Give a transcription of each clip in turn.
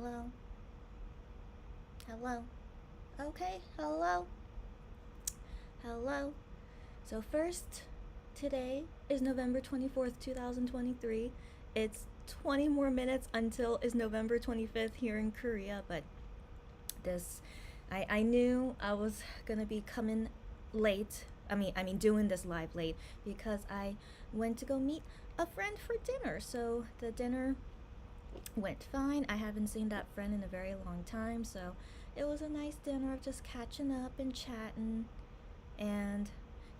Hello? Hello? Okay, hello? Hello? So first, today is November 24th, 2023. It's 20 more minutes until is November 25th here in Korea, but this I knew I was gonna be coming late. I mean doing this live late because I went to go meet a friend for dinner. So the dinner went fine. I haven't seen that friend in a very long time, so it was a nice dinner of just catching up and chatting. And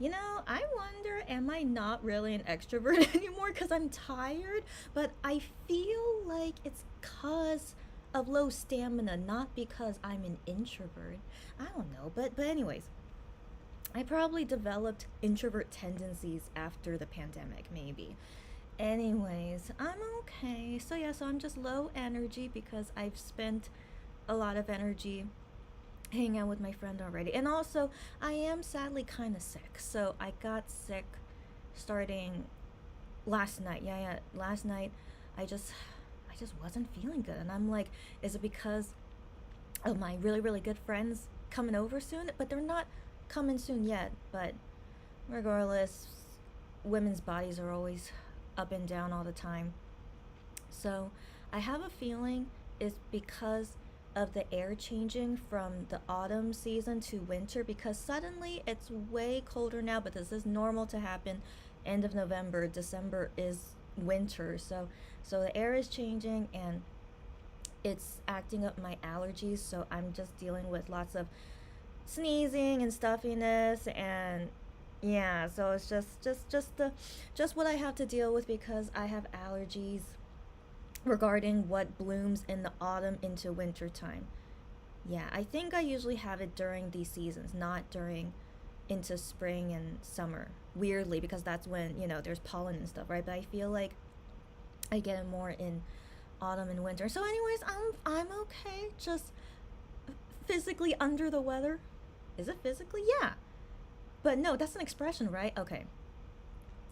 I wonder, am I not really an extrovert anymore because I'm tired? But I feel like it's because of low stamina, not because I'm an introvert. I don't know, but anyways, I probably developed introvert tendencies after the pandemic, maybe. Anyways, I'm okay. So yeah, so I'm just low energy because I've spent a lot of energy hanging out with my friend already. And also, I am sadly kind of sick. So I got sick starting last night. Yeah, last night I just wasn't feeling good. And I'm like, is it because of my really really good friends coming over soon? But they're not coming soon yet. But regardless, women's bodies are always up and down all the time. So I have a feeling it's because of the air changing from the autumn season to winter, because suddenly it's way colder now, but this is normal to happen end of November. December is winter. So the air is changing and it's acting up my allergies, so I'm just dealing with lots of sneezing and stuffiness, and yeah, so it's just what I have to deal with because I have allergies regarding what blooms in the autumn into winter time. Yeah, I think I usually have it during these seasons, not during into spring and summer. Weirdly, because that's when, there's pollen and stuff, right? But I feel like I get it more in autumn and winter. So anyways, I'm okay. Just physically under the weather. Is it physically? Yeah. But no, that's an expression, right? Okay.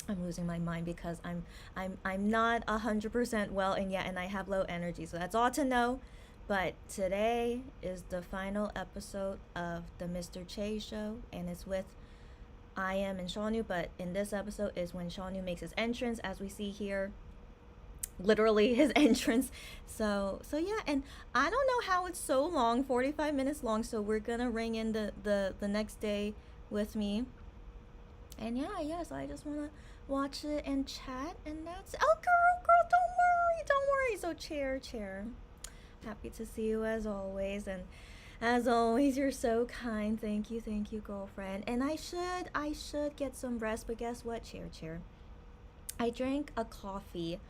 I'm losing my mind because I'm not 100% well, and yeah, and I have low energy. So that's all to know. But today is the final episode of the Mr. Che show, and it's with I am and Shawnu. But in this episode is when Shawnu makes his entrance, as we see here, literally his entrance. So yeah, and I don't know how it's so long, 45 minutes long. So we're gonna ring in the next day with me. And yeah, so I just wanna watch it and chat, and that's oh girl, don't worry. So chair. Happy to see you as always, and as always, you're so kind. Thank you, girlfriend. And I should get some rest, but guess what? Chair. I drank a coffee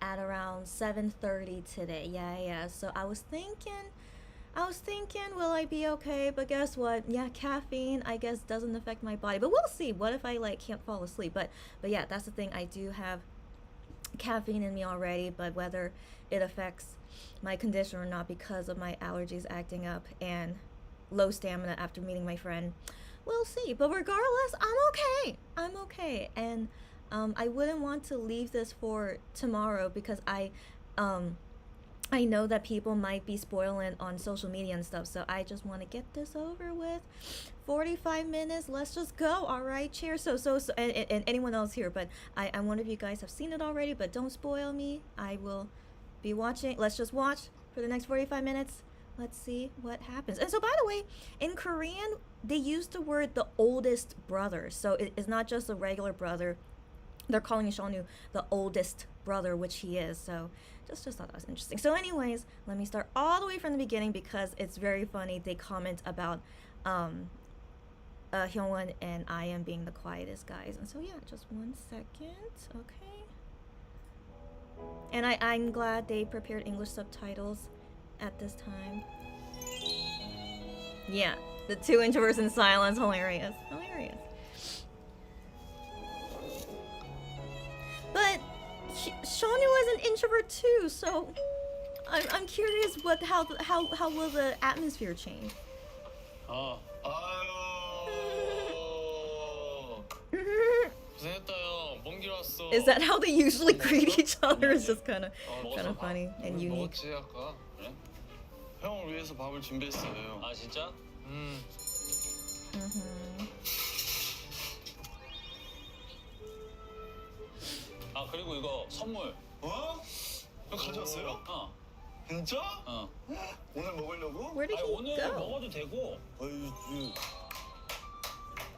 at around 7:30 today. Yeah. So I was thinking, will I be okay? But guess what? Yeah, caffeine, I guess, doesn't affect my body. But we'll see. What if I can't fall asleep? But yeah, that's the thing. I do have caffeine in me already, but whether it affects my condition or not because of my allergies acting up and low stamina after meeting my friend, we'll see. But regardless, I'm okay. And I wouldn't want to leave this for tomorrow because I know that people might be spoiling on social media and stuff, so I just want to get this over with. 45 minutes, let's just go. All right, cheers. So and anyone else here, but I wonder if you guys have seen it already, but don't spoil me. I will be watching. Let's just watch for the next 45 minutes. Let's see what happens. And so, by the way, in Korean, they use the word the oldest brother. So it's not just a regular brother. They're calling Shawnu the oldest brother, which he is. So just thought that was interesting. So anyways, let me start all the way from the beginning because it's very funny. They comment about Hyungwon and I am being the quietest guys. And so yeah, just 1 second. Okay. And I'm glad they prepared English subtitles at this time. Yeah, the two introverts in silence. Hilarious. But Shawnu is an introvert too, so I'm curious how will the atmosphere change? 아, 아유. 고생했다요. 먼 길 왔어. Is that how they usually greet each other? It's just kind of 먹었어? funny and unique. 먹었지 아까. 그래? 형을 위해서 밥을 준비했어요. 아 진짜? Mhm. 아 그리고 이거 선물. 어? 형 가져왔어요? 어. 진짜? 어. 오늘 먹으려고? Where did 아니, he 오늘 go? 먹어도 되고. 어이,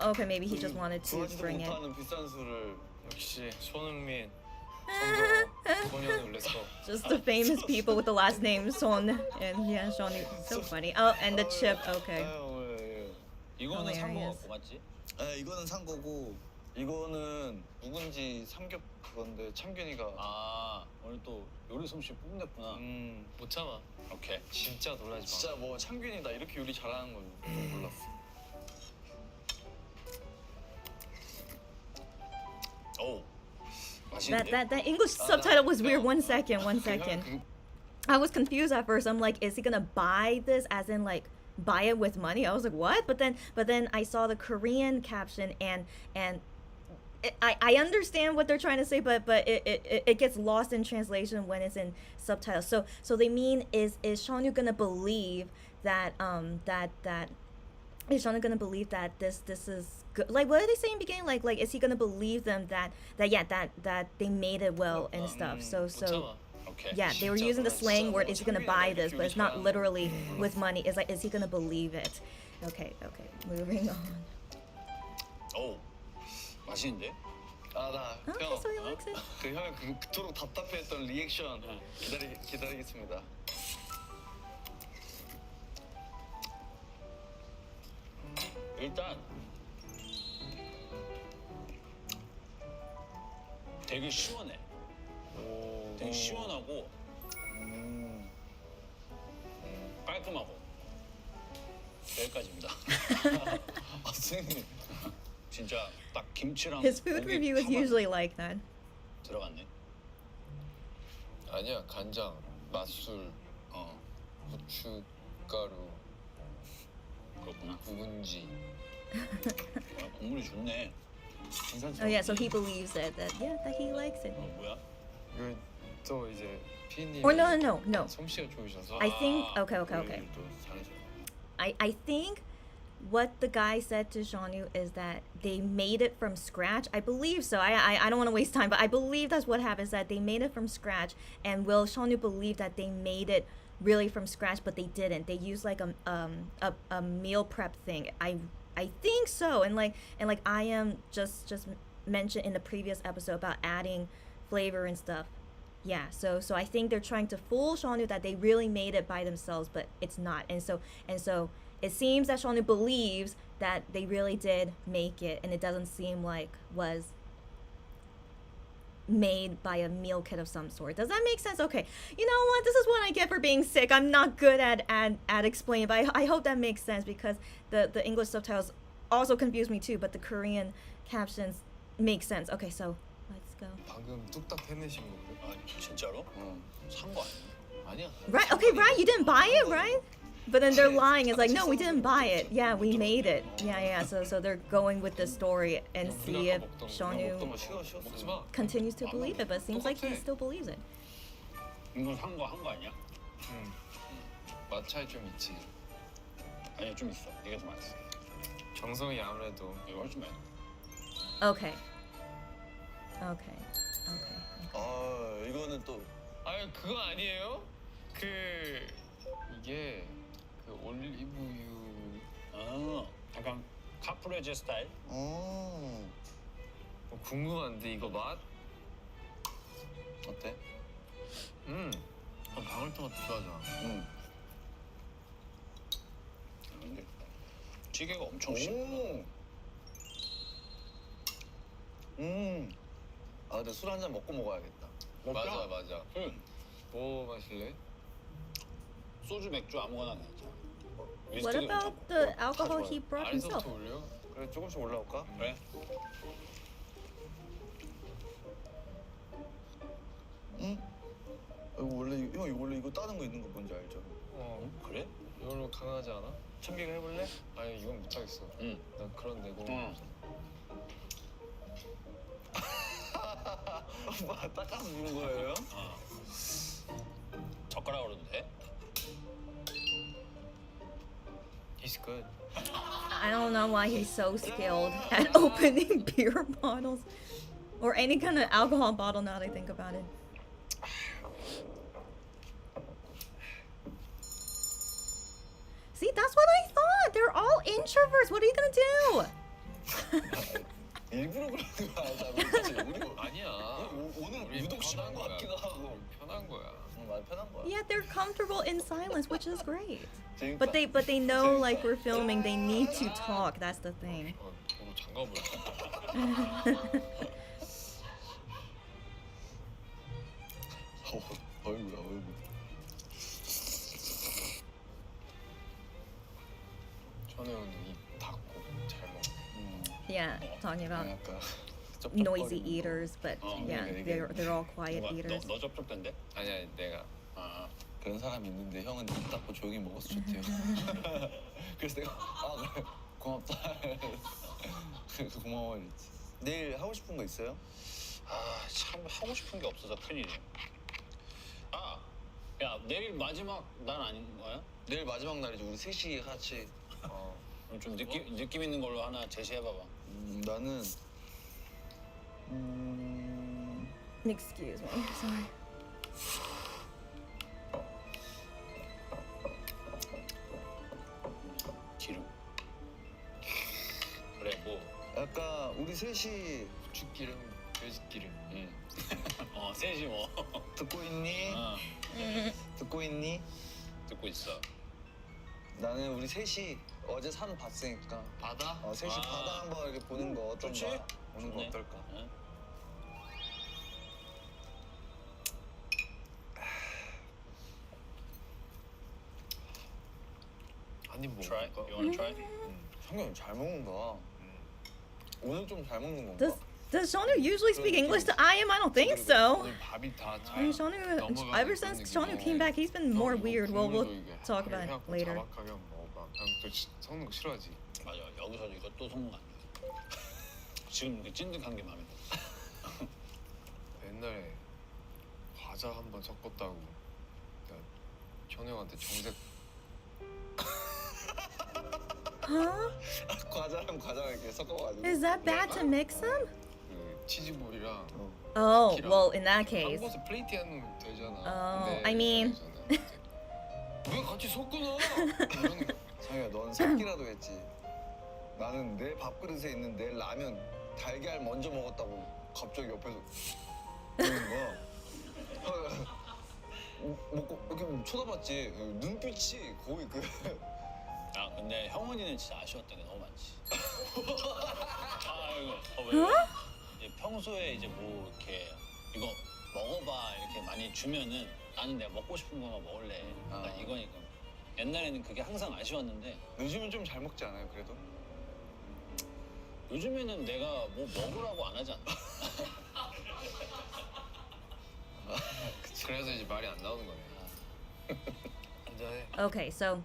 Okay, maybe he just wanted to 구하지도 bring it. 못하는 비싼 술을. 역시 손흥민, 손정호, 손현우 렛츠고. Just the famous people with the last name Son and yeah, Shawnee. So funny. Oh, and the chip. Okay. 이거는 산 거 Hilarious. 같고 맞지? 네, 이거는 산 거고 이거는 묵은지 삼겹 그건데 창균이가 아 오늘 또 요리 솜씨 뽐냈구나. 못 참아. 오케이. 진짜 놀라지 마. 진짜 뭐 창균이 나 이렇게 요리 잘하는 건 몰랐어. 오. 맛있는데? That English subtitle was weird. 1 second, 1 second. 그, I was confused at first. I'm like, is he gonna buy this as in like buy it with money? I was like, what? But then I saw the Korean caption and I understand what they're trying to say, but it gets lost in translation when it's in subtitles. So they mean is Shonu gonna believe that is Shonu gonna believe that this is good? Like what are they saying in the beginning? Like is he gonna believe them that they made it well and stuff? So 못 참아. 오케이. yeah, they were 진짜 using the 몰라, slang 진짜 word. 몰라. Is he gonna 창균이가 buy 이렇게 this? But it's not 요리 literally 잘하는 with money. It's like, is he gonna believe it? Okay, moving on. 오. 맛있는데? 아나 Okay, 형, so he likes it. 그 형이 그토록 답답해했던 리액션 기다리겠습니다. 일단 되게 시원해. 되게 시원하고 깔끔하고 여기까지입니다. 아 선생님 진짜 딱 김치랑 His food 고기 review is 파만 usually like that. 들어갔네. 아니야 간장, 맛술, 어 고춧가루, 그렇구나. 묵은지. 아, 국물이 좋네. 괜찮죠? Oh yeah, so he believes it. That he likes it. 뭐야? 이거 또 이제 피디님. Or no. 솜씨가 좋으셔서. I think Ah, okay. 요리를 또 잘하죠. I think what the guy said to Shonu is that they made it from scratch. I believe so. I don't want to waste time, but I believe that's what happens. That they made it from scratch, and will Shonu believe that they made it really from scratch, but they didn't. They used like a meal prep thing. I think so, and like I am just mentioned in the previous episode about adding flavor and stuff. Yeah, so I think they're trying to fool Shonu that they really made it by themselves, but it's not. And so it seems that Shonu believes that they really did make it, and it doesn't seem like was made by a meal kit of some sort. Does that make sense? Okay, you know what? This is what I get for being sick. I'm not good at explaining, but I hope that makes sense because the English subtitles also confuse me too, but the Korean captions make sense. Okay, so let's go. 방금 뚝딱 해내신 거고요. 아 진짜로? 산 거 아니야? 아니야. Right? Okay, right? You didn't buy it, right? But then they're lying. It's like, no, we didn't buy it. Yeah, we made it. Yeah. So they're going with the story and see if 먹던 Shonu 거 식었어. 먹지 마. continues to believe it. But it seems like he still believes it. 이거 산 거 아니야? 맛 차이 좀 있지. 아니야 좀 있어. 이게 더 맛있어. 정성이 아무래도. 이거 훨씬 맛있어. Okay. 아 이거는 또 아니 그거 아니에요? 그 이게 그 올리브유 아 약간 카프레제 스타일? 어. 궁금한데 이거 맛? 어때? 방울토마토 좋아하잖아. 근데 찌개가 엄청 씹구나. 아 근데 술 한 잔 먹고 먹어야겠다. 맞아 맞아. 응. 뭐 마실래? 소주 맥주 아무거나 괜찮아. What 위스키도 about 괜찮고. the alcohol he brought 아리소트 himself? 올려? 그래 조금씩 올라올까? 그래? 응? 이거 원래 이거 따는 거 있는 거 뭔지 알죠? 그래? 이걸로 강하지 않아? 참기가 해볼래? 아니 이건 못하겠어. 응. 난 그런 내공. 응. 오빠 닦아서 주는 거예요? 젓가락으로도 돼? He's good. I don't know why he's so skilled at opening beer bottles or any kind of alcohol bottle now that I think about it. See, that's what I thought. They're all introverts. What are you gonna do? 일부러 그러는 거 아니야? 그치? 우리 아니야. 오늘 우리 유독 심한 거 같기도 하고. 편한 거야. 많이 편한 거야. Yeah, they're comfortable in silence, which is great. 재밌다. But they know like we're filming. They need to talk. That's the thing. 저거 장갑을. 얼굴. 천우 형도 입 닫고 잘 먹어. Yeah, talking about 약간 noisy eaters, but yeah, 이게 they're all quiet 누가 eaters. 너 접촉된대? 아니야 내가. 아, 그런 사람이 있는데 형은 입 닫고 조용히 먹어서 좋대요. 그래서 내가 그래 고맙다. 그래서 고마워 이랬지. 내일 하고 싶은 거 있어요? 참 하고 싶은 게 없어서 큰일이야. 야 내일 마지막 날 아닌 거야? 내일 마지막 날이죠. 우리 셋이 같이. 그럼 좀 느낌 있는 걸로 하나 제시해봐봐. 나는 Excuse me, sorry. 기름. 그래 뭐 아까 우리 셋이 고추기름, 돼지기름. 셋이 뭐 듣고 있니? 듣고 있니? 듣고 있어. 나는 우리 셋이 어제 산 봤으니까 바다? 셋이 아. 바다 한번 이렇게 보는 거 어떤가? 좋지? 보는 거 좋네. 어떨까? 응? 한입 Try? 먹을까? You wanna try? 성경이 잘 먹는다. 오늘 좀 잘 먹는 건가? Does Shanu usually speak English to I.M? I don't think so. 오늘 밥이 다 I 잘. mean, Shanu, ever since Shanu came back, he's been more weird. We'll talk about it later. 자박하게 한번 먹어봐. 형또 섞는 거 싫어하지? 맞아. 여기서 이거 또 성공 안 돼. 지금 이렇게 찐득한 게 마음에 들어. 옛날에 과자 한번 섞었다고 내가 현우 형한테 정색. Huh? 과자랑 이렇게 섞어가지고. Is that bad to mix them? 그 치즈볼이랑 Oh, 쿠키랑 well, in that 한 case. 곳에 플레이트하면 되잖아. Oh, 근데 I mean. 왜 같이 섞어놔? 이러는 거. 성희야, 넌 섞기라도 했지. 나는 내 밥그릇에 있는 내 라면 달걀 먼저 먹었다고 갑자기 옆에서 그러는 거야. 먹고 이렇게 쳐다봤지. 눈빛이 거의 그. 근데 형원이는 진짜 아쉬웠던 게 너무 많지. 이거 왜? 이제 평소에 이제 뭐 이렇게 이거 먹어봐 이렇게 많이 주면은 나는 내가 먹고 싶은 것만 먹을래. 그러니까 이거니까. 옛날에는 그게 항상 아쉬웠는데 요즘은 좀 잘 먹지 않아요? 그래도? 요즘에는 내가 뭐 먹으라고 안 하지 않나? 그래서 이제 말이 안 나오는 거네. 한잔해. Okay, so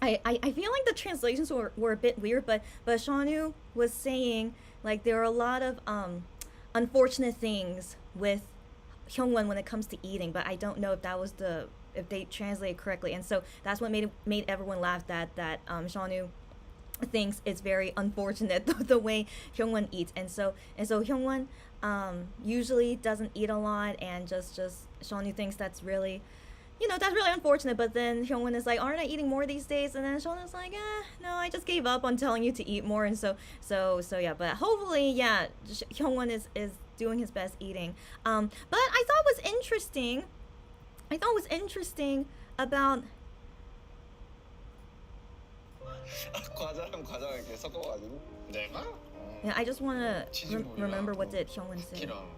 I feel like the translations were a bit weird, but Shanu was saying like there are a lot of unfortunate things with Hyungwon when it comes to eating, but I don't know if they translated correctly, and so that's what made everyone laugh that Shanu thinks it's very unfortunate the way Hyungwon eats, and so Hyungwon usually doesn't eat a lot, and just Shanu thinks that's really unfortunate. But then Hyungwon is like, aren't I eating more these days? And then Shanu's like, no, I just gave up on telling you to eat more. And so yeah, but hopefully, yeah, Hyungwon is doing his best eating. But I thought was interesting about 과자랑 이렇게 섞어가지고. 내가? yeah, I just want to 치즈볼이랑 remember what did Hyungwon say. 쿠키랑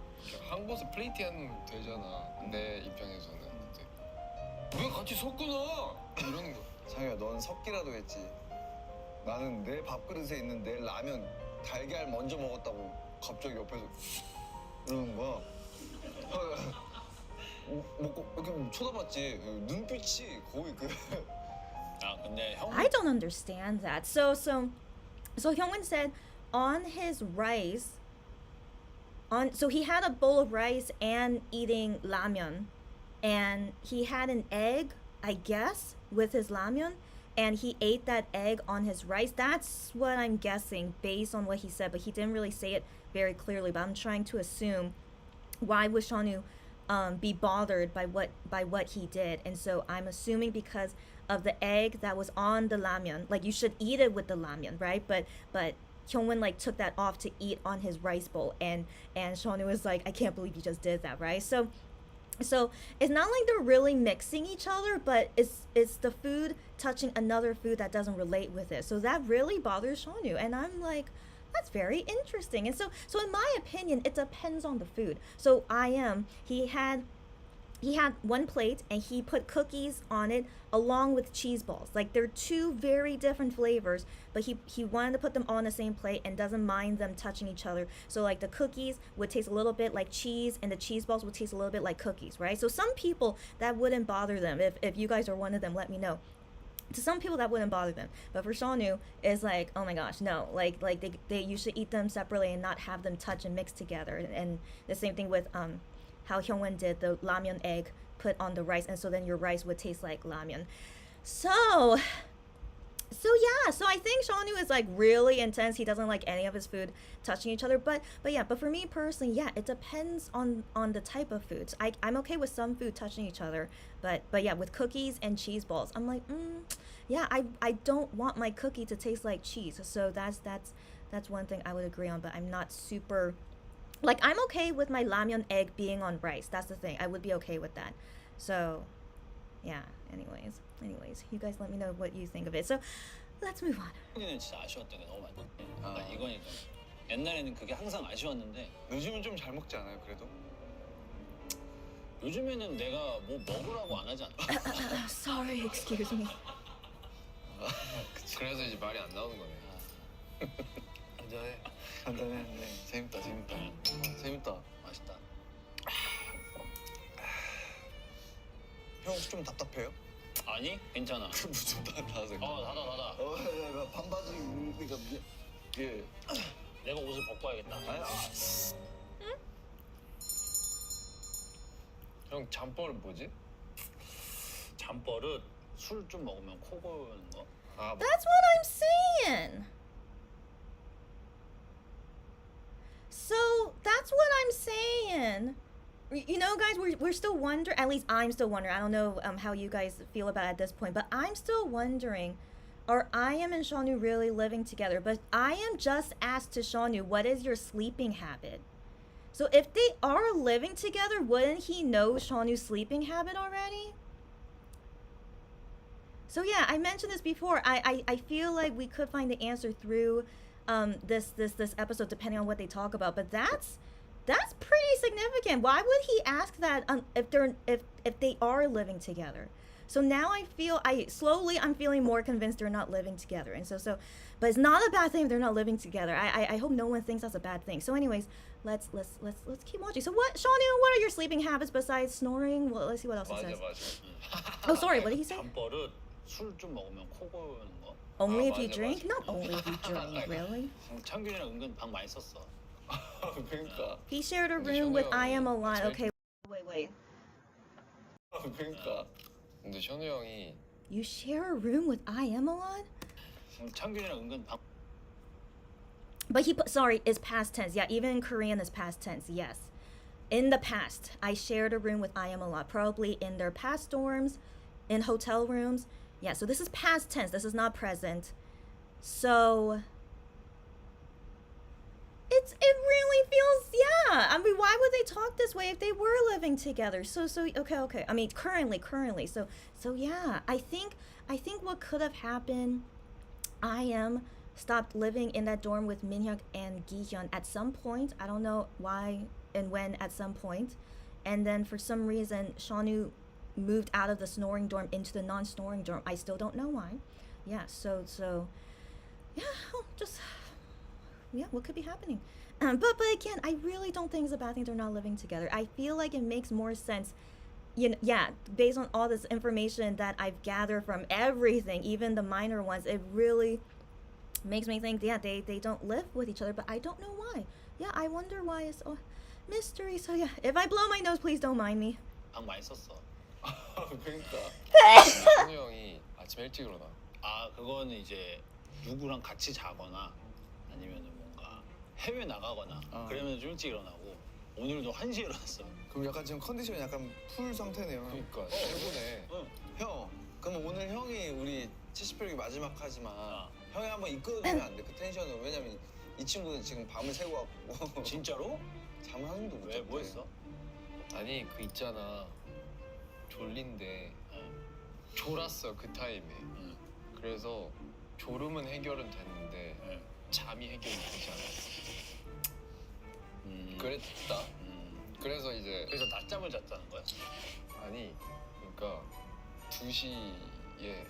한 곳에 플레이트하면 되잖아. 내 입장에서는 근데 왜 같이 섞어놔? 이러는 거. 상희야, 넌 섞기라도 했지. 나는 내 밥그릇에 있는 내 라면 달걀 먼저 먹었다고 갑자기 옆에서 그러는 거야. 먹고 이렇게 쳐다봤지. 눈빛이 거의 그. 근데 형 I don't understand that. So Hyungwon said on his rice, so he had a bowl of rice and eating ramyeon, and he had an egg, I guess, with his ramyeon, and he ate that egg on his rice. That's what I'm guessing based on what he said, but he didn't really say it very clearly. But I'm trying to assume why would Seonu be bothered by what he did, and so I'm assuming because of the egg that was on the ramyeon. Like you should eat it with the ramyeon, right? But Hyungwon like took that off to eat on his rice bowl, and Seonu was like, I can't believe you just did that, right? So it's not like they're really mixing each other, but it's the food touching another food that doesn't relate with it. So that really bothers Seonu, and I'm like, that's very interesting. And so in my opinion, it depends on the food. So he had one plate and he put cookies on it along with cheese balls. Like they're two very different flavors, but he wanted to put them all on the same plate and doesn't mind them touching each other. So like the cookies would taste a little bit like cheese and the cheese balls would taste a little bit like cookies, right? So some people that wouldn't bother them. If you guys are one of them, let me know. To some people that wouldn't bother them, but for Seonu, it's like, oh my gosh, no, like they you should eat them separately and not have them touch and mix together. And the same thing with how Hyungwon did the ramyeon egg put on the rice, and so then your rice would taste like ramyeon. So I think Seonu is like really intense. He doesn't like any of his food touching each other. But for me personally, yeah, it depends on the type of foods. I'm okay with some food touching each other, but yeah, with cookies and cheese balls, I'm like, yeah, I don't want my cookie to taste like cheese. So that's one thing I would agree on. But I'm not super. Like, I'm okay with my ramyeon egg being on rice. That's the thing. I would be okay with that. So, yeah. Anyways, you guys let me know what you think of it. So, let's move on. 는 진짜 아쉬웠던 게 너무 많네. 이거니까 옛날에는 그게 항상 아쉬웠는데 요즘은 좀 잘 먹지 않아요? 그래도? 요즘에는 내가 뭐 먹으라고 안 하지 않아? Sorry, excuse me. 그래서 이제 말이 안 나오는 거네. 한잔해. 한잔했는데 재밌다. 재밌다. 맛있다. 형 혹시 좀 답답해요? 아니 괜찮아. 무슨 답답하세요? 닫아. 반바지 그러니까 예. 내가 옷을 벗고 와야겠다. 형 잠버릇 뭐지? 잠버릇 술 좀 먹으면 코 고는 거. 아, That's what I'm saying. So that's what I'm saying. You know, guys, we're still wondering. At least I'm still wondering. I don't know how you guys feel about it at this point, but I'm still wondering, are I.M and Seonu really living together? But I.M just asked to Seonu, what is your sleeping habit? So if they are living together, wouldn't he know Seonu's sleeping habit already? So yeah, I mentioned this before. I feel like we could find the answer through this episode, depending on what they talk about. But that's pretty significant. Why would he ask that if they are living together? So now I'm feeling more convinced they're not living together. And so but it's not a bad thing if they're not living together. I hope no one thinks that's a bad thing. So anyways, let's keep watching. So Seonu, what are your sleeping habits besides snoring? Well, let's see what else it says. 맞아. Oh, sorry, what did he say? 잠버릇 술 좀 먹으면 코 고는 거. Only 아, if you 맞아, drink? 맞아. Not only if you drink, really? 창균이랑 은근 방 많이 썼어. 그러니까 He shared a 근데 room with 션우 I am a 형이 lot. 제일- Okay, wait. 그러니까 근데 션우 형이 You share a room with I am a lot? 창균이랑 은근 방 But he put, sorry, is past tense. Yeah, even in Korean is past tense. Yes. In the past, I shared a room with I am a lot. Probably in their past dorms, in hotel rooms. Yeah, so this is past tense. This is not present. So it really feels, yeah. I mean, why would they talk this way if they were living together? So okay. I mean, currently. So yeah, I think what could have happened, I am stopped living in that dorm with Minhyuk and Gihyun at some point. I don't know why and when at some point. And then for some reason, Seonu moved out of the snoring dorm into the non-snoring dorm. I still don't know why. Yeah, so yeah, what could be happening? But again, I really don't think it's a bad thing they're not living together. I feel like it makes more sense, based on all this information that I've gathered from everything, even the minor ones, it really makes me think, yeah, they don't live with each other, but I don't know why. Yeah, I wonder why. It's mystery. So yeah, if I blow my nose, please don't mind me. 방 많이 썼어. 그러니까 션우 형이 아침 일찍 일어나. 아 그거는 이제 누구랑 같이 자거나 아니면은 뭔가 해외 나가거나 그러면 좀 일찍 일어나고 오늘도 1시에 일어났어. 그럼 약간 지금 컨디션이 약간 풀 상태네요. 그러니까 최고네. 응. 형, 그럼 오늘 형이 우리 70벽이 마지막 하지만 어. 형이 한번 이끌어주면 안 돼? 그 텐션을. 왜냐면 이 친구는 지금 밤을 새고 왔고 진짜로? 잠을 한숨도 못 왜 잤대. 뭐 했어? 아니 그 있잖아 졸린데 응. 졸았어 그 타임에. 응. 그래서 졸음은 해결은 됐는데 응. 잠이 해결이 되지 않았어. 음. 그랬다. 그래서 이제 그래서 낮잠을 잤다는 거야? 아니 그러니까 2시에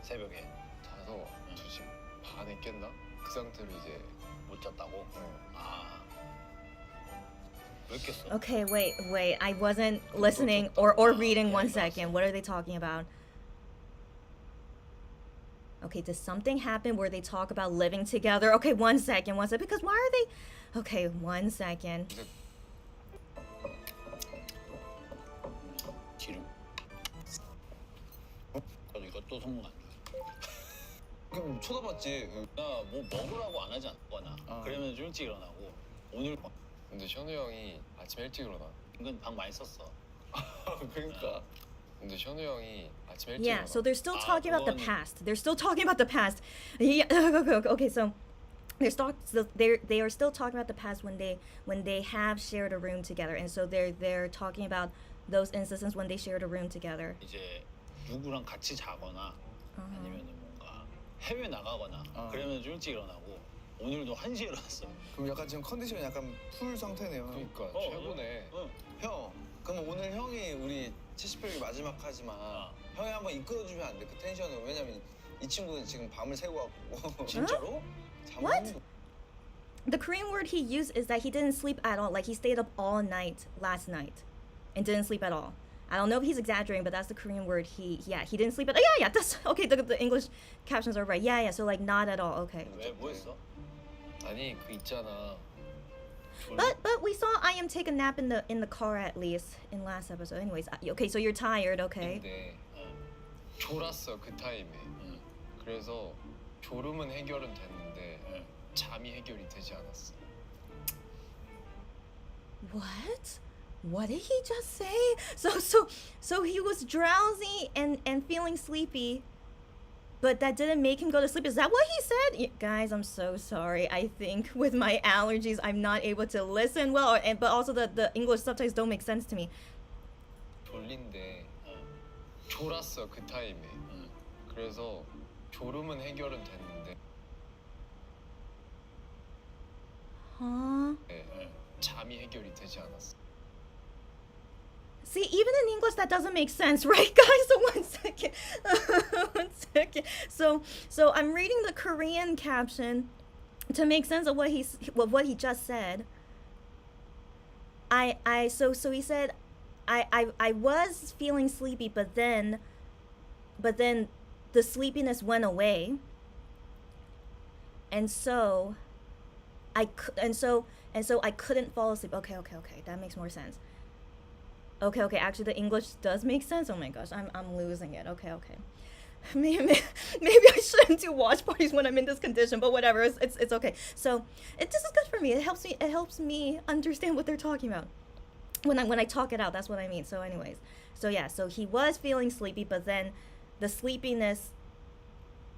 새벽에 자서 2시 반에 깼나? 그 상태로 이제 못 잤다고? 어, 아. 왜 깼어? Okay, wait. I wasn't listening or reading. One second. What are they talking about? Okay, does something happen where they talk about living together? Okay, one second. Because why are they? Okay, one second. 기름. 그래도 이것도 성공 안 줘. 그럼 쳐다봤지. 나뭐 먹으라고 안 하지 않거나 그러면 좀 일찍 일어나고 오늘 근데 현우 형이 아침에 일찍 일어나. 은근 방 많이 썼어. 그러니까. 근데 현우 형이 아침에 일찍 Yeah, 일어나. so they're still Ah, talking about the 그거는- past. They're still talking about the past. Yeah, okay, so they are still talking about the past when they have shared a room together, and so they're talking about those instances when they shared a room together. 이제 누구랑 같이 자거나 아니면은 뭔가 해외 나가거나 그러면 좀 일찍 일어나고 오늘도 1시에 일어났어. 그럼 약간 지금 컨디션이 약간 풀 상태네요. 그러니까 어, 최고네. 응. 형, 그럼 오늘 형이 우리 70벽이 마지막 하지만 형이 한번 이끌어주면 안 돼? 그 텐션을. 왜냐면 이 친구는 지금 밤을 새고 왔고 진짜로? 잠을 What? 한숨도 The Korean word he used is that he didn't sleep at all. Like he stayed up all night last night and didn't sleep at all. I don't know if he's exaggerating, but that's the Korean word. He didn't sleep at. Yeah, that's okay. The English captions are right. Yeah, so like not at all. Okay. 왜 뭐 했어? 아니 그 있잖아. But we saw I am take a nap in the car at least in last episode. Anyways, okay, so you're tired. Okay. 근데 응. 졸았어 그 타임에. 응. 그래서 졸음은 해결은 됐는데 응. 잠이 해결이 되지 않았어. What? What did he just say? So he was drowsy and feeling sleepy, but that didn't make him go to sleep. Is that what he said? Guys, I'm so sorry. I think with my allergies, I'm not able to listen well, but also the English subtitles don't make sense to me. 졸린데 응. 졸았어 그 타임에. 응. 그래서 졸음은 해결은 됐는데 Huh? 잠이 해결이 되지 않았어. See, even in English, that doesn't make sense, right, guys? So one second, one second. So I'm reading the Korean caption to make sense of what he just said. So he said, I was feeling sleepy, but then the sleepiness went away, and so I couldn't fall asleep. Okay, that makes more sense. Okay, actually the English does make sense. Oh my gosh, I'm losing it. Okay. Maybe I shouldn't do watch parties when I'm in this condition, but whatever. It's okay. So this is good for me. It helps me understand what they're talking about. When I talk it out, that's what I mean. So anyways, so he was feeling sleepy, but then the sleepiness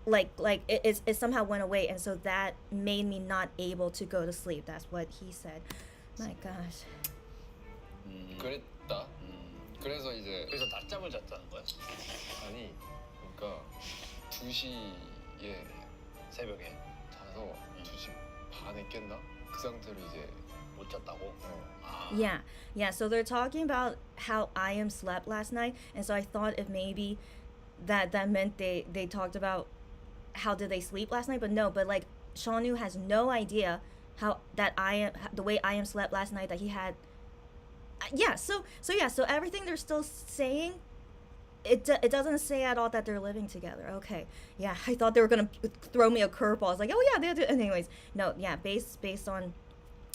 it somehow went away, and so that made me not able to go to sleep. That's what he said. My gosh. 그랬다. 그래서 이제 그래서 낮잠을 잤다는 거야? 아니 그러니까 2시에 새벽에 자서 2시 반에 깼나? 그 상태로 이제 못 잤다고? 아. Yeah. So they're talking about how I am slept last night, and so I thought if maybe that meant they talked about how did they sleep last night, but no. But like Shaunu has no idea how that the way I am slept last night, that he had. So everything they're still saying, it doesn't say at all that they're living together. Okay, yeah, I thought they were gonna throw me a curveball. I was like, oh yeah, they do. Anyways, no, yeah, based on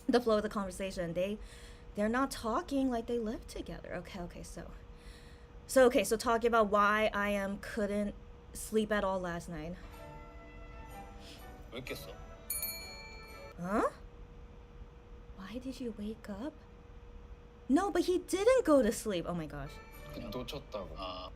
the flow of the conversation, they're not talking like they live together. Okay, so talking about why I am couldn't sleep at all last night. 왜 깼어? Huh? Why did you wake up? No, but he didn't go to sleep. Oh my gosh. 놓쳤다고. 아,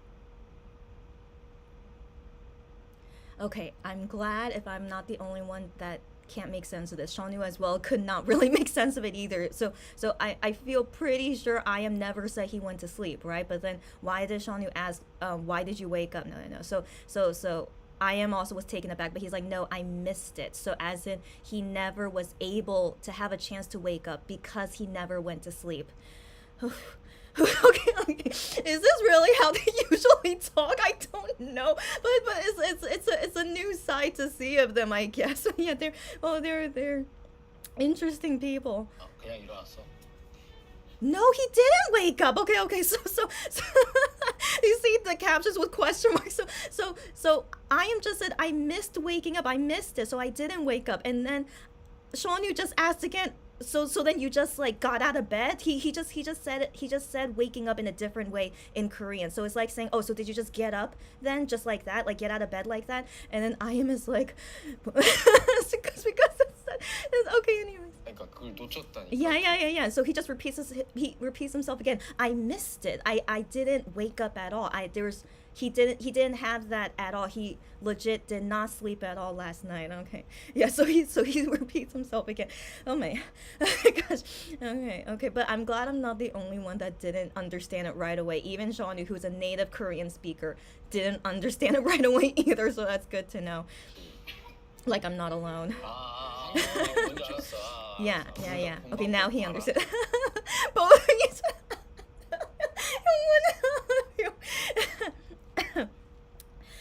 Okay, I'm glad if I'm not the only one that can't make sense of this. Shonu as well could not really make sense of it either. So I feel pretty sure I am never said he went to sleep, right? But then why did Shonu ask, why did you wake up? No. So I am also was taken aback, but he's like, no, I missed it. So as in he never was able to have a chance to wake up because he never went to sleep. Okay. Is this really how they usually talk? I don't know, but it's a new side to see of them, I guess. Yeah, they're interesting people. 그냥 일어났어. No, he didn't wake up. Okay. So you see the captions with question marks. So I am just said I missed waking up. I missed it, so I didn't wake up. And then Shonu just asked again. So then you just like got out of bed? He just said waking up in a different way in Korean. So it's like saying, oh, so did you just get up then, just like that, like get out of bed like that? And then I am is like, because it's okay anyways. 그러니까 그걸 놓쳤다니까. Yeah. So he just repeats himself again. I missed it. I didn't wake up at all. He didn't have that at all. He legit did not sleep at all last night. Okay. Yeah, so he repeats himself again. Oh my gosh. Okay. But I'm glad I'm not the only one that didn't understand it right away. Even Shonu, who's a native Korean speaker, didn't understand it right away either. So that's good to know. Like I'm not alone. 뭔지 알았어. Yeah. Okay, now he understood. Both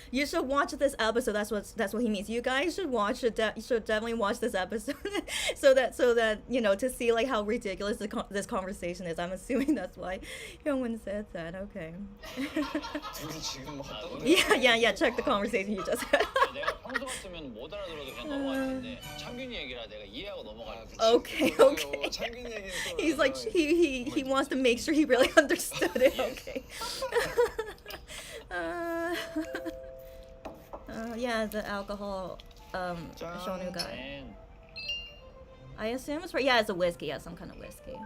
you should watch this episode. That's what he means. You guys should should definitely watch this episode so that you know, to see like how ridiculous this conversation is. I'm assuming that's why Hyungwon said that. Okay. 둘이 지금 뭐 어떤 Yeah. Check the conversation you just had. 내가 평소 같으면 못 알아들어도 그냥 넘어갈 텐데 창균이 얘기라 내가 이해하고 넘어갈 텐데. Okay. 창균 얘기는 또 He's like he wants to make sure he really understood it. Okay. Yeah, the alcohol Shonu guy. 짠. I assume it's right. Yeah, it's a whiskey. Yeah, some kind of whiskey.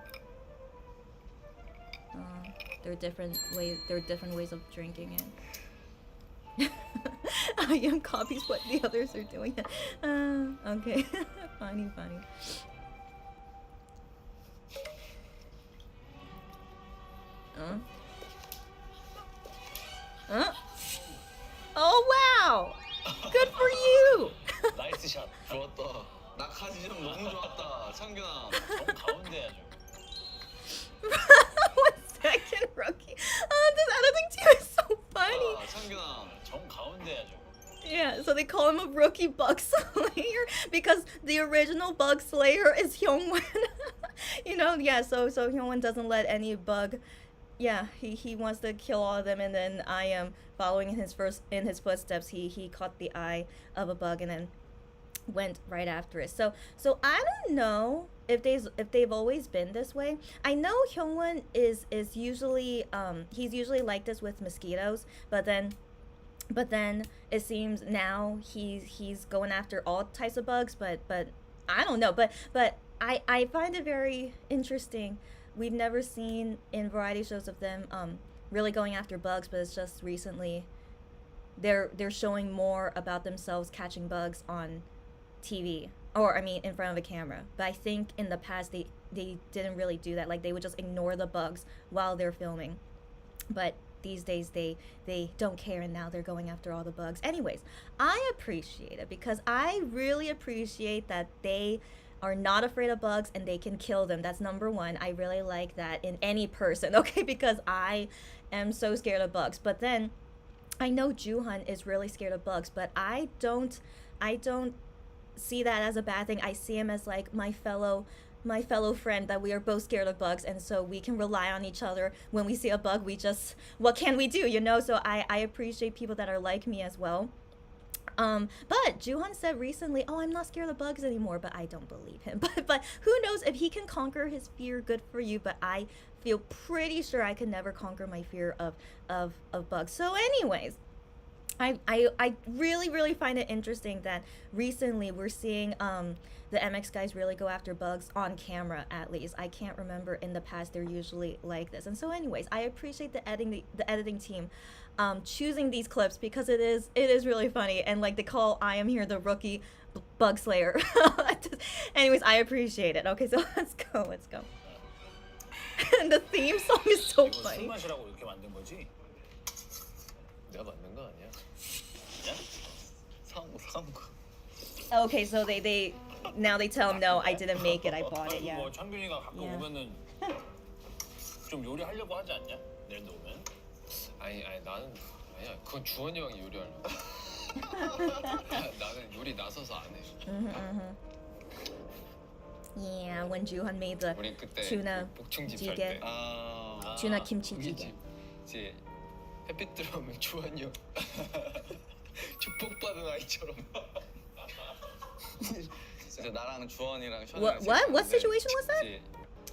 There are different ways of drinking it. I am copies what the others are doing. Okay. funny. Oh wow! Good for you. 나이스 샷. 좋았다. 낙하지점 너무 좋았다. 창균아. 정 가운데 아주. 1 second, rookie. Oh, this editing team is so funny. 아, 창균아. 정 가운데 아주. Yeah, so they call him a rookie bug slayer because the original bug slayer is Hyungwon. You know, yeah. So Hyungwon doesn't let any bug. Yeah, he wants to kill all of them, and then I am following in his footsteps. He caught the eye of a bug and then went right after it. So I don't know if they've always been this way. I know Hyungwon is usually he's usually like this with mosquitoes, but then it seems now he's going after all types of bugs. But I don't know. But I find it very interesting. We've never seen in variety shows of them really going after bugs, but it's just recently they're showing more about themselves catching bugs on TV, or I mean in front of a camera. But I think in the past they didn't really do that. Like they would just ignore the bugs while they're filming. But these days they don't care, and now they're going after all the bugs. Anyways, I appreciate it because I really appreciate that they are not afraid of bugs and they can kill them. That's number one. I really like that in any person, okay? Because I am so scared of bugs. But then I know Juhan is really scared of bugs, but I don't see that as a bad thing. I see him as like my fellow friend, that we are both scared of bugs, and so we can rely on each other. When we see a bug, what can we do, you know? So I appreciate people that are like me as well. But Juhan said recently, oh, I'm not scared of bugs anymore, but I don't believe him. But who knows, if he can conquer his fear, good for you. But I feel pretty sure I could never conquer my fear of bugs. So anyways, I really find it interesting that recently we're seeing the MX guys really go after bugs on camera. At least I can't remember in the past they're usually like this. And so, anyways, I appreciate the editing team choosing these clips because it is really funny, and like they call I am here the rookie bug slayer. Anyways, I appreciate it. Okay, so let's go. And the theme song is so 이거 술 funny. 마시라고 이렇게 만든 거지? 내가 만든 거 아니야? 사온 거. Okay, so they now they tell him no, I didn't make it, I bought it. Yeah. 뭐 창균이가 가끔 Yeah. 오면은 좀 요리하려고 하지 않냐? 내일 도 오면. 아니 나는 아니야. 그건 주원이 형이 요리하려고. 나는 요리 나서서 안 해. Yeah, when Juhan made the 우리 그때 tuna 그 복층집 살 찌개. 때. 아. tuna kimchi 우리 jjigae. 집 이제 햇빛 들어오면 주원이 형 축복받은 아이처럼. 진짜 나랑 주원이랑 What situation was that? 이제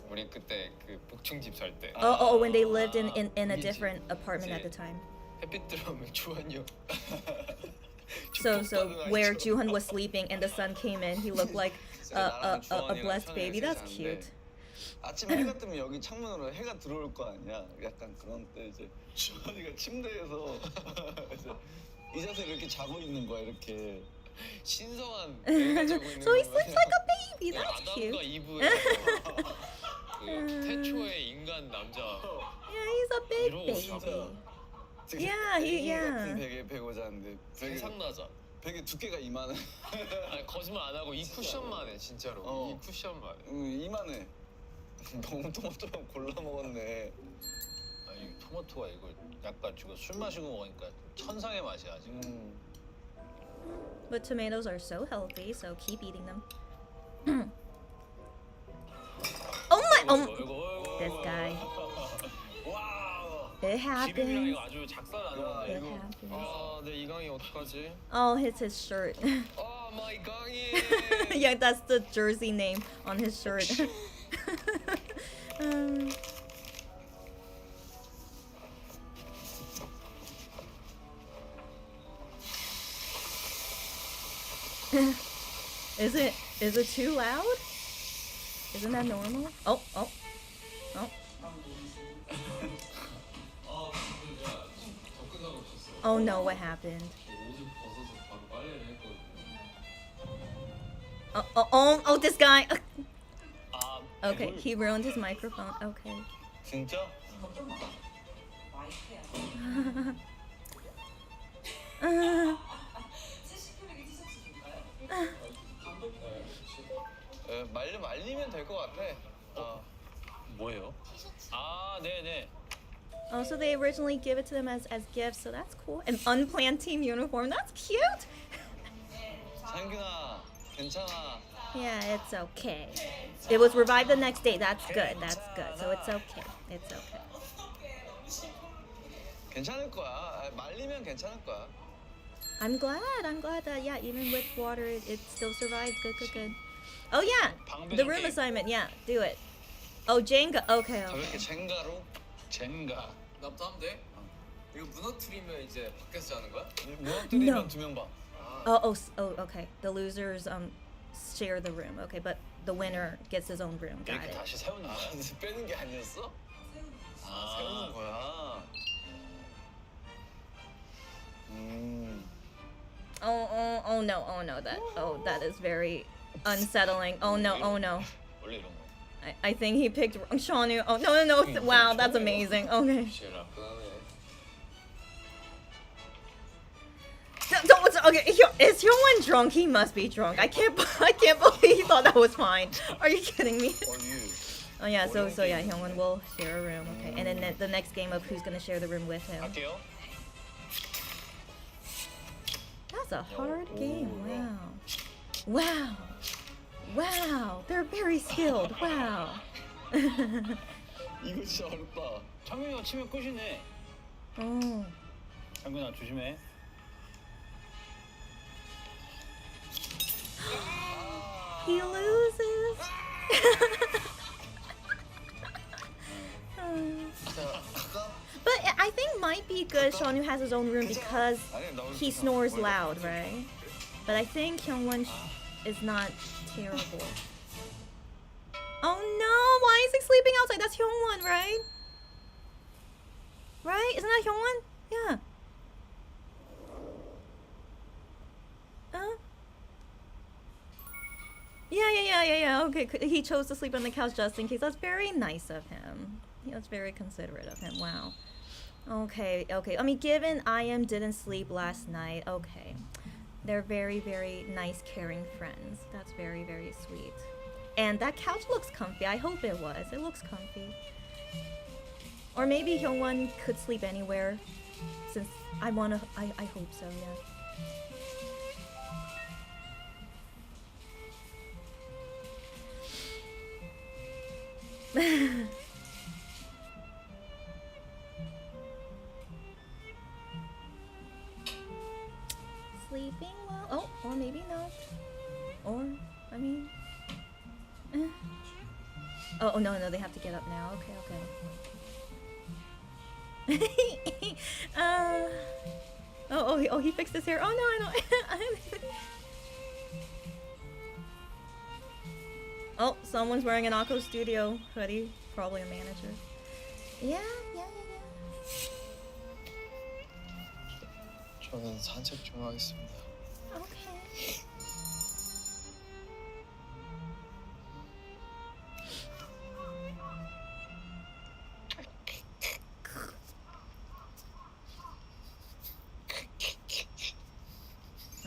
우리 그때 그 복층집 살 때. Oh, when they lived in a 우리 집 different apartment at the 이제 time. 햇빛 들어오면 주원이 형. So 축복받은 where 아이처럼. Juhan was sleeping and the sun came in, he looked like a blessed baby. That's cute. 아침 해가 뜨면 여기 창문으로 해가 들어올 거 아니야. 약간 그런 때 이제 주원이가 침대에서 이제 이 자세로 이렇게 자고 있는 거야 이렇게. 신성한 애가 자고 있는 So he 거 sleeps like a baby. That's 아담과 cute. 이브의 그 태초의 인간 남자. Yeah, he's a big 이러고 baby. 자고. Yeah, he- 애기 같은 yeah. 베개 베고 자는데 세상나자. 베개 두께가 이만해. 아니 거짓말 안 하고 이 쿠션만 해 진짜로. 어. 이 쿠션만. 이만해. 너무 토마토랑 골라 먹었네. 아니 토마토가 이거 약간 지금 술 마시고 먹으니까 천상의 맛이야 지금. But tomatoes are so healthy, so keep eating them. Oh my! Oh, this guy. 와우. It 기름이랑 happens. 이거 아주 작살나는데. It happens. 아, 내 이강이 어떡하지? Oh, it's his shirt. 아, 마이 강이. Yeah, that's the jersey name on his shirt. um, is it too loud? Isn't that normal? Oh. Oh no, what happened? Oh, this guy. 아, Okay, he ruined his microphone. Okay. 진짜? 말리면 될 것 같아. 뭐예요? 아, 네네. Oh, so they originally give it to them as gifts, so that's cool. An unplanned team uniform, that's cute. 상균아, 괜찮아. Yeah, it's okay. It was revived the next day. That's good. That's good. So it's okay. It's okay. 괜찮을 거야. 말리면 괜찮을 거야. I'm glad that yeah, even with water, it still survived. Good. Oh yeah, the room assignment. Yeah, do it. Oh, Jenga. Okay. 가볍게 젠가로. 젠가. 나부터 하면 돼? 이거 무너뜨리면 이제 밖에서 자는 거야? 무너뜨리면 No. 2명 봐. Okay. The losers share the room. Okay, but the winner gets his own room. Got 이렇게 it. 다시 세우는 거야? 빼는 게 아니었어? 세우는 거야. Oh no. That is very unsettling. Oh no. 원래 이런 거. I think he picked wrong. Shanu. Oh no. Wow, that's amazing. Okay. 제일 아프다네. Okay, is Hyungwon drunk? He must be drunk. I can't believe he thought that was fine. Are you kidding me? Oh yeah, so yeah, Hyungwon will share a room. Okay, and then the next game of who's gonna share the room with him. 갈게요. That's a hard game. Wow. They're very skilled. Wow. 이거 진짜 어렵다. 창균이가 치면 끝이네. Oh. 창균아 조심해. He loses. But I think might be maybe good Seonu has his own room because 아니 나 he snores loud, right? But I think Hyungwon is not terrible. Oh no, why is he sleeping outside? That's Hyungwon, right? Right? Isn't that Hyungwon? Yeah. Yeah. Okay, he chose to sleep on the couch just in case. That's very nice of him. That's very considerate of him. Wow. Okay. I mean, given IM didn't sleep last night, okay. They're very, very nice, caring friends. That's very, very sweet. And that couch looks comfy. I hope it was. It looks comfy. Or maybe Hyungwon could sleep anywhere. Since I hope so, yeah. Sleeping well? Oh, or maybe not. Or, I mean... Oh, no, they have to get up now. Okay. He fixed his hair. Oh, no, I know. Oh, someone's wearing an Akko Studio hoodie. Probably a manager. Yeah. 저는 산책 좀 하겠습니다. Okay.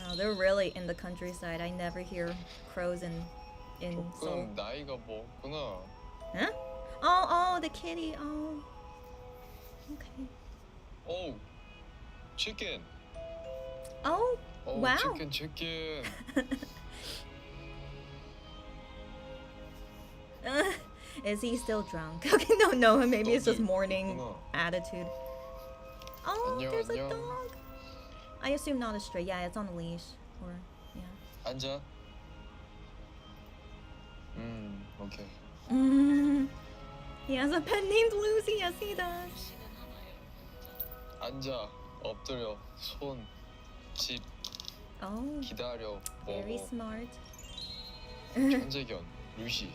Oh, they're really in the countryside. I never hear crows in Seoul. 조금 나이가 먹구나. Huh? Oh, the kitty. Oh. Okay. 오, 치킨. Oh, 오, wow. 치킨. Is he still drunk? Okay, no. Maybe it's just Doggy. morning 그렇구나. attitude. Oh, 안녕, there's a 안녕. dog. I assume not a stray. Yeah, it's on a leash. Or, yeah. 앉아. 오케이. He has a pet named Lucy. Yes, he does. 앉아. 엎드려. 손. 집. Oh, 기다려. very 먹어. smart. 천재견. 루시.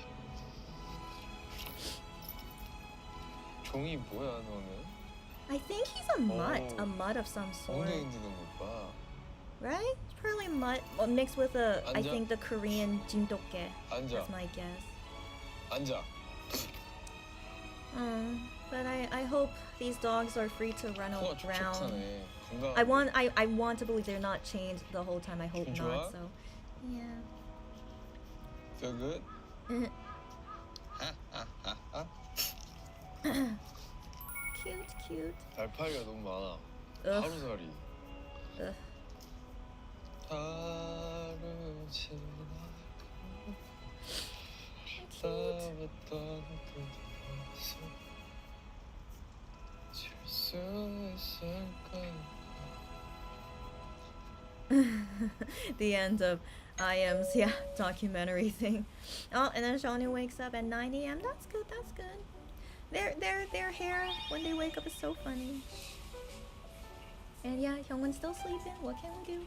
종이 뭐야 너는? I think he's a mutt. Oh. A mutt of some sort. 엉덩이 흔드는 것 봐. Right? It's probably mutt. Well, mixed with I 앉아. think the Korean jingdokge. 앉아. That's my guess. 앉아. But I hope these dogs are free to run 코가 around. 촉촉하네. 건강. I want to believe they're not chained the whole time. I hope 기분 not. 좋아? So, yeah. Feel good? Cute. 날파리가 너무 많아. Ugh. 하루살이. Ugh. 하루 지나고 싸웠던 그곳을 칠수 있을까? The end of IM's documentary thing. Oh, and then Shawnee wakes up at 9 a.m. That's good. Their hair when they wake up is so funny. And yeah, Hyungwon's still sleeping. What can we do?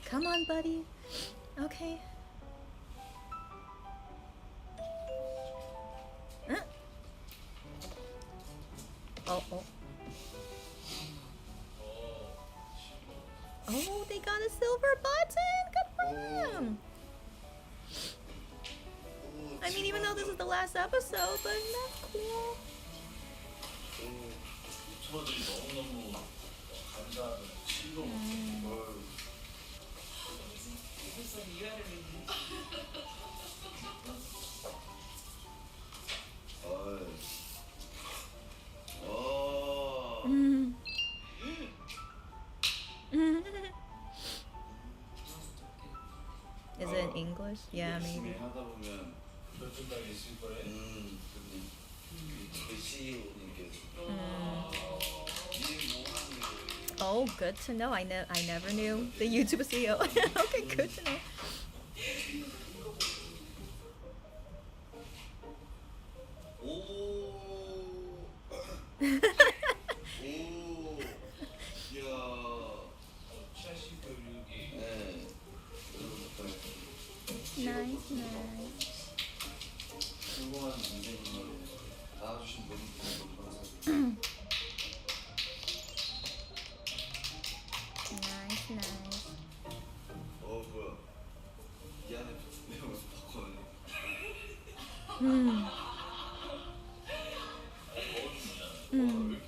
Come on, buddy. Okay. Huh? Oh. Oh, they got a silver button. Good for them. I mean, even though this is the last episode, but that's cool. 유튜버들이 너무너무 감사하고 Is it in English? Yeah, maybe. 하다 보면 몇분까지 있을 거래. 그 CEO님께서 Oh, good to know. I never knew the YouTube CEO. Okay, good to know. 오 오, 이야. 네. Nice, nice. 성공한 문제님을 낳아주신 모든 분들 감사드립니다. Nice, nice. 뭐야? 이 안에 내용을 바꿔네. 음. 음.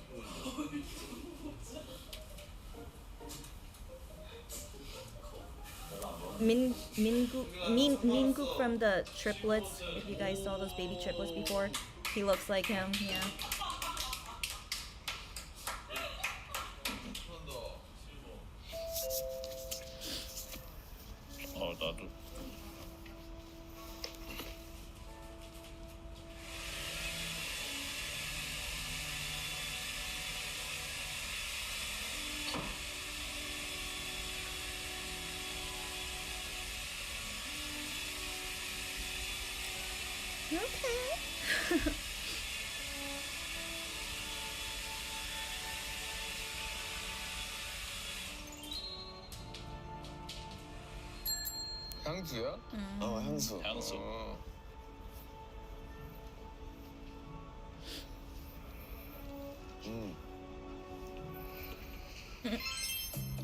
Minguk from the triplets. If you guys saw those baby triplets before, he looks like him. Yeah. 나도. Okay. 향수야? 향수. 향수.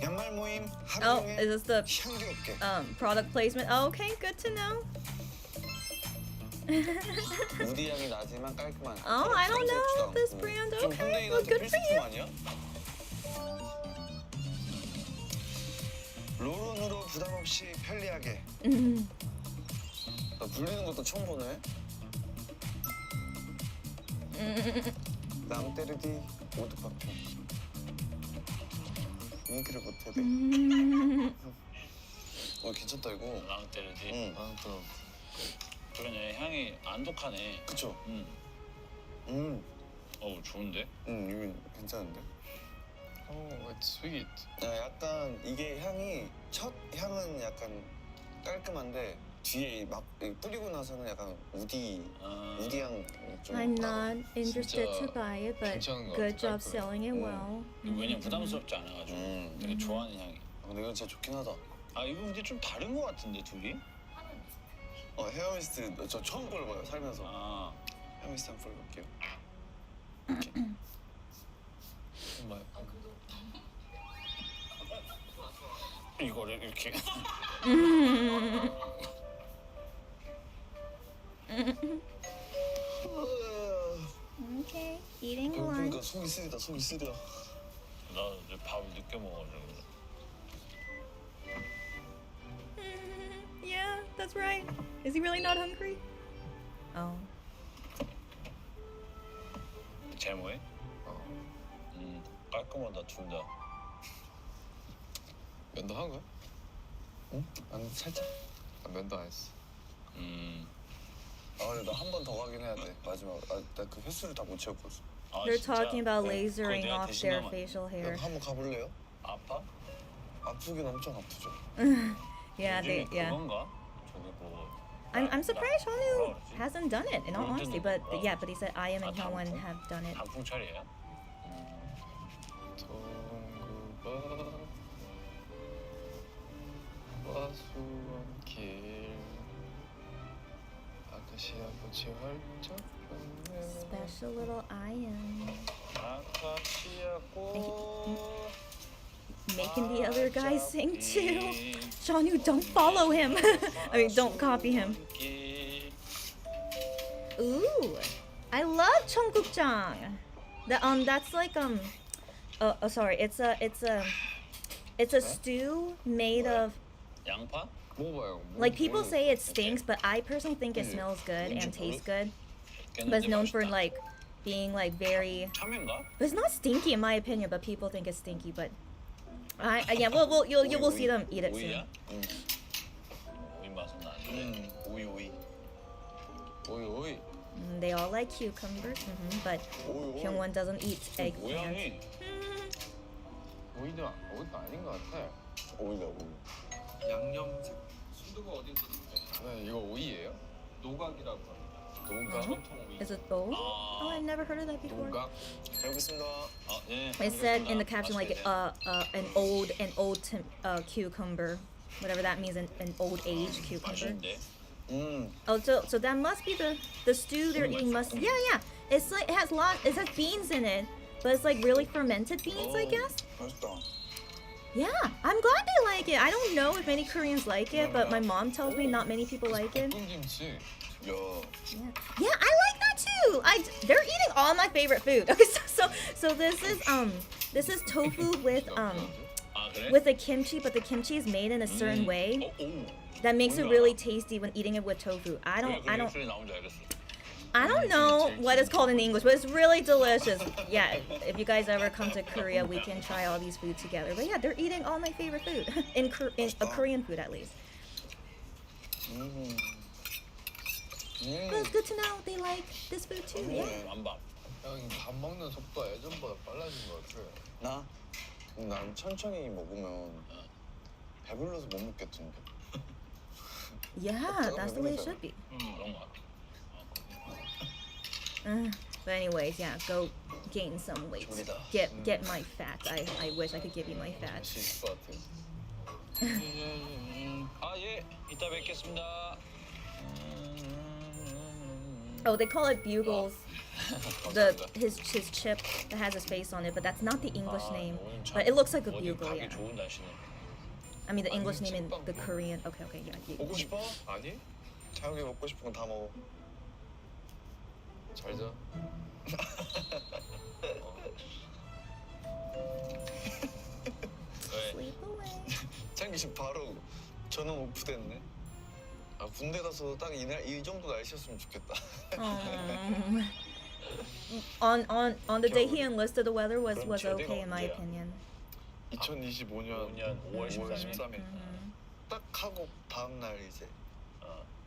연말 모임 하루 Oh, 종일 is this the 향기롭게. product placement? Oh, okay, good to know. 우디 향이 나지만 깔끔한. Oh, I don't know this 않고. brand. 좀 Okay, 현대인한테 well, good for 필수품 you. 아니야? 롤온으로 부담 없이 편리하게. 나 불리는 것도 처음 보네. 낭테르디 오드파표. 윙크를 못해야 돼. 괜찮다 이거. 랑테르디. 응. 그럼. 그러네. 향이 안 독하네. 그쵸? 어우 좋은데? 이거 괜찮은데? It's sweet. 약간 이게 향이 첫 향은 약간 깔끔한데 뒤에 막 뿌리고 나서는 약간 우디 향 좀. I'm not interested 진짜 to buy it, but 괜찮은 것 good 같아, job 깔끔해. selling it well. 왜냐면 부담스럽지 않아가지고 되게 좋아하는 향이. 근데 이건 진짜 좋긴 하다. 아 이거 근데 좀 다른 것 같은데 둘이? 헤어미스트 저 처음 뿌려봐요 살면서. 아 헤어미스트 한번 뿌려볼게요. 정말. 이거를 이렇게. Okay, eating 배고프니까 lunch. 속이 쓰리다 속이 쓰려. 나 이제 밥을 늦게 먹어가지고. Yeah, that's right. Is he really not hungry? Oh. 제모해? 깔끔하다 둘 다. 면도 한 거야? 응? 아니 살짝. 면도 안 했어. 근데 나 한 번 더 가긴 해야 돼 마지막. 나 그 횟수를 다 못 채웠거든. 아, They're 진짜? talking about 그거 lasering 내가 off 대신 their 가면 facial hair. 한번 가볼래요? 아파? 아프긴 엄청 아프죠. Yeah, they 요즘에 yeah. 그건가? 저기 뭐. I'm surprised 뭐라 Hyunwoo 그러지? hasn't done it in all 뭘 honesty, 뜨는 but 거야? yeah, but he said I am and 아, Hyunwon 단풍? have done it. 단풍 처리예요? 동구가 와수원길 아카시아 꽃이 활짝 폈네. Special little Ian 아카시아 꽃. making the other guys sing too. Jeonwoo, don't follow him. I mean, don't copy him. Ooh, I love 청국장. That's like sorry, it's a stew made of 양파? 먹어봐요. like people say it stinks, but I personally think it smells good and tastes good. But it's known for like being like very. 참외인가? It's not stinky in my opinion, but people think it's stinky. But yeah, you will see them eat it soon. 오이야? 오이 맛은 나는데. 오이. 오이. They all like cucumbers, but Hyungwon doesn't eat eggplants. 모양이 오이도 아닌 것 같아. 오이가 오이. 양념색 순두부 어딘지 네, 이거 오이예요? 노각이라고 합니다. 노각? Is it old? Oh, I've never heard of that before. 노각? 잘 먹겠습니다. 네. It said in the caption like an old cucumber, whatever that means, an old age cucumber. 맛있는데. Oh, so that must be the stew they're eating. Must yeah. It's like it has beans in it, but it's like really fermented beans, I guess. 맛있다. Yeah, I'm glad they like it. I don't know if many Koreans like it, but my mom tells me not many people like it. 볶음김치. 야, Yeah, I like that too. They're eating all my favorite food. Okay, so this is tofu with 아 그래? with the kimchi, but the kimchi is made in a certain way 오. that makes it really tasty when eating it with tofu. I don't 소리 나온 줄 알겠어. I don't know what it's called in English, but it's really delicious. Yeah, if you guys ever come to Korea, we can try all these food together. But yeah, they're eating all my favorite food in Korean food at least. But it's good to know they like this food too. Yeah. 안밥. 형, 밥 먹는 속도가 예전보다 빨라진 것 같아. 나? 난 천천히 먹으면 배불러서 못 먹겠던데. Yeah, that's the way it should be. 그런 거 같아. But anyways, yeah, go gain some weight. 졸리다. Get my fat. I wish I could give you my fat. 할수 있을 것 같아. 아 예. 이따 뵙겠습니다. Oh, they call it bugles. His chip that has his face on it, but that's not the English name. But it looks like a bugle, yeah. 좋은 날씨네. I mean the English name in the Korean. Okay, yeah. 먹고 싶어? 아니? 자욱이 먹고 싶은 건 다 먹어. 잘 자. 왜? Sleep away. 창기 씨 바로 전원 오프됐네. 아 군대 가서 딱 이 정도 날씨였으면 좋겠다. On the day he enlisted, the weather was 그럼 제대가 okay in my 언제야? opinion. 2025년 5월 5월 13일. 13일. 딱 하고 다음 날 이제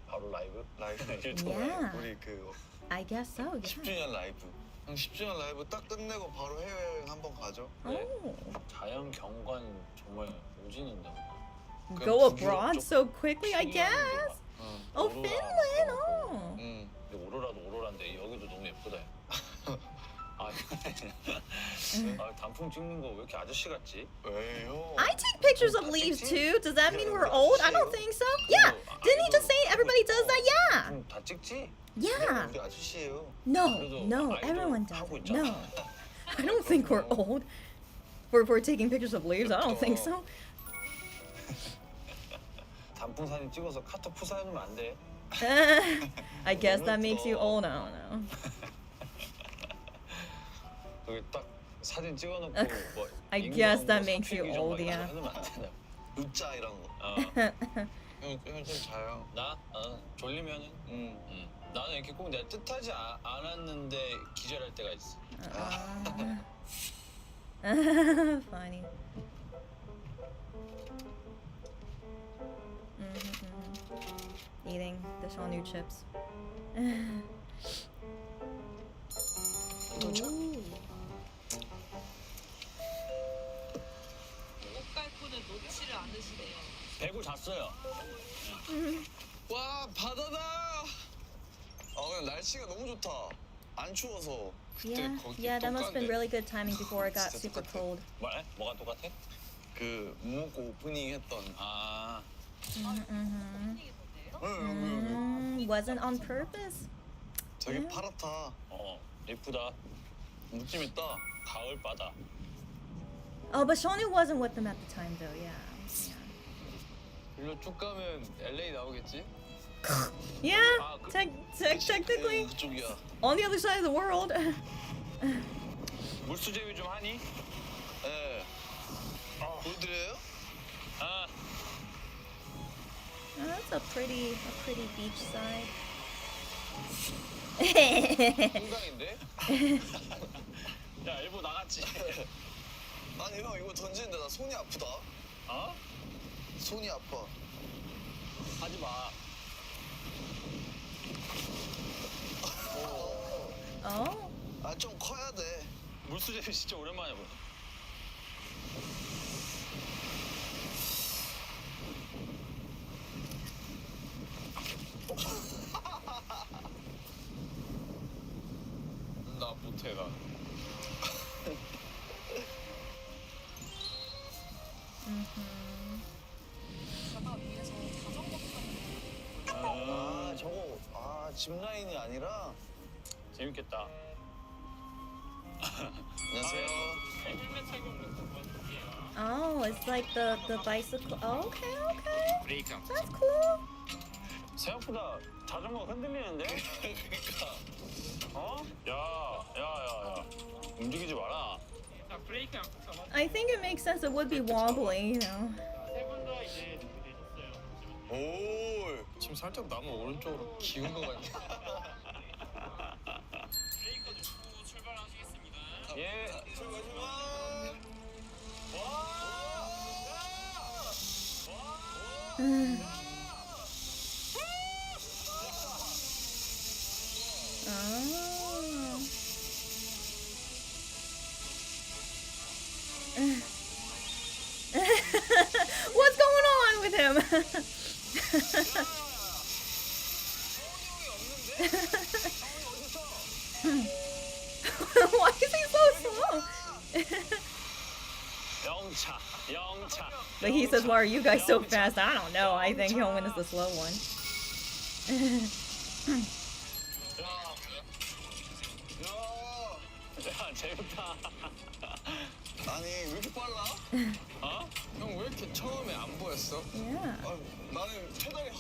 바로 라이브? 라이브 유튜브에. Yeah. 우리 그 I guess so. Yeah. 10주년 라이브. 형 10주년 라이브 딱 끝내고 바로 해외여행 한번 가죠. Oh, 자연 경관 정말 오지는다. go abroad so quickly, I guess. Oh, 오로라. Finland. Oh. 응. 근데 오로라도 오로라인데 여기도 너무 예쁘다. 아, 단풍 찍는 거 왜 이렇게 아저씨 같지? 왜요? I take pictures of leaves too. Does that mean we're old? I don't think so. Yeah. Didn't he just say everybody does that? Yeah. 다 찍지? Yeah. 우리 아저씨예요. No, everyone does 하고 it. 있잖아. No. I don't think we're old. We're taking pictures of leaves. I don't think so. 단풍 사진 찍어서 카톡 푸사해주면 안 돼. I guess that makes you old. I don't know. 여기 딱 사진 찍어놓고 뭐 I 인공 guess that 뭐 makes you 삽입 old, 이런 거 yeah. 해놓으면 안 되나? 루짜 이런 거. 형좀 자요. 나? 졸리면은? 나는 이렇게 꼭 내가 뜻하지 않았는데 기절할 때가 있어. Funny. Eating the Shawnee chips. 옷갈콘을 놓지를 않으시네요. 배구 잤어요. 와 바다다. 아 그냥 날씨가 너무 좋다. 안 추워서. Yeah, that must have been really good timing before it got super cold. 뭐래? 뭐가 똑같아? 그 무먹고 오프닝 했던. 아, Wasn't on purpose. 저기 파랗다. 예쁘다. 느낌 있다. 가을 바다. Oh, but Shawnee wasn't with them at the time, though. Yeah. 일로 쭉 가면 LA 나오겠지? Yeah. Technically, 그쪽이야. on the other side of the world. 물수제비 좀 하니? 예. 보여드려요? 아, That's a pretty beach side. 한강인데? 야 일부 나갔지. 아니 형 이거 던지는데 나 손이 아프다. 어? 손이 아파. 하지 마. Oh. 아 좀 커야 돼. 물수제비 진짜 오랜만에 보네. 바다 위에서 자전거 타는 아 저거 짚라인이 아니라. 재밌겠다. 안녕하세요. Oh, it's like the bicycle. Oh, okay, okay. 브레이크 That's cool. 생각보다 자전거 흔들리는데? 그러니까. 어? 야. 움직이지 마라. I think it makes sense. It would be wobbly, you know. 오. 지금 살짝 나무 오른쪽으로 기운 거 같네. 예. 출발. Oh. What's going on with him? Why is he so slow? 영차. But he says, why are you guys so fast? I don't know. I think Hyungwon is the slow one. 야, 재밌다. 아니 왜 이렇게 빨라? 어? 형 왜 이렇게 처음에 안 보였어? Yeah. 나는 페달이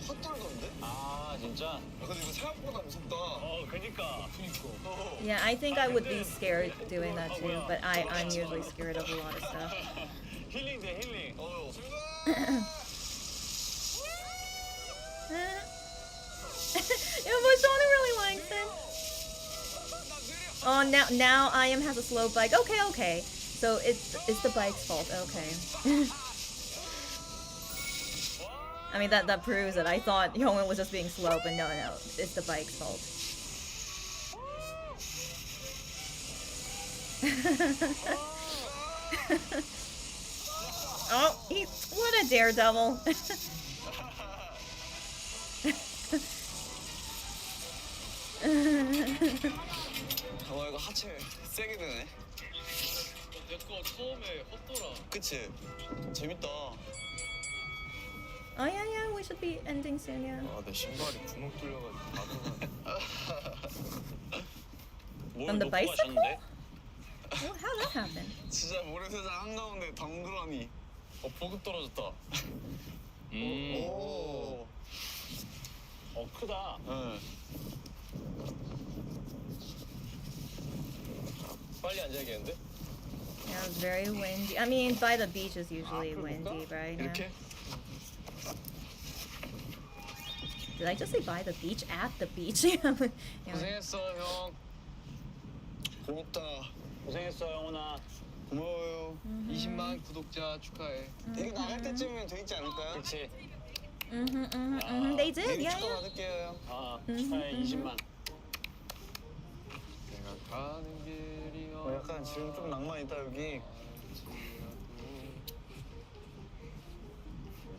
헛돌던데? 아, 진짜? 근데 이거 생각보다 무섭다. 그니까. Yeah, I think I would be scared doing that too, but I'm usually scared of a lot of stuff. 힐링 돼, 힐링. Yeah, but Shawnee really likes it. Oh, now I.M has a slow bike. Okay. So it's the bike's fault. Okay. I mean that proves it. I thought Hyungwon was just being slow, but no, it's the bike's fault. Oh, what a daredevil. 와 이거 하체 세게 되네. 내 거 처음에 헛돌아. 그치? 재밌다. Oh yeah, we should be ending soon, yeah. 내 신발이 구멍 뚫려가지고 다 뭘 On the 놓고 bicycle? 가셨는데? Oh, how'd that happen? 진짜 모래사장 한가운데 덩그러니. 보급 떨어졌다. 오. 크다. 응. 빨리 앉아야겠는데? Yeah, it was very windy. I mean, by the beach is usually windy, right? Yeah. 이렇게? Did I just say by the beach? At the beach? Yeah. 고생했어 형. 고맙다. 고생했어, 영훈아. 고마워요. 20만 구독자 축하해. 이게 나갈 때쯤이면 돼 있지 않을까요? 그렇지. They did, yeah. 축하 받을게요. 형. 축하해, 20만. 내가 가는 길이 약간 지금 좀 낭만 있다 여기.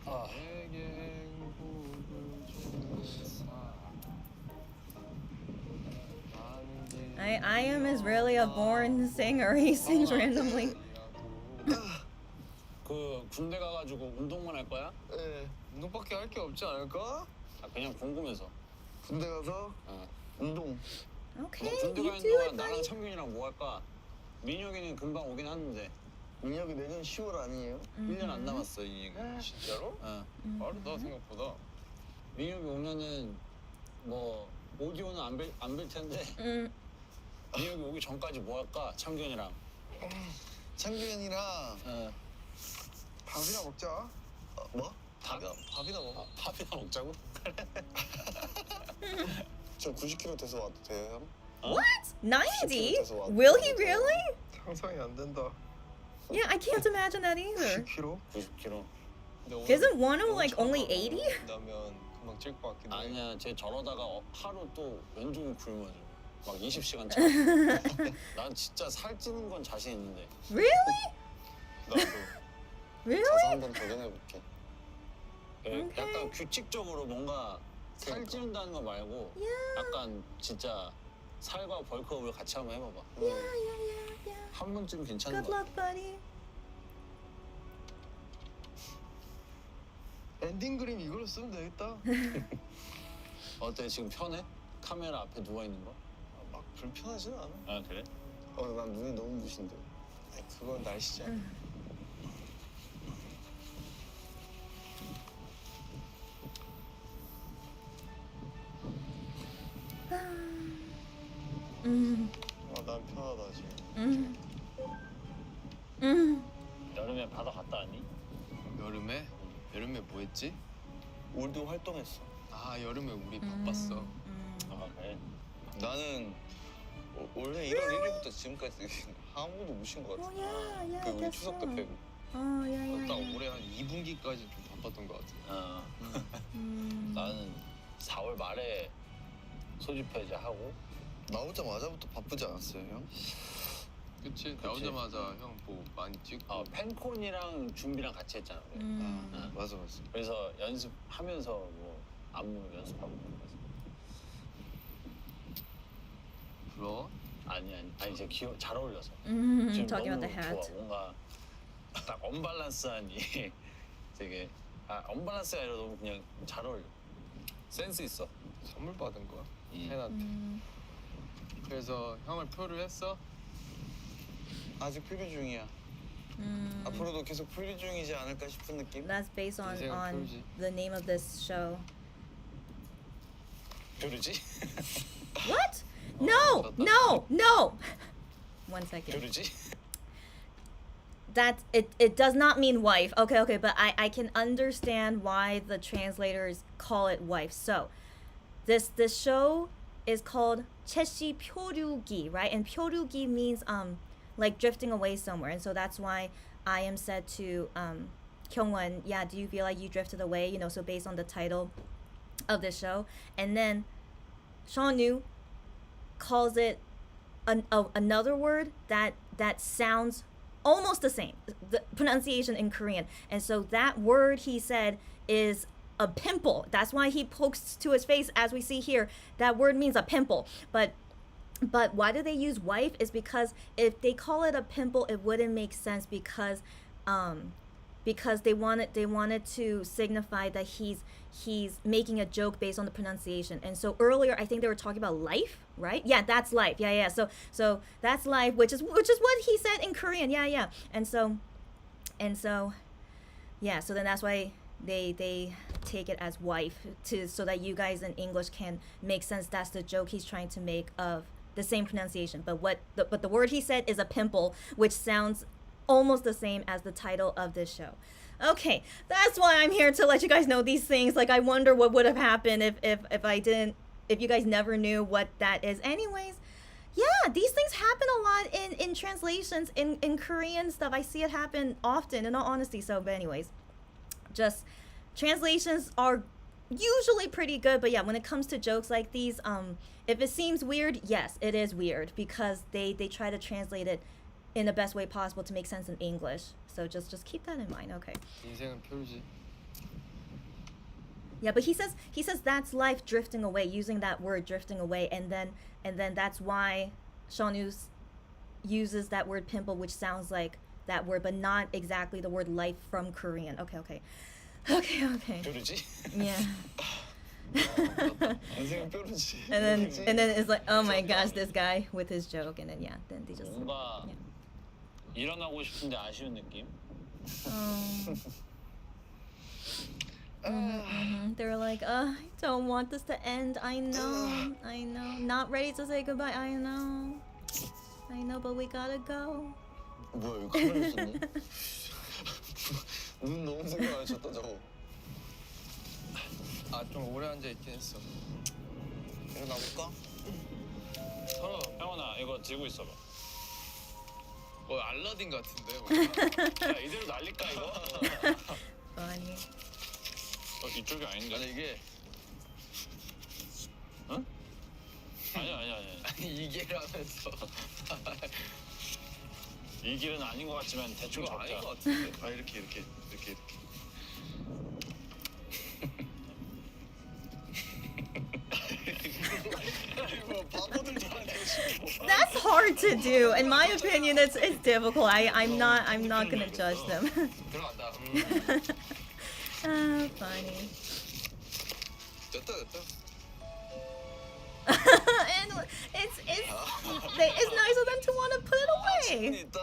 내게 행복을 주사. I.M is really a born singer. He sings randomly. 그 군대 가가지고 운동만 할 거야? 네. 운동밖에 할 게 없지 않을까? 그냥 궁금해서. 군대 가서 어. 운동. Okay, 너 군대 you 가는 do 동안 it, 나랑 buddy. 창균이랑 뭐 할까? 민혁이는 금방 오긴 하는데 민혁이 내년 10월 아니에요? 1년 안 남았어 이 얘기. 진짜로? 빠르다 생각보다. 민혁이 오면은 뭐 오디오는 안 빌 텐데 민혁이 오기 전까지 뭐 할까? 창균이랑. 창균이랑 밥이나 먹자. 뭐? 밥이나 먹어. 밥이나 먹자고? 저 90kg 돼서 와도 돼요? What? 90? That's a lot. Will he really? 상상이 안 된다. Yeah, I can't imagine that either. 10kg? 90kg. Isn't Wonu like only 80? 나면 금방 찔 것 같긴 해. 아니야, 쟤 저러다가 하루 또 왼쪽이 굶어져. 막 20시간 차. 난 진짜 살찌는 건 자신 있는데. Really? 나도. 가서 Really? 한번 도전해볼게. 약간 규칙적으로 뭔가 살찌운다는 거 말고 약간 진짜 살과 벌크업을 같이 한번 해봐봐. Yeah. 한 번쯤 괜찮은 Good 거 같아. luck, buddy. 엔딩 그림 이걸로 쓰면 되겠다. 어때 지금 편해? 카메라 앞에 누워 있는 거? 막 불편하진 않아. 아 그래? 난 눈이 너무 부신데. 그건 날씨잖아. 음. 난 편하다 지금. 여름에 바다 갔다 왔니? 여름에 뭐 했지? 우리도 활동했어. 아 여름에 우리 바빴어. 아 그래? 나는 올해 1월 1일부터 지금까지 한 번도 못 쉰 것 같아. Oh yeah, yeah. 그 I 우리 guess 추석 so. 때 빼고. Oh yeah, yeah. 딱 yeah. 올해 한 2분기까지 좀 바빴던 것 같아. 어. 음. 나는 4월 말에 소집회 이제 하고 나오자마자부터 바쁘지 않았어요, 형? 그치? 나오자마자 형 뭐 많이 찍고. 팬콘이랑 준비랑 같이 했잖아. 우리. 음. 맞아. 그래서 연습하면서 뭐 안무 연습하고 그래서. 불러? 아니 이제 잘 어울려서 지금 Talking 너무 about the hat. 좋아. 뭔가 딱 언밸런스한 이 되게 언밸런스가 아니라 너무 그냥 잘 어울려. 센스 있어. 선물 받은 거야. 음. 팬한테. 그래서 형을 표를 했어? 아직 프리뷰 중이야. 앞으로도 계속 프리뷰 중이지 않을까 싶은 느낌? That's based on 인생은 풀지. the name of this show. 교류지? What? No, no, no. 1 second. 교류지? That it does not mean wife. Okay, but I can understand why the translators call it wife. So, this show is called 채시 표류기, right? And 표류기 means like drifting away somewhere, and so that's why I am said to Kyungwon, yeah, do you feel like you drifted away? You know, so based on the title of the show, and then Seonu calls it another word that sounds almost the same, the pronunciation in Korean, and so that word he said is a pimple. That's why he pokes to his face, as we see here. That word means a pimple, but why do they use wife is because if they call it a pimple, it wouldn't make sense because they wanted to signify that he's making a joke based on the pronunciation. And so earlier I think they were talking about life, right? Yeah, that's life. Yeah. So that's life, which is what he said in Korean. Yeah. And so yeah, so then that's why they take it as wife so that you guys in English can make sense. That's the joke he's trying to make of the same pronunciation. But the word he said is a pimple, which sounds almost the same as the title of this show. Okay, that's why I'm here to let you guys know these things. Like, I wonder what would have happened if you guys never knew what that is. Anyways, yeah, these things happen a lot in translations in Korean stuff. I see it happen often, in all honesty. So, but anyways, just translations are usually pretty good, but yeah, when it comes to jokes like these, if it seems weird, yes, it is weird because they try to translate it in the best way possible to make sense in English. So just keep that in mind. Okay. 인생은 표류지. Yeah, but he says that's life drifting away, using that word drifting away, and then that's why Seonu uses that word pimple, which sounds like that word, but not exactly the word life from Korean. Okay. 교류지? Yeah. 인생은 뾰루지. and then it's like, oh my gosh, this guy with his joke, and then yeah, then they just 뭔가 yeah. 일어나고 싶은데 아쉬운 느낌? They're like, I don't want this to end. I know. Not ready to say goodbye. I know, but we gotta go. 뭐야 이거 카메라 썼니? 눈 너무 생각 안 하셨다 저거. 좀 오래 앉아 있긴 했어. 일어나 볼까? 서로 형원아 이거 들고 있어봐. 뭐 알라딘 같은데. 뭐. 야 이대로 날릴까 이거? Funny. 이쪽이 아닌데? 아니 이게 응? 아니야. 아니 이게라면서. 이 길은 아닌 것 같지만 대충 이거 아닌 잡자. 것 같은데. 아 이렇게. 뭐 바보들도 아니고 싶어. That's hard to do. In my opinion, it's difficult. I'm not gonna judge them. 들어간다. Funny. 됐다. And it's nice of them to want to put it 충분히 away. 있다.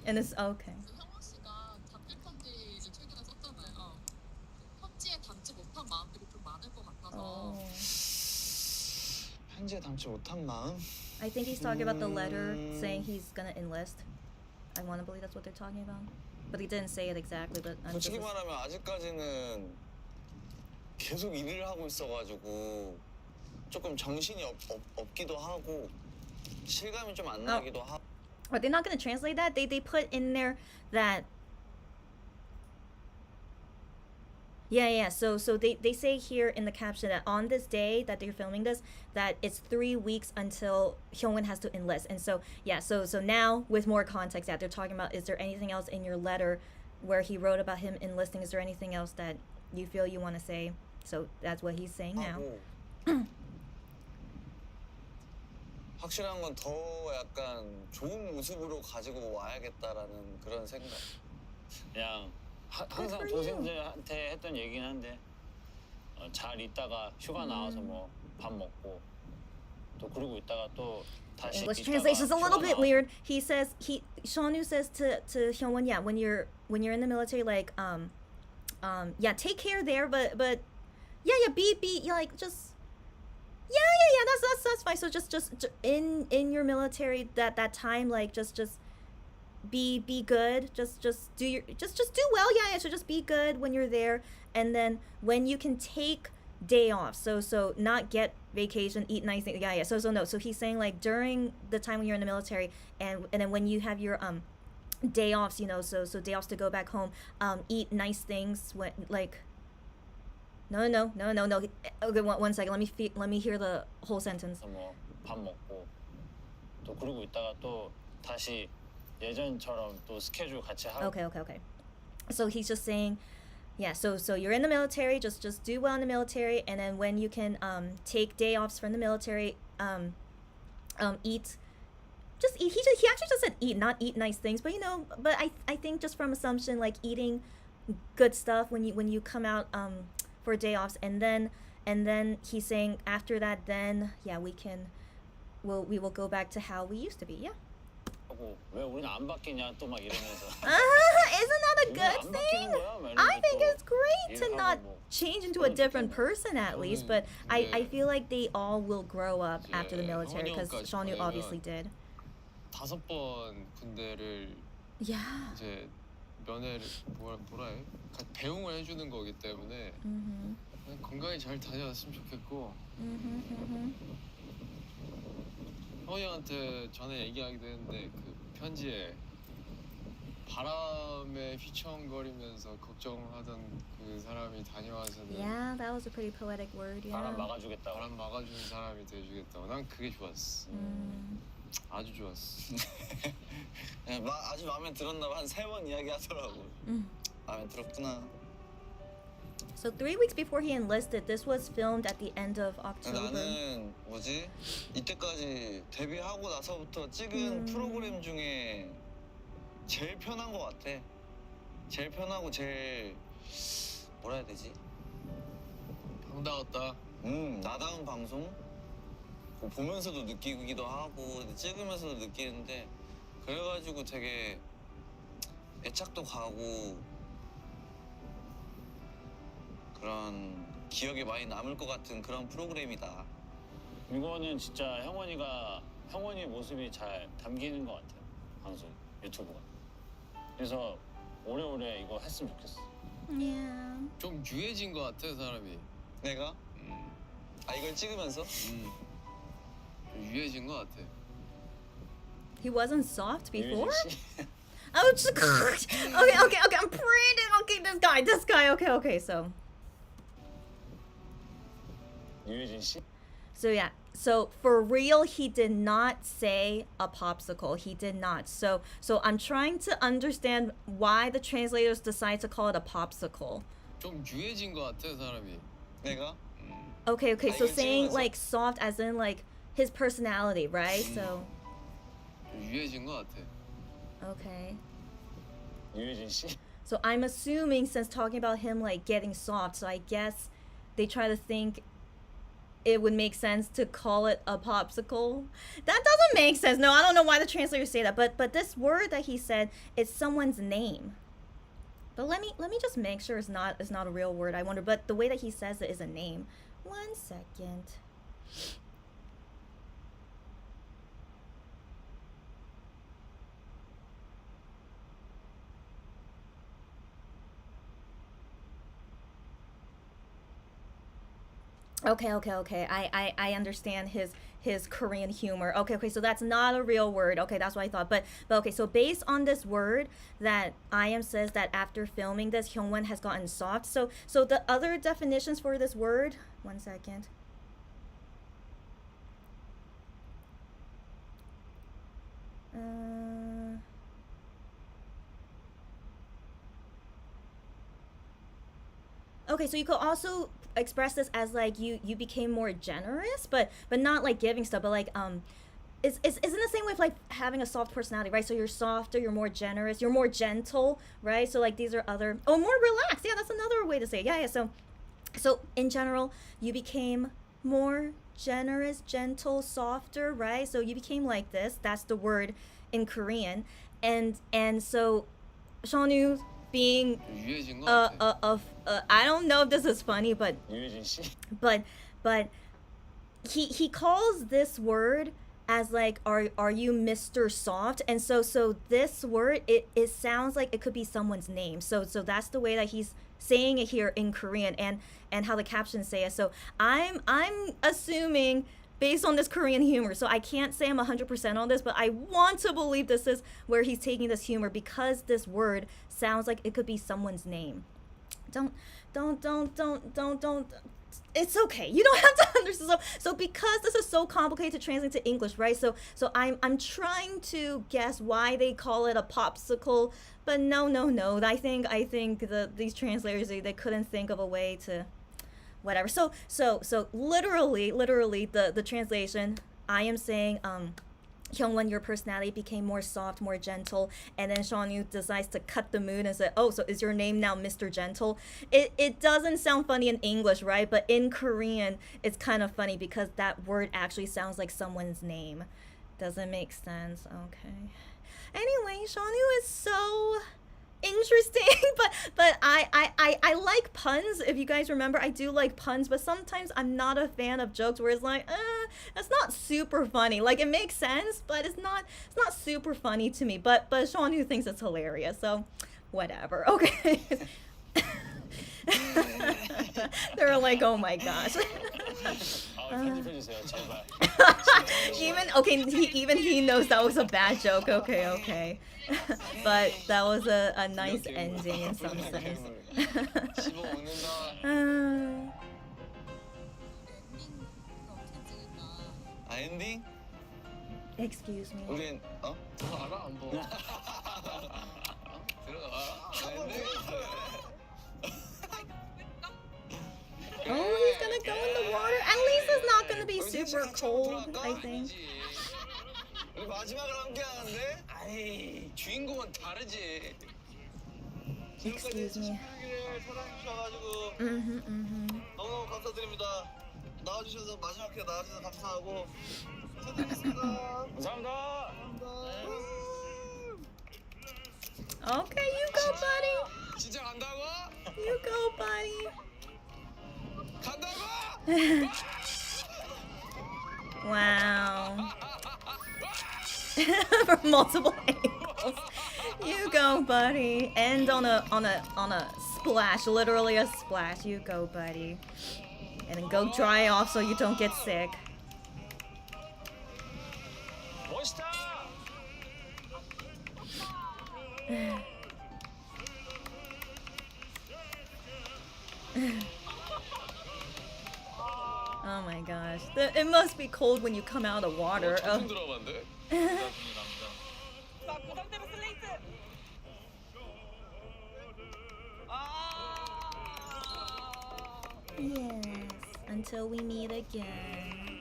And it's okay. 형원 씨가 답글 편지를 최근에 썼잖아요. 편지에 담지 못한 마음들이 좀 많을 것 같아서 Oh. 편지에 담지 못한 마음. I think he's talking about the letter saying he's gonna enlist. I want to believe that's what they're talking about, but he didn't say it exactly. But 솔직히 말하면 아직까지는 계속 일을 하고 있어가지고 조금 정신이 없기도 하고 실감이 좀 안 나기도 하고. are they not gonna translate that? They put in there that. Yeah. So they say here in the caption that on this day that they're filming this, that it's 3 weeks until Hyungwon has to enlist. And so so now with more context that they're talking about, is there anything else in your letter where he wrote about him enlisting? Is there anything else that you feel you want to say? So that's what he's saying now. 하고 확실한 건 더 약간 좋은 모습으로 가지고 와야겠다라는 그런 생각. 그냥 항상 Good for 동생들한테 했던 얘기긴 한데 잘 있다가 휴가 나와서 뭐 밥 먹고 또 그러고 있다가 또 다시 English 있다가 translation is a little 휴가 bit 나와서 weird. He says Seonu says to Hyungwon, yeah, when you're in the military, like yeah, take care there, but yeah, be like just yeah, that's fine. So just in your military that time, like just be good, just do do well, yeah. So just be good when you're there, and then when you can take day off, so not get vacation, eat nice things, yeah. So no, so he's saying like during the time when you're in the military, and then when you have your day offs, you know, so day offs to go back home, eat nice things when like. No. Okay, one second. Let me hear the whole sentence. 뭐 밥 먹고 또 그러고 있다가 또 다시 예전처럼 또 스케줄 같이 하고 Okay. So he's just saying, yeah. So you're in the military. Just do well in the military, and then when you can take day offs from the military, eat. Just eat. He actually just said eat, not eat nice things. But you know, but I think just from assumption, like eating good stuff when you come out for day offs, and then he's saying after that, then yeah, we will go back to how we used to be. Yeah. 하고 왜 우리는 안 바뀌냐 또 막 이러면서 Isn't that a 우리는 good 안 바뀌는 thing? 거야? 막 I 이러면서 think 또 it's great to 일하고 not 뭐 change into a different person at least, but I 네. feel like they all will grow up 이제 after the military because 헌혈까지 Seonu 보내면 obviously did. 5번 군대를 Yeah. 이제 면회를 뭐라 해? 배웅을 해주는 거기 때문에 Mhm. 그냥 건강히 잘 다녀왔으면 좋겠고 Mhm. 허이 형한테 전에 얘기하기도 했는데 그 편지에 바람에 휘청거리면서 걱정하던 그 사람이 다녀와서는 Yeah, that was a pretty poetic word. Yeah. 바람 막아주겠다고 바람 막아주는 사람이 돼주겠다고. 난 그게 좋았어. 아주 좋았어. 네, 아주 마음에 들었나 봐. 한 3번 이야기하더라고. 마음에 들었구나. So 3 weeks before he enlisted, this was filmed at the end of October. 나는 뭐지? 이때까지 데뷔하고 나서부터 찍은 프로그램 중에 제일 편한 것 같아. 제일 편하고 제일 뭐라 해야 되지? 반가웠다. 나다운 방송? 그거 보면서도 느끼기도 하고 찍으면서도 느끼는데 그래가지고 되게 애착도 가고 그런 기억에 많이 남을 것 같은 그런 프로그램이다. 이거는 진짜 형원이 모습이 잘 담기는 것 같아요. 방송 유튜브가. 그래서 오래오래 이거 했으면 좋겠어. Yeah. 좀 유해진 것 같아 사람이. 내가? 아 이걸 찍으면서? 좀 유해진 것 같아. He wasn't soft before? 유해진 씨. Oh, just okay. I'm pretty okay. This guy. Okay. 유해진 씨. So yeah. So for real, he did not say a popsicle. He did not. So I'm trying to understand why the translators decide to call it a popsicle. 좀 유해진 것 같아 사람이. 내가? Okay. So 이걸 saying 찍으면서? like soft as in like his personality, right? So 좀 유해진 것 같아. okay. 유해진 씨. So I'm assuming since talking about him like getting soft, so I guess they try to think it would make sense to call it a popsicle. That doesn't make sense. No, I don't know why the translators say that, but this word that he said is someone's name. But let me just make sure it's not a real word. I wonder, but the way that he says it is a name. 1 second. Okay. I understand his Korean humor. Okay, so that's not a real word. Okay, that's what I thought. But okay, so based on this word that IM says that after filming this, Hyungwon has gotten soft. So the other definitions for this word, 1 second. Okay, so you could also express this as like you became more generous, but not like giving stuff, but like it's in the same way of like having a soft personality, right? So you're softer, you're more generous, you're more gentle, right? So like these are other more relaxed. Yeah, that's another way to say it. Yeah. So in general, you became more generous, gentle, softer, right? So you became like this. That's the word in Korean, and so Seonu being 유해진 거 같아. I don't know if this is funny, but 유해진 씨. but he calls this word as like are you Mr. Soft, and so this word it sounds like it could be someone's name, so that's the way that he's saying it here in Korean, and how the captions say it. So I'm assuming based on this Korean humor, so I can't say I'm 100% on this, but I want to believe this is where he's taking this humor, because this word sounds like it could be someone's name. Don't. It's okay. You don't have to understand. So because this is so complicated to translate to English, right? So I'm trying to guess why they call it a popsicle, but no. I think these translators they couldn't think of a way to, whatever. So literally the translation, I am saying Hyungwon, your personality became more soft, more gentle, and then Seonu decides to cut the mood and say, oh, so is your name now Mr. Gentle? It doesn't sound funny in English, right? But in Korean, it's kind of funny because that word actually sounds like someone's name. Doesn't make sense. Okay. Anyway, Seonu is so interesting, but I like puns. If you guys remember, I do like puns, but sometimes I'm not a fan of jokes where it's like, it's not super funny. Like it makes sense, but it's not super funny to me. But Seonu thinks it's hilarious, so whatever. Okay. They're like, oh my gosh. 편집해주세요, 제발. even he knows that was a bad joke. Okay. But that was a nice ending in some sense. 씹어먹는다. 아 엔딩? Excuse me. 우린 어? 알아 안 보. 들어가. 엔딩? Oh, he's gonna go in the water. At least it's not gonna be super cold, I think. 우리 마지막을 함께 하는데? 아이 주인공은 다르지. Excuse me. 를 사랑해주셔가지고 너무너무 감사드립니다. 나와주셔서 마지막 회 나와주셔서 감사하고 감사드리겠습니다. 감사합니다. Okay, you go, buddy. 진짜 간다고? You go, buddy. 간다고? Wow. From multiple angles. You go, buddy. End on a splash, literally a splash. You go, buddy. And then go dry off so you don't get sick. 멋있다. Oh my gosh. It must be cold when you come out of water. 처음 들어봤는데. 나 부담대로 슬레이트. Yes. Until we meet again.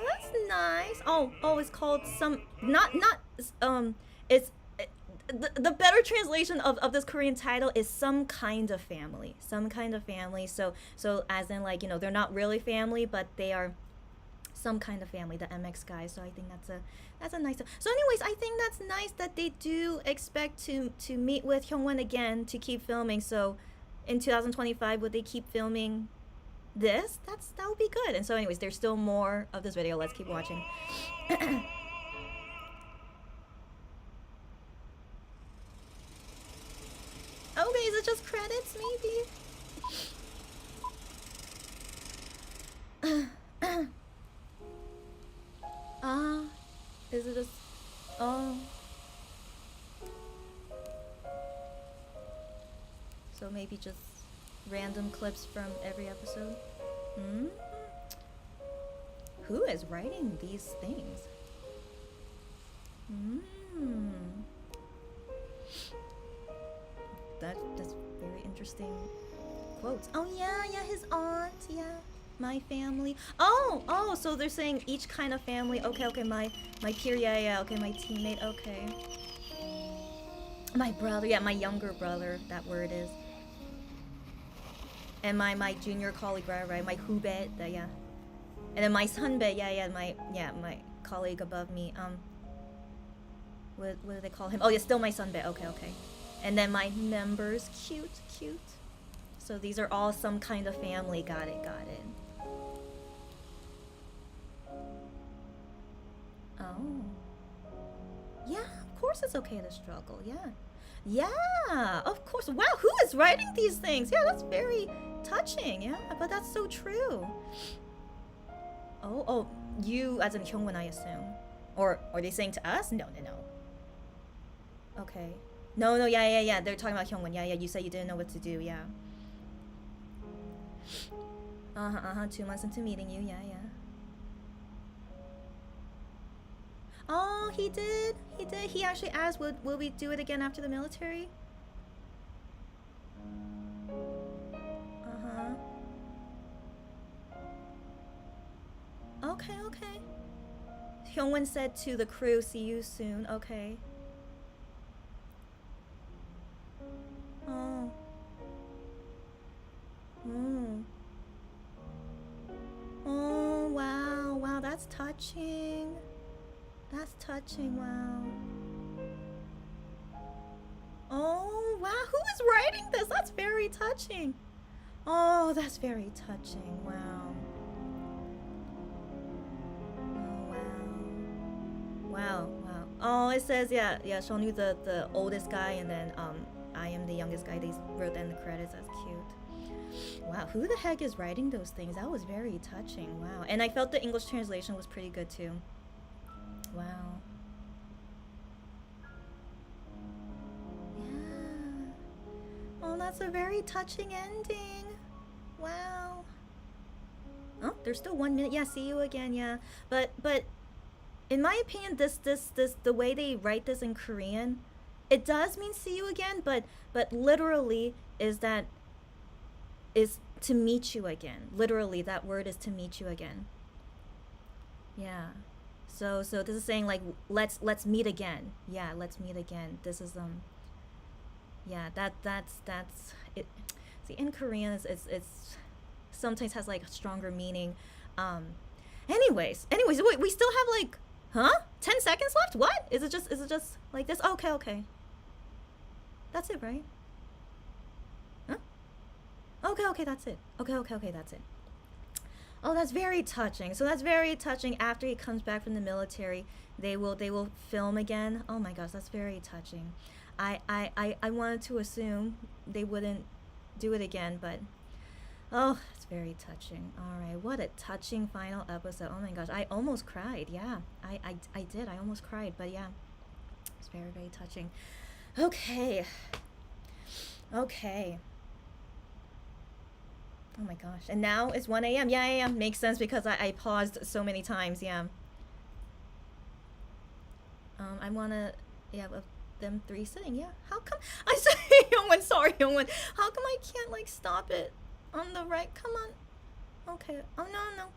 That's nice. Oh, it's called some not it's the better translation of this Korean title is some kind of family. Some kind of family. So as in like, you know, they're not really family, but they are some kind of family, the MX guys. So I think that's a nice. So anyways, I think that's nice that they do expect to meet with Hyungwon again to keep filming. So in 2025, would they keep filming this? That would be good. And so anyways, there's still more of this video. Let's keep watching. Okay, is it just credits maybe? Is it just... Oh. So maybe just random clips from every episode? Hmm? Who is writing these things? Hmm. That's very interesting quotes. Oh yeah, his aunt, yeah. My family. Oh, so they're saying each kind of family. Okay, my peer, yeah, okay, my teammate, okay. My brother, yeah, my younger brother, that word is. And my junior colleague, right, my hubet, yeah. And then my sunbe, yeah, my colleague above me. What do they call him? Oh yeah, still my sunbe, okay. And then my members, cute. So these are all some kind of family, got it. Oh. Yeah, of course it's okay to struggle, yeah. Yeah, of course. Wow, who is writing these things? Yeah, that's very touching, yeah, but that's so true. Oh, you as in Hyungwon, I assume. Or are they saying to us? No. Okay. No, yeah. They're talking about Hyungwon. Yeah. You said you didn't know what to do. Yeah. 2 months into meeting you. Yeah. Oh, he did. He actually asked, will we do it again after the military? Okay. Hyungwon said to the crew, see you soon. Okay. Oh. Oh, wow, that's touching. Wow. Oh, wow, who is writing this? That's very touching. Oh, that's very touching. Wow. Oh, wow. Oh, it says, yeah, Seonwoo the oldest guy, and then I am the youngest guy. They wrote that in the credits. That's cute. Wow, who the heck is writing those things? That was very touching. Wow. And I felt the English translation was pretty good too. Wow. Yeah. Oh, that's a very touching ending. Wow. Oh, there's still 1 minute. Yeah, see you again. Yeah. But in my opinion, this the way they write this in Korean, it does mean see you again, but literally is to meet you again. Literally, that word is to meet you again. Yeah. So this is saying like let's meet again. Yeah, let's meet again. This is yeah, that's it. See, in Korean it's sometimes has like a stronger meaning. Anyways, wait, we still have like 10 seconds left? What? Is it just like this? Okay. That's it, right? Huh? Okay, that's it. Okay, that's it. Oh, that's very touching. So that's very touching. After he comes back from the military, they will film again. Oh my gosh, that's very touching. I wanted to assume they wouldn't do it again, but oh, it's very touching. All right, what a touching final episode. Oh my gosh, I almost cried. Yeah, I did. I almost cried, but yeah, it's very, very touching. Okay. Oh my gosh. And now it's 1 a.m. Yeah. Makes sense because I paused so many times. Yeah. I wanna them three sitting. Yeah. How come I said Hyungwon? Sorry, Hyungwon. How come I can't like stop it on the right? Come on. Okay. Oh no.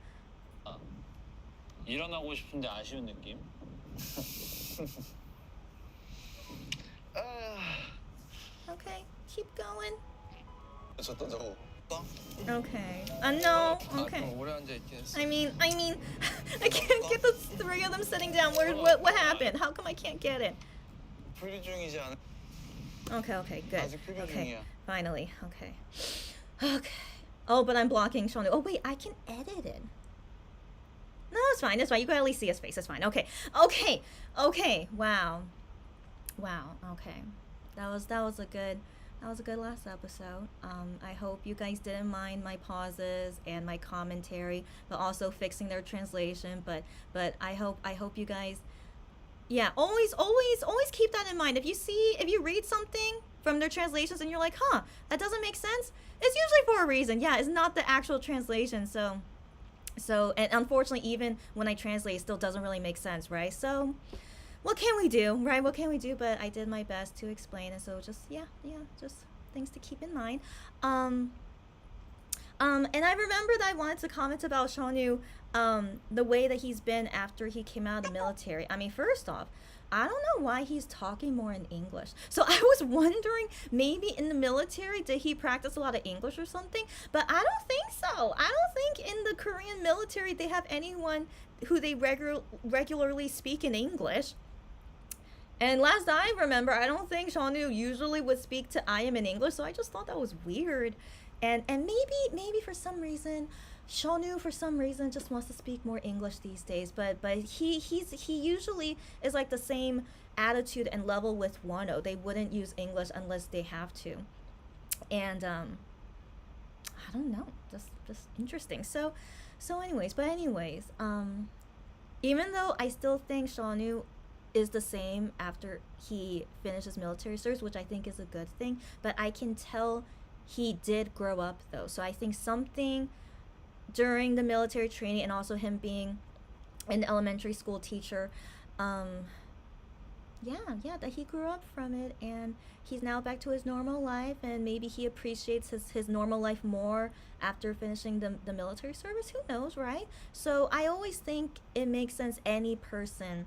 일어나고 싶은데 아쉬운 느낌? 줬던 저거. Okay. No. 아, Okay. 좀 오래 앉아 있긴 했어. I mean, I can't get the three of them sitting down. What happened? How come I can't get it? 프리뷰 중이지 않아? Okay, good. 아직 프리뷰 Okay, 중이야. finally. Okay. Oh, but I'm blocking Shonu. Oh wait, I can edit it. No, it's fine. It's fine. You can at least see his face. It's fine. Okay. Wow. Okay. That was a good last episode. I hope you guys didn't mind my pauses and my commentary, but also fixing their translation. But I hope you guys, yeah, always keep that in mind. If you read something from their translations and you're like, huh, that doesn't make sense, it's usually for a reason. Yeah, it's not the actual translation. So, and unfortunately, even when I translate, it still doesn't really make sense, right? So, what can we do, right? What can we do? But I did my best to explain, and so just things to keep in mind. And I remember that I wanted to comment about Shonu, the way that he's been after he came out of the military. I mean, first off, I don't know why he's talking more in English. So I was wondering, maybe in the military, did he practice a lot of English or something? But I don't think so. I don't think in the Korean military they have anyone who they regularly speak in English. And last I remember, I don't think Shonu usually would speak to I am in English, so I just thought that was weird. And maybe for some reason, Shonu for some reason just wants to speak more English these days. But he usually is like the same attitude and level with Wano. They wouldn't use English unless they have to. And I don't know, just interesting. So anyways, even though I still think Shonu is the same after he finishes military service, which I think is a good thing, but I can tell he did grow up though. So I think something during the military training and also him being an elementary school teacher, that he grew up from it and he's now back to his normal life, and maybe he appreciates his normal life more after finishing the military service. Who knows, right? So I always think it makes sense any person,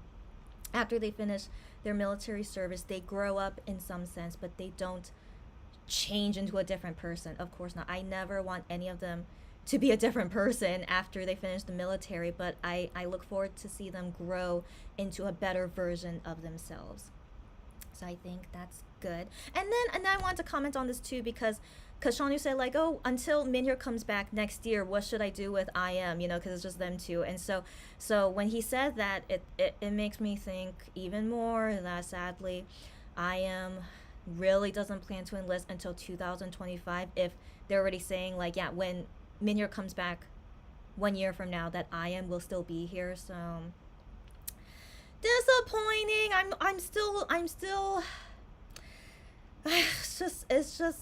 after they finish their military service, they grow up in some sense, but they don't change into a different person. Of course not. I never want any of them to be a different person after they finish the military, but I look forward to see them grow into a better version of themselves. So I think that's good. And then I want to comment on this too, because Shonu said like, oh, until Minhyuk comes back next year, what should I do with I.M, because it's just them two. And so when he said that, it makes me think even more that sadly I.M really doesn't plan to enlist until 2025, if they're already saying like, yeah, when Minhyuk comes back 1 year from now, that I.M will still be here. So disappointing. I'm still it's just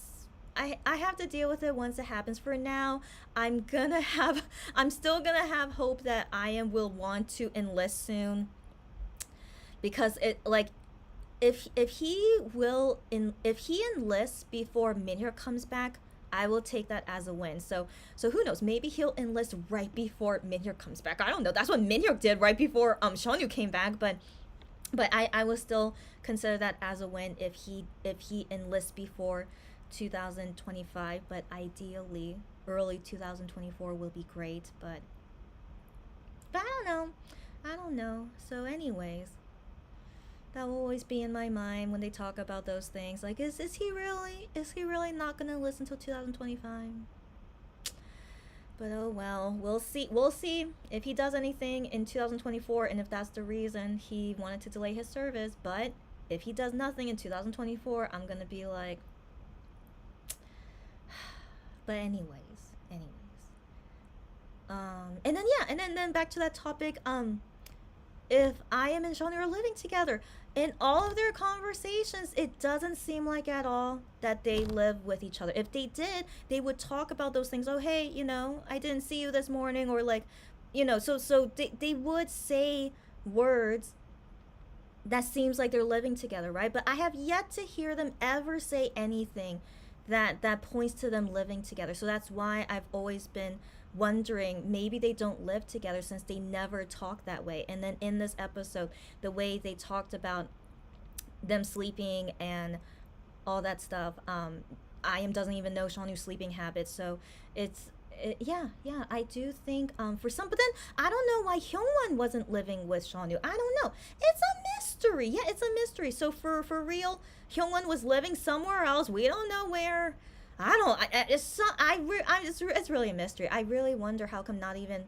I have to deal with it once it happens. For now, I'm still gonna have hope that I.M will want to enlist soon, because it like if he enlists before Minhyuk comes back, I will take that as a win. So who knows? Maybe he'll enlist right before Minhyuk comes back. I don't know. That's what Minhyuk did right before Shonu came back. But I will still consider that as a win if he enlists before 2025. But ideally, early 2024 will be great. But I don't know. So anyways, that will always be in my mind when they talk about those things. Like, is he really not gonna listen till 2025? But oh well, we'll see if he does anything in 2024, and if that's the reason he wanted to delay his service. But if he does nothing in 2024, I'm gonna be like, but anyways. And then back to that topic. If I.M and Shonu are living together, in all of their conversations, it doesn't seem like at all that they live with each other. If they did, they would talk about those things. Oh, hey, I didn't see you this morning, or like, so they would say words that seems like they're living together, right? But I have yet to hear them ever say anything that points to them living together. So that's why I've always been wondering, maybe they don't live together since they never talk that way. And then in this episode, the way they talked about them sleeping and all that stuff, I.M doesn't even know Seonu's sleeping habits. So yeah, I do think for some, but then I don't know why Hyungwon wasn't living with Seonu. I don't know. It's a mystery. Yeah, it's a mystery. So for real, Hyungwon was living somewhere else. We don't know where. I don't. It's really a mystery. I really wonder how come not even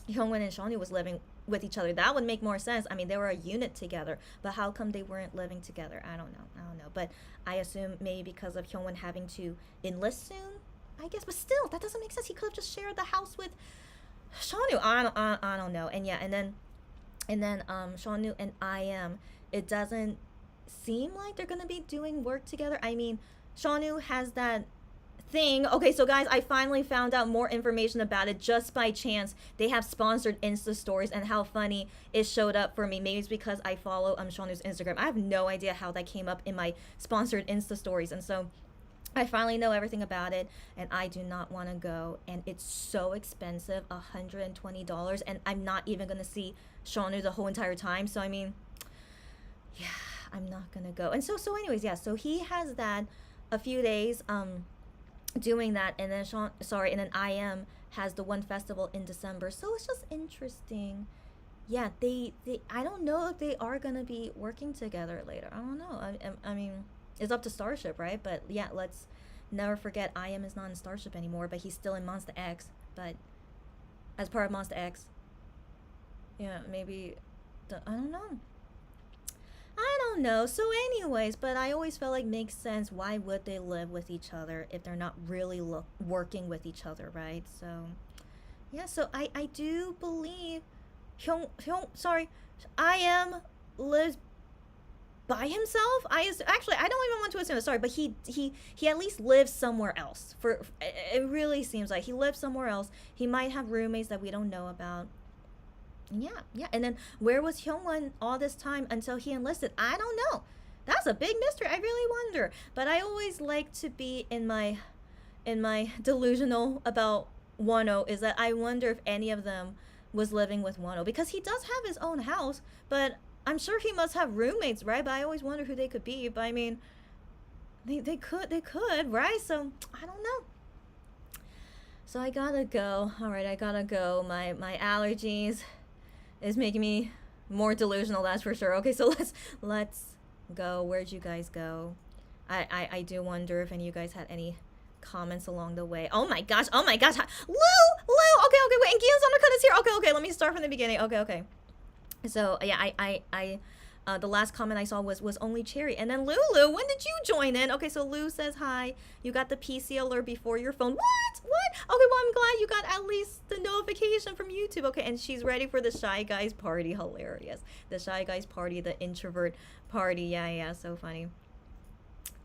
Hyungwon and Seonu was living with each other. That would make more sense. I mean, they were a unit together, but how come they weren't living together? I don't know. But I assume maybe because of Hyungwon having to enlist soon, I guess. But still, that doesn't make sense. He could have just shared the house with Seonu. I don't know. And yeah, and then Seonu and I.M, it doesn't seem like they're gonna be doing work together. I mean, Seonu has that thing. Okay, so guys, I finally found out more information about it just by chance. They have sponsored Insta stories, and how funny it showed up for me. Maybe it's because I follow Seonu's Instagram. I have no idea how that came up in my sponsored Insta stories, and so I finally know everything about it, and I do not want to go, and it's so expensive, $120, and I'm not even gonna see Seonu the whole entire time. So I mean, yeah, I'm not gonna go. And so anyways, yeah, so he has that a few days doing that, and then and then I.M has the one festival in December. So it's just interesting. Yeah, they I don't know if they are gonna be working together later. I don't know. I mean, it's up to Starship, right? But yeah, let's never forget I.M is not in Starship anymore, but he's still in Monster X. But as part of Monster X, yeah, maybe I don't know. I don't know. So anyways, but I always felt like makes sense. Why would they live with each other if they're not really working with each other, right? So yeah, so I do believe I.M lives by himself. Actually, I don't even want to assume it, sorry, but he at least lives somewhere else. It really seems like he lives somewhere else. He might have roommates that we don't know about. Yeah. And then where was Hyungwon all this time until he enlisted? I don't know. That's a big mystery. I really wonder. But I always like to be in my delusional about Wonho, is that I wonder if any of them was living with Wonho, because he does have his own house, but I'm sure he must have roommates, right? But I always wonder who they could be. But I mean, they could, right? So I don't know. So I gotta go. All right, I gotta go. My allergies is making me more delusional, that's for sure. Okay, so let's go. Where'd you guys go? I do wonder if any of you guys had any comments along the way. Oh my gosh. Lou! Okay, wait, and Gian's Undercut is here. Okay, let me start from the beginning. Okay. So yeah, I the last comment I saw was only Cherry, and then Lulu, when did you join in? Okay, so Lou says hi. You got the PC alert before your phone. What? Okay, well, I'm glad you got at least the notification from YouTube. Okay, and she's ready for the Shy Guys party. Hilarious. The Shy Guys party, the introvert party. Yeah, so funny.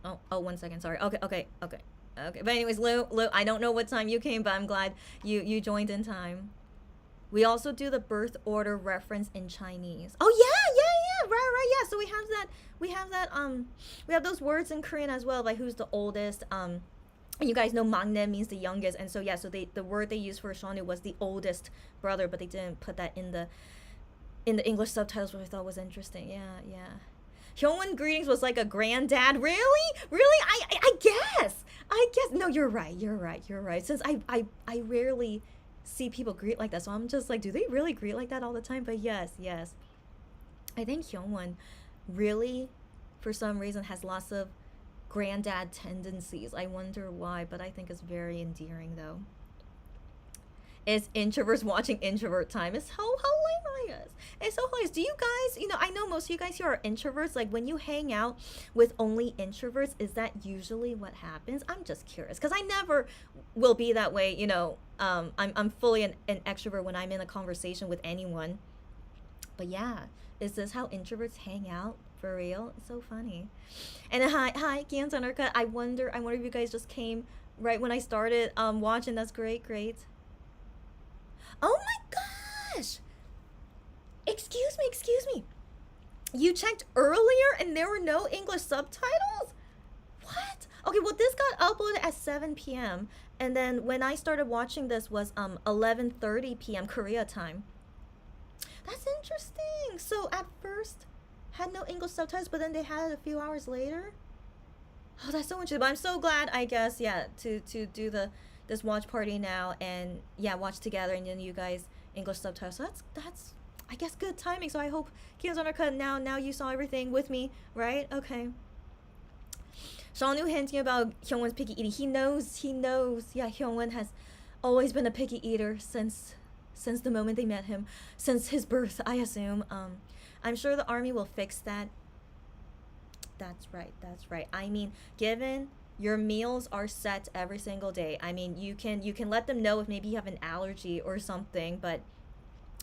Oh, 1 second. Sorry. Okay. But anyways, Lou, I don't know what time you came, but I'm glad you joined in time. We also do the birth order reference in Chinese. Oh yeah, right, yeah. So we have those words in Korean as well, like who's the oldest. And you guys know maknae means the youngest, and so yeah, so the word they used for Seonu was the oldest brother, but they didn't put that in the English subtitles, which I thought was interesting. Yeah. Hyungwon greetings was like a granddad. Really? I guess. No, you're right. Since I rarely see people greet like that, so I'm just like, do they really greet like that all the time? But yes. I think Hyungwon really, for some reason, has lots of granddad tendencies. I wonder why, but I think it's very endearing though. It's introverts watching introvert time. It's so hilarious. Do you guys, I know most of you guys here are introverts. Like when you hang out with only introverts, is that usually what happens? I'm just curious, because I never will be that way. I'm fully an extrovert when I'm in a conversation with anyone. But yeah, is this how introverts hang out for real? It's so funny. And hi, Gian's Undercut. I wonder if you guys just came right when I started watching. That's great. Oh my gosh! Excuse me. You checked earlier and there were no English subtitles? What? Okay, well this got uploaded at 7 p.m. and then when I started watching this was 11:30 p.m. Korea time. That's interesting. So at first had no English subtitles, but then they had it a few hours later? Oh, that's so interesting. But I'm so glad, I guess, yeah, to do this watch party now and yeah, watch together and then you guys English subtitles. So that's I guess good timing. So I hope Kian's Undercut now you saw everything with me, right? Okay. Sean knew hinting about Hyungwon's picky eating. He knows. Yeah, Hyungwon has always been a picky eater since the moment they met him, since his birth, I assume. I'm sure the army will fix that. That's right. I mean, given your meals are set every single day, I mean, you can let them know if maybe you have an allergy or something, but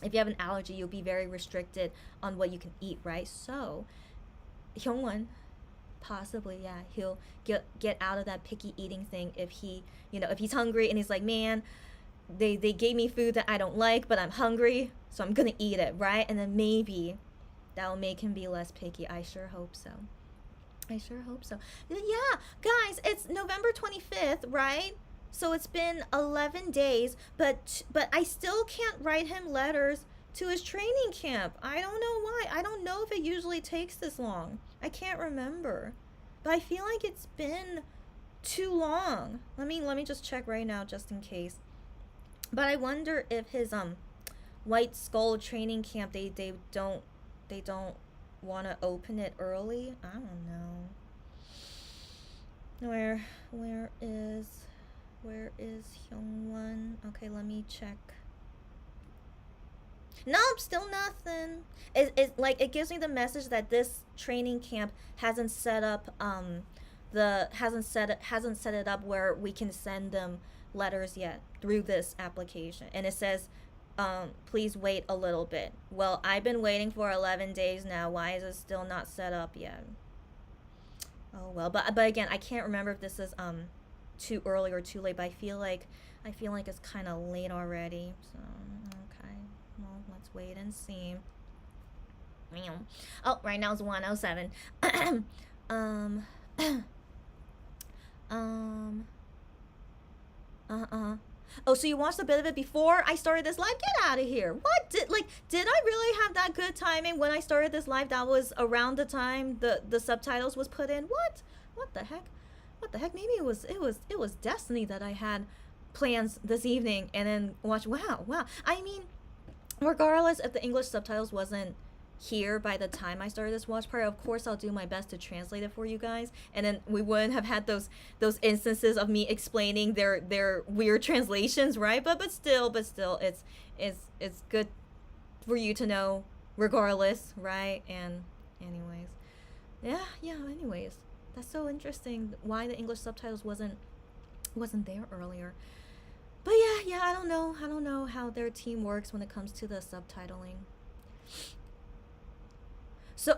if you have an allergy, you'll be very restricted on what you can eat, right? So, Hyungwon, possibly, yeah, he'll get out of that picky eating thing if if he's hungry and he's like, man, they gave me food that I don't like, but I'm hungry, so I'm gonna eat it, right? And then maybe that'll make him be less picky. I sure hope so. Yeah, guys, it's November 25th, right? So it's been 11 days, but I still can't write him letters to his training camp. I don't know why. I don't know if it usually takes this long. I can't remember. But I feel like it's been too long. Let me just check right now just in case. But I wonder if his White Skull training camp they don't want to open it early. I don't know. Where is Hyungwon? Okay, let me check. Nope, still nothing. It like it gives me the message that this training camp hasn't set up hasn't set it up where we can send them letters yet through this application. And it says please wait a little bit. Well, I've been waiting for 11 days now. Why is it still not set up yet? Oh well, but again, I can't remember if this is too early or too late, but I feel like it's kind of late already. So, okay. Well, let's wait and see. Oh, right now it's 1:07. Oh, so you watched a bit of it before I started this live? Get out of here. What? Did I really have that good timing when I started this live? That was around the time the subtitles was put in? What the heck? Maybe it was destiny that I had plans this evening and then watch. Wow. I mean, regardless if the English subtitles wasn't here by the time I started this watch party, of course I'll do my best to translate it for you guys, and then we wouldn't have had those instances of me explaining their weird translations, right? But still it's good for you to know regardless, right? And anyways, that's so interesting why the English subtitles wasn't there earlier. But yeah, I don't know how their team works when it comes to the subtitling. So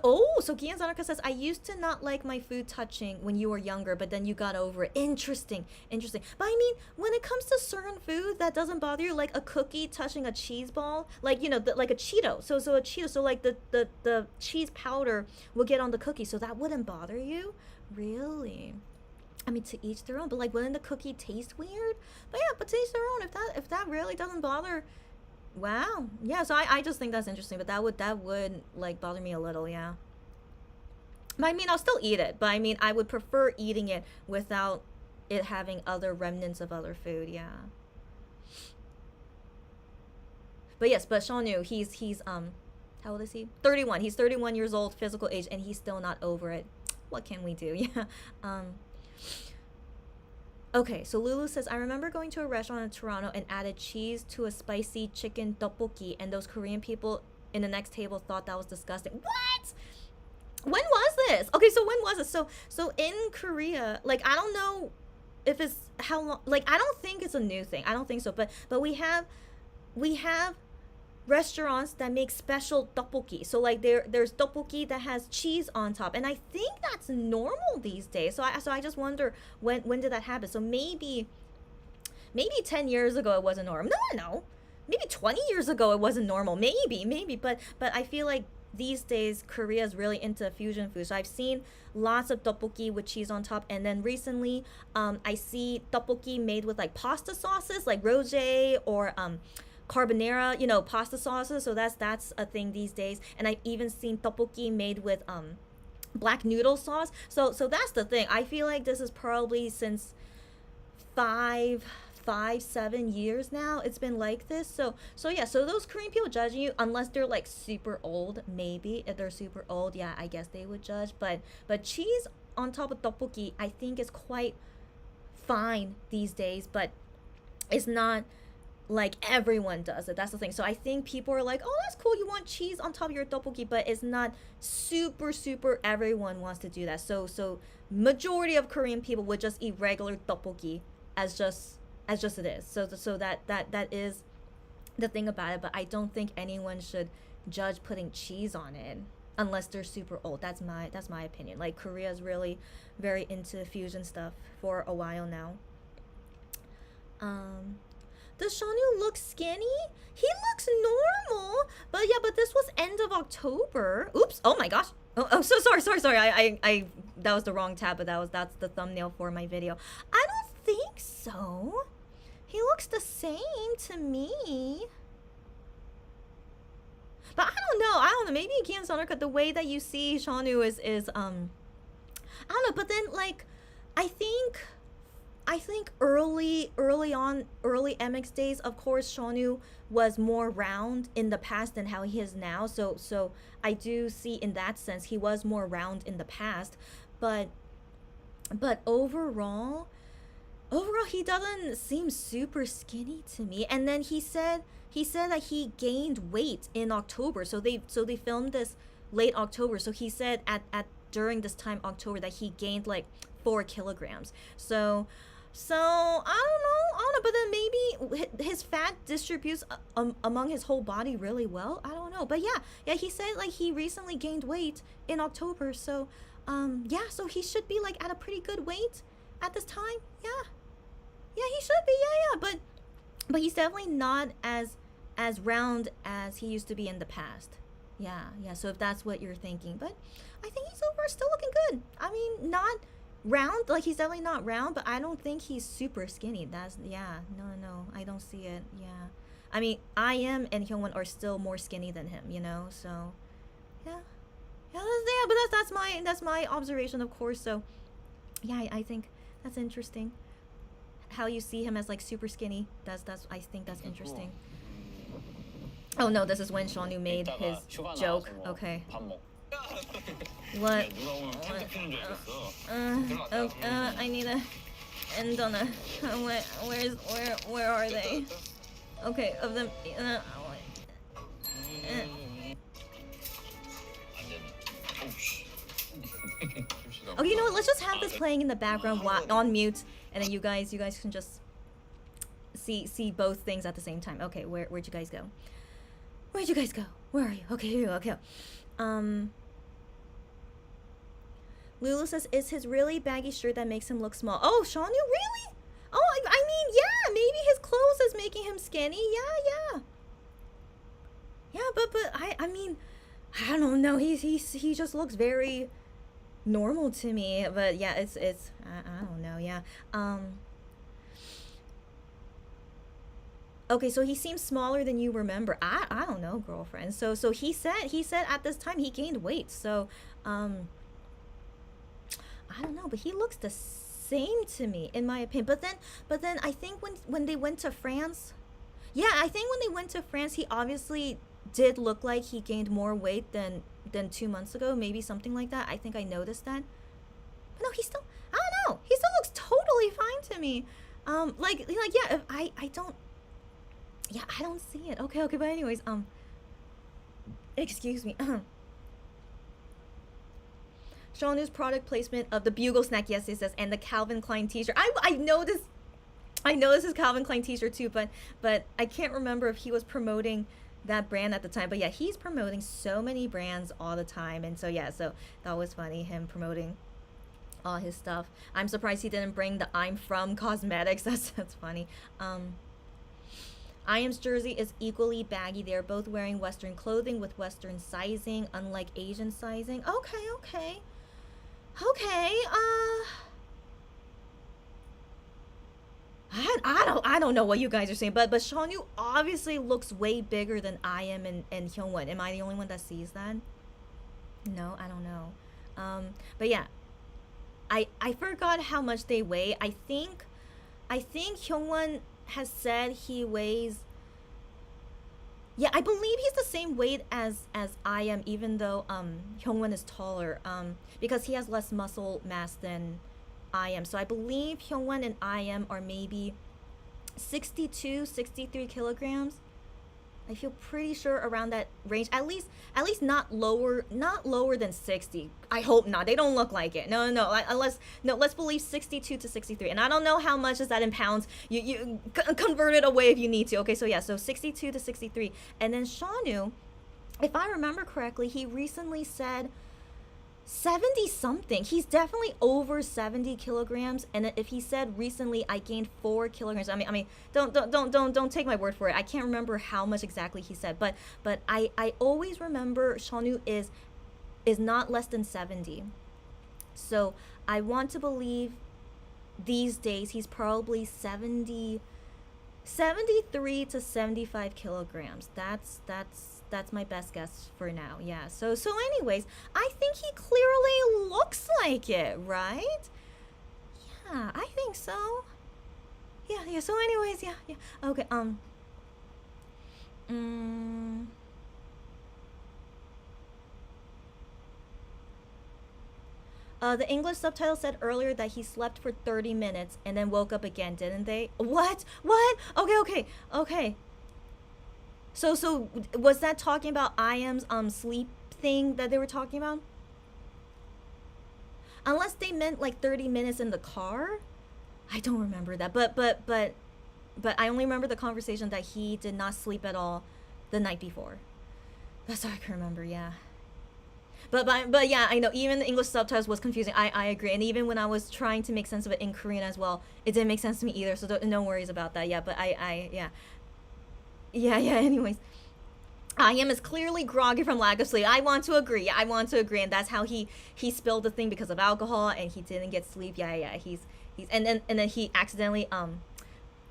Gian Zanarka says, I used to not like my food touching when you were younger, but then you got over it. Interesting. But I mean, when it comes to certain food that doesn't bother you, like a cookie touching a cheese ball, like, like a Cheeto. So a Cheeto, so like the cheese powder will get on the cookie, so that wouldn't bother you? Really? I mean, to each their own, but like, wouldn't the cookie taste weird? But yeah, but to each their own. If that really doesn't bother. Wow. Yeah, so I just think that's interesting, but that would like bother me a little, yeah. But I mean, I'll still eat it, but I mean, I would prefer eating it without it having other remnants of other food, yeah. But yes, but Seonyu, he's how old is he? 31. He's 31 years old, physical age, and he's still not over it. What can we do? Yeah. Okay, so Lulu says, I remember going to a restaurant in Toronto and added cheese to a spicy chicken tteokbokki, and those Korean people in the next table thought that was disgusting. What? When was this? Okay, so when was it? So in Korea, like, I don't know if it's how long, like, I don't think it's a new thing. I don't think so, but we have restaurants that make special tteokbokki. So like there's tteokbokki that has cheese on top, and I think that's normal these days. So I just wonder when did that happen? So maybe 10 years ago it wasn't normal. No. Maybe 20 years ago it wasn't normal. Maybe, but I feel like these days Korea is really into fusion food. So I've seen lots of tteokbokki with cheese on top, and then recently I see tteokbokki made with like pasta sauces, like roje or carbonara, pasta sauces. So that's a thing these days. And I've even seen tteokbokki made with black noodle sauce. So that's the thing. I feel like this is probably since 7 years now it's been like this. So yeah, so those Korean people judging you, unless they're like super old, maybe if they're super old, yeah, I guess they would judge. But cheese on top of tteokbokki, I think is quite fine these days, but it's not like everyone does it. That's the thing. So I think people are like, oh, that's cool, you want cheese on top of your tteokbokki, but it's not super everyone wants to do that. So majority of Korean people would just eat regular tteokbokki as just it is. So that is the thing about it. But I don't think anyone should judge putting cheese on it unless they're super old. That's my opinion. Like, Korea is really very into fusion stuff for a while now. Does Shonu look skinny? He looks normal, but yeah, but this was end of October. Oops! Oh my gosh! Oh, so sorry. I that was the wrong tab, but that's the thumbnail for my video. I don't think so. He looks the same to me. But I don't know. Maybe you can't undercut the way that you see Shonu is I don't know. But then, like, I think early MX days, of course, Shonu was more round in the past than how he is now. So I do see in that sense he was more round in the past, but overall he doesn't seem super skinny to me. And then he said that he gained weight in October. So they filmed this late October. So he said at during this time October that he gained like 4 kilograms. So I don't know, but then maybe his fat distributes among his whole body really well. I don't know, but yeah, he said like he recently gained weight in October. So yeah, so he should be like at a pretty good weight at this time. Yeah, he should be. Yeah, but he's definitely not as round as he used to be in the past. Yeah. So if that's what you're thinking, but I think he's overall still looking good. I mean, not round, like he's definitely not round, but I don't think he's super skinny. That's no, I don't see it. Yeah, I mean, I.M and Hyungwon are still more skinny than him, you know. So yeah, but that's my observation, of course. So yeah, I think that's interesting how you see him as like super skinny. I think that's interesting. Oh no, this is when Shonu made his 이따가 휴가 joke. 나와서 뭐 Okay. 밥 먹. What? 누가 오면 텐트 피는 줄 알겠어. I need a end on a. Where are they? Okay, of them. 안 되네. 오우씨. Okay, you know what? Let's just have this playing in the background on mute, and then you guys can just see both things at the same time. Okay, where'd you guys go? Where'd you guys go? Where are you? Okay, here you go. Okay. Lulu says, is his really baggy shirt that makes him look small? Oh, Shonu, really? Oh, I mean, yeah, maybe his clothes is making him skinny. Yeah. Yeah, but I mean, I don't know. He just looks very normal to me. But yeah, it's I don't know. Yeah. Okay, so he seems smaller than you remember. I don't know, girlfriend. So he said at this time he gained weight. So I don't know, but he looks the same to me in my opinion. But then I think when they went to France, yeah, I think when they went to France, he obviously did look like he gained more weight than 2 months ago, maybe something like that. I think I noticed that. But no, I don't know. He still looks totally fine to me. Like yeah, if I don't. Yeah, I don't see it. Okay, but anyways, excuse me. Shonu's product placement of the Bugle snack, yes, it says, and the Calvin Klein t-shirt. I know this is Calvin Klein t-shirt too, but I can't remember if he was promoting that brand at the time. But yeah, he's promoting so many brands all the time, and so yeah, so that was funny, him promoting all his stuff. I'm surprised he didn't bring the I'm From cosmetics. That's funny. I.M.'s jersey is equally baggy. They're both wearing Western clothing with Western sizing, unlike Asian sizing. Okay. I don't know what you guys are saying, but Shonu obviously looks way bigger than I.M and Hyungwon. Am I the only one that sees that? No, I don't know. But yeah, I forgot how much they weigh. I think Hyungwon has said he weighs. Yeah, I believe he's the same weight as I am, even though Hyungwon is taller. Because he has less muscle mass than I am. So I believe Hyungwon and I am are maybe 62, 63 kilograms. I feel pretty sure around that range. At least not lower than 60. I hope not. They don't look like it. No. Let's believe 62 to 63. And I don't know how much is that in pounds. You convert it away if you need to. Okay, so yeah, so 62 to 63. And then Shanu, if I remember correctly, he recently said 70 something. He's definitely over 70 kilograms. And if he said recently I gained 4 kilograms, I mean don't take my word for it. I can't remember how much exactly he said, but I always remember Shanu is not less than 70. So I want to believe these days he's probably 73 to 75 kilograms. That's my best guess for now. Yeah. So anyways, I think he clearly looks like it, right? Yeah, I think so. Yeah. So anyways, yeah. Okay. The English subtitle said earlier that he slept for 30 minutes and then woke up again, didn't they? What? Okay. So was that talking about I.M's sleep thing that they were talking about? Unless they meant like 30 minutes in the car? I don't remember that. But I only remember the conversation that he did not sleep at all the night before. That's all I can remember, yeah. But yeah, I know even the English subtitles was confusing. I agree. And even when I was trying to make sense of it in Korean as well, it didn't make sense to me either. So no worries about that. Yeah, but yeah, anyways. I.M is clearly groggy from lack of sleep. I want to agree. And that's how he spilled the thing because of alcohol and he didn't get sleep. Yeah. He's and then he accidentally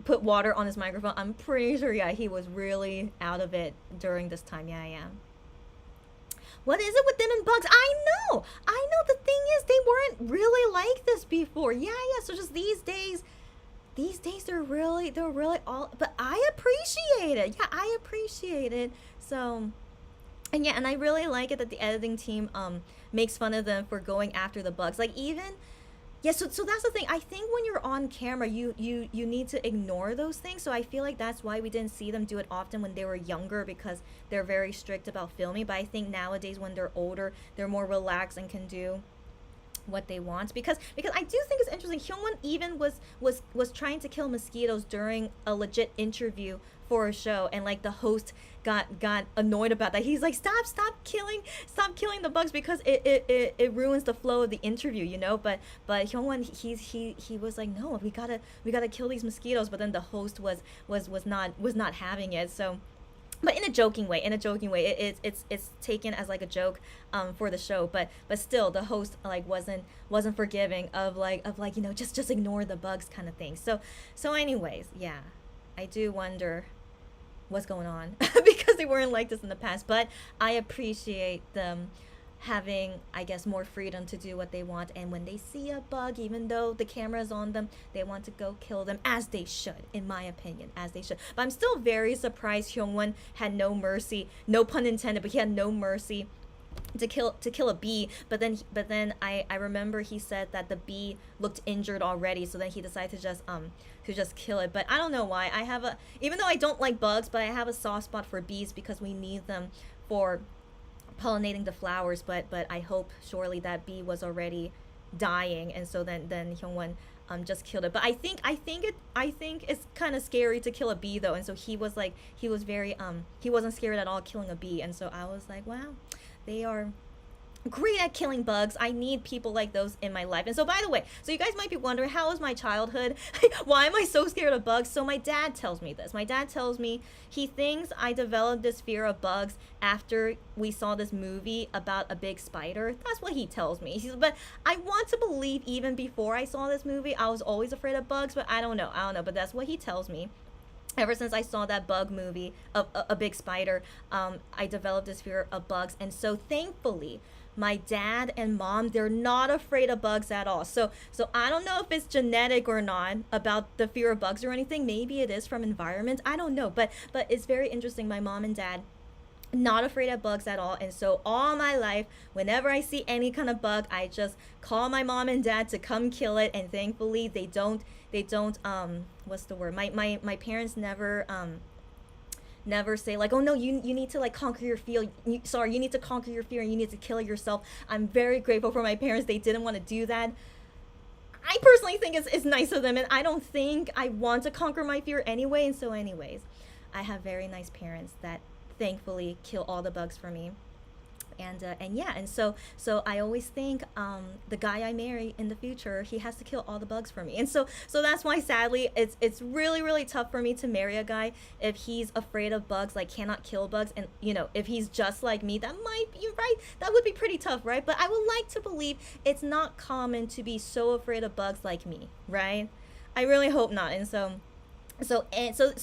put water on his microphone. I'm pretty sure he was really out of it during this time. Yeah. What is it with them and bugs? I know. The thing is, they weren't really like this before. Yeah. So just these days they're really all. But I appreciate it. Yeah, I appreciate it. So, and I really like it that the editing team makes fun of them for going after the bugs. Like even. Yeah, so that's the thing. I think when you're on camera, you need to ignore those things. So I feel like that's why we didn't see them do it often when they were younger, because they're very strict about filming. But I think nowadays when they're older, they're more relaxed and can do what they want. Because I do think it's interesting. Hyungwon even was trying to kill mosquitoes during a legit interview for a show, and like the host got annoyed about that. He's like, stop killing the bugs because it ruins the flow of the interview, you know. But Hyungwon, he was like, no, we gotta kill these mosquitoes. But then the host was not having it. So, but in a joking way, it's taken as like a joke for the show. But still, the host like wasn't forgiving of like just ignore the bugs kind of thing. So anyways, yeah, I do wonder what's going on because they weren't like this in the past. But I appreciate them having, I guess, more freedom to do what they want. And when they see a bug, even though the camera is on them, they want to go kill them, as they should, in my opinion, as they should. But I'm still very surprised Hyungwon had no mercy, no pun intended, but he had no mercy to kill a bee. But then I remember he said that the bee looked injured already, so then he decided to just kill it. But I don't know why. Even though I don't like bugs, but I have a soft spot for bees because we need them for pollinating the flowers. But I hope surely that bee was already dying, and so then Hyungwon just killed it. But I think it's kind of scary to kill a bee though, and so he was very he wasn't scared at all killing a bee. And so I was like, wow, they are great at killing bugs. I need people like those in my life. And so, by the way, so you guys might be wondering, how was my childhood? Why am I so scared of bugs? So my dad tells me this. My dad tells me he thinks I developed this fear of bugs after we saw this movie about a big spider. That's what he tells me. But I want to believe even before I saw this movie, I was always afraid of bugs, but I don't know. But that's what he tells me. Ever since I saw that bug movie of a big spider, I developed this fear of bugs. And so thankfully, my dad and mom, they're not afraid of bugs at all. So I don't know if it's genetic or not about the fear of bugs or anything. Maybe it is from environment. I don't know, but it's very interesting. My mom and dad not afraid of bugs at all, and so all my life, whenever I see any kind of bug, I just call my mom and dad to come kill it, and thankfully they don't what's the word, my parents never say like, oh no, you need to like conquer your fear, you need to conquer your fear and you need to kill it yourself. I'm very grateful for my parents. They didn't want to do that. I personally think it's nice of them, and I don't think I want to conquer my fear anyway. And so anyways, I have very nice parents that thankfully kill all the bugs for me. And yeah, and so I always think the guy I marry in the future, he has to kill all the bugs for me. And so that's why sadly it's really tough for me to marry a guy if he's afraid of bugs, like cannot kill bugs. And you know, if he's just like me, that might be right, that would be pretty tough, right? But I would like to believe it's not common to be so afraid of bugs like me, right? I really hope not. And so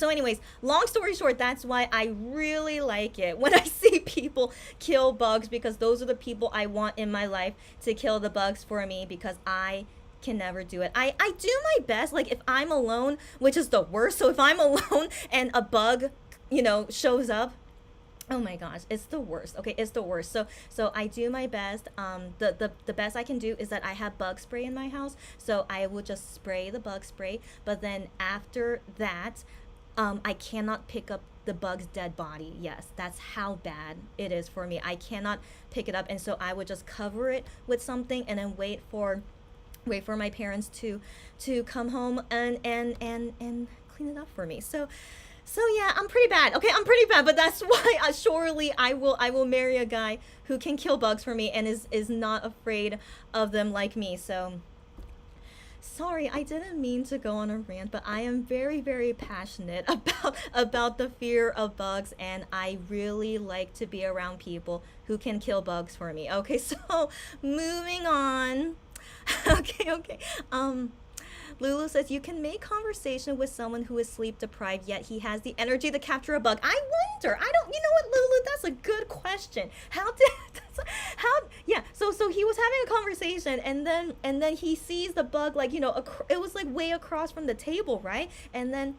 anyways, long story short, that's why I really like it when I see people kill bugs, because those are the people I want in my life to kill the bugs for me, because I can never do it. I do my best, like if I'm alone, which is the worst. So if I'm alone and a bug, you know, shows up, oh my gosh, it's the worst. Okay, it's the worst. So I do my best. The best I can do is that I have bug spray in my house, so I will just spray the bug spray. But then after that, I cannot pick up the bug's dead body. Yes, that's how bad it is for me. I cannot pick it up, and so I would just cover it with something and then wait for my parents to come home and clean it up for me. So yeah, I'm pretty bad. Okay, I'm pretty bad, but that's why surely I will marry a guy who can kill bugs for me and is not afraid of them like me. So sorry, I didn't mean to go on a rant, but I am very passionate about the fear of bugs, and I really like to be around people who can kill bugs for me. Okay, so moving on. Okay. Lulu says, you can make conversation with someone who is sleep deprived, yet he has the energy to capture a bug. I wonder. You know what, Lulu? That's a good question. Yeah. So he was having a conversation, and then he sees the bug, like, you know, it was like way across from the table, right? And then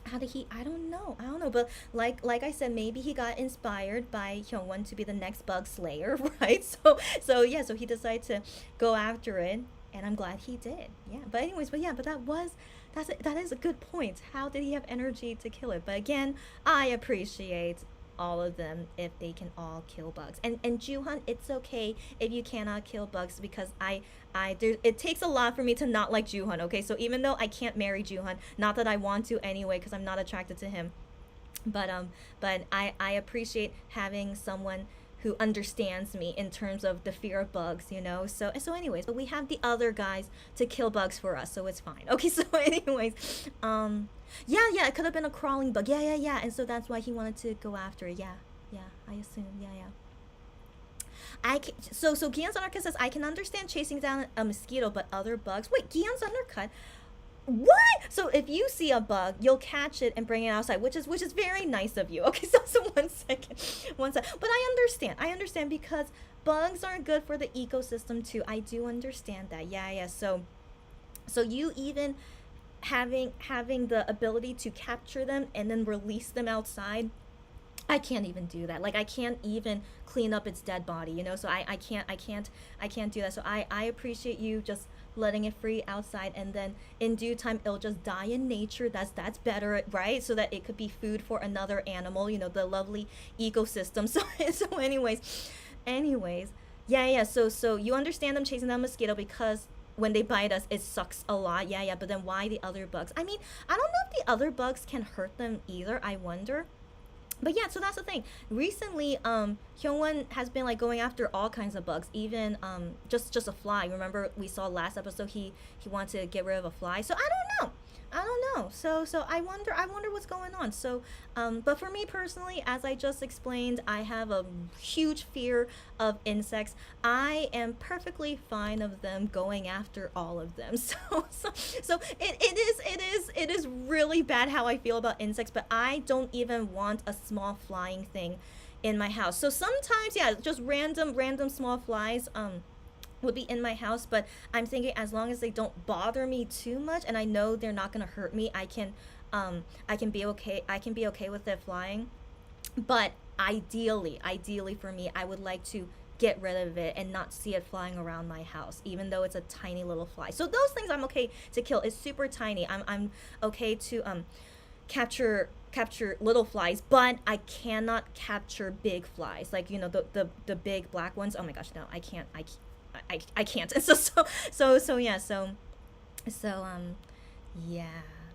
how did he? I don't know. But like I said, maybe he got inspired by Hyungwon to be the next bug slayer, right? So yeah. So he decided to go after it. And I'm glad he did. Yeah. But anyways, but that is a good point. How did he have energy to kill it? But again, I appreciate all of them if they can all kill bugs. And Juhan, it's okay if you cannot kill bugs, because it takes a lot for me to not like Juhan. Okay, so even though I can't marry Juhan, not that I want to anyway, because I'm not attracted to him, but I appreciate having someone who understands me in terms of the fear of bugs, you know. So anyways, but we have the other guys to kill bugs for us, so it's fine. Okay, so anyways, yeah, it could have been a crawling bug. Yeah, and so that's why he wanted to go after it. Yeah, I assume. Yeah. So Gian's Undercut says, I can understand chasing down a mosquito, but other bugs. Wait, Gian's Undercut. What? So if you see a bug, you'll catch it and bring it outside, which is very nice of you. Okay, so 1 second. But I understand because bugs are good for the ecosystem too. I do understand that. Yeah. So you even having the ability to capture them and then release them outside, I can't even do that. Like, I can't even clean up its dead body, you know. So I can't do that. So I appreciate you just letting it free outside, and then in due time it'll just die in nature. That's better, right? So that it could be food for another animal, you know, the lovely ecosystem. So anyways, yeah. So you understand them chasing down mosquito because when they bite us, it sucks a lot. Yeah. But then why the other bugs? I mean, I don't know if the other bugs can hurt them either. I wonder. But yeah, so that's the thing. Recently, Hyungwon has been like going after all kinds of bugs, even just a fly. Remember we saw last episode he wanted to get rid of a fly. So I don't know. So I wonder what's going on. So but for me personally, as I just explained, I have a huge fear of insects. I am perfectly fine of them going after all of them. So it is really bad how I feel about insects, but I don't even want a small flying thing in my house. So sometimes, yeah, just random small flies would be in my house, but I'm thinking as long as they don't bother me too much and I know they're not gonna hurt me, I can be okay. I can be okay with it flying. But ideally for me, I would like to get rid of it and not see it flying around my house, even though it's a tiny little fly. So those things I'm okay to kill. It's super tiny. I'm okay to capture little flies, but I cannot capture big flies, like, you know, the big black ones. Oh my gosh, no, I can't. I can't. So yeah,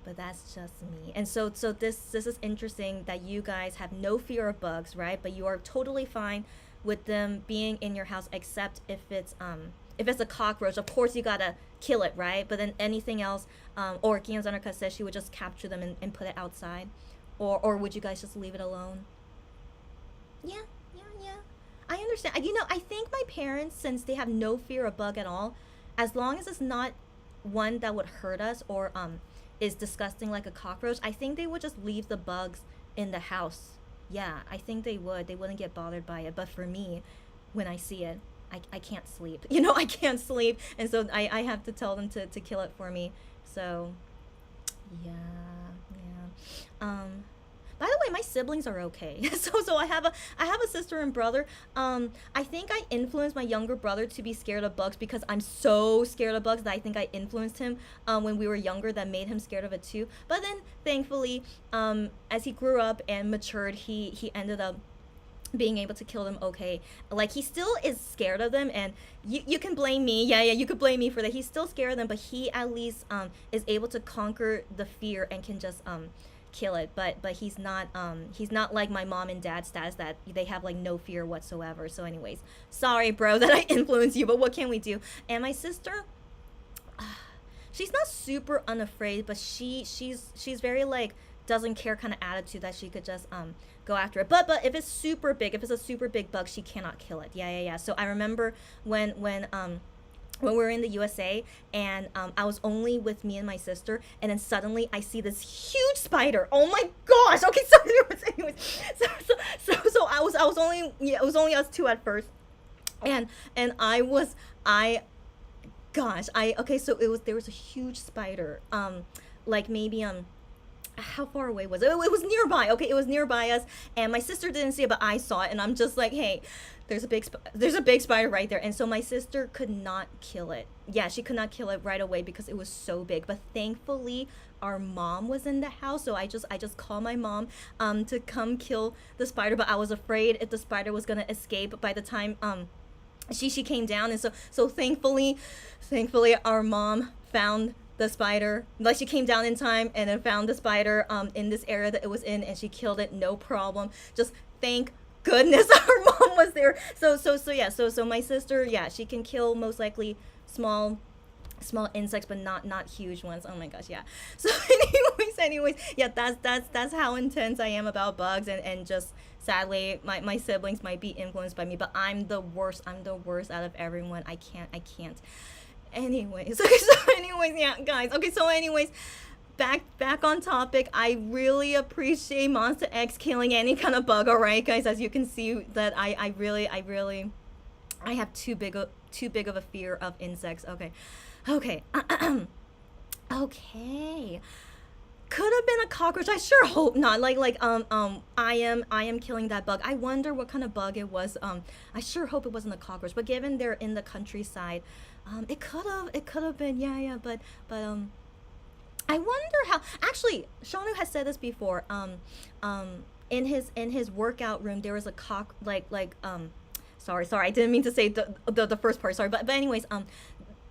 but that's just me. And so this is interesting that you guys have no fear of bugs, right? But you are totally fine with them being in your house, except if it's a cockroach. Of course you gotta kill it, right? But then anything else, or Gianzanarka says she would just capture them and put it outside, or would you guys just leave it alone? Yeah. I understand. You know, I think my parents, since they have no fear of bug at all, as long as it's not one that would hurt us or is disgusting like a cockroach, I think they would just leave the bugs in the house. Yeah, I think they would. They wouldn't get bothered by it. But for me, when I see it, I can't sleep. You know, I can't sleep. And so I have to tell them to kill it for me. So, yeah. By the way, my siblings are okay. So I have a sister and brother. I think I influenced my younger brother to be scared of bugs because I'm so scared of bugs that I think I influenced him when we were younger, that made him scared of it too. But then thankfully, as he grew up and matured, he ended up being able to kill them okay. Like, he still is scared of them, and you can blame me. Yeah, you could blame me for that. He's still scared of them, but he at least is able to conquer the fear and can just kill it. But he's not like my mom and dad status that they have like no fear whatsoever. So anyways, sorry bro that I influenced you, but what can we do? And my sister, she's not super unafraid, but she's very like doesn't care kind of attitude that she could just go after it. But if it's super big, if it's a super big bug, she cannot kill it. Yeah. So I remember when we were in the USA, and I was only with me and my sister, and then suddenly I see this huge spider. Oh my gosh! Okay, so anyways, so I was only, yeah, it was only us two at first, and okay, so there was a huge spider, like maybe how far away was it? It was nearby. Okay, it was nearby us, and my sister didn't see it, but I saw it, and I'm just like, hey, there's a big spider right there. And so my sister could not kill it. Yeah, she could not kill it right away because it was so big. But thankfully, our mom was in the house, so I just called my mom to come kill the spider. But I was afraid if the spider was gonna escape by the time she came down, and so thankfully our mom found the spider. Like, she came down in time and then found the spider in this area that it was in, and she killed it, no problem. Just thank goodness our mom was there. So my sister, yeah, she can kill most likely small insects, but not huge ones. Oh my gosh, yeah. So anyways, yeah, that's how intense I am about bugs, and just sadly my siblings might be influenced by me, but I'm the worst out of everyone. I can't. Anyways, okay, so anyways, yeah, guys. Okay, so anyways, back on topic. I really appreciate Monster X killing any kind of bug. All right, guys, as you can see that I really have too big of a fear of insects. Okay. Okay. Could have been a cockroach. I sure hope not. I am killing that bug. I wonder what kind of bug it was. I sure hope it wasn't a cockroach. But given they're in the countryside, it could have been. Yeah. But I wonder how. Actually, Shonu has said this before. In his workout room, there was a Sorry, I didn't mean to say the first part. Sorry, but anyways,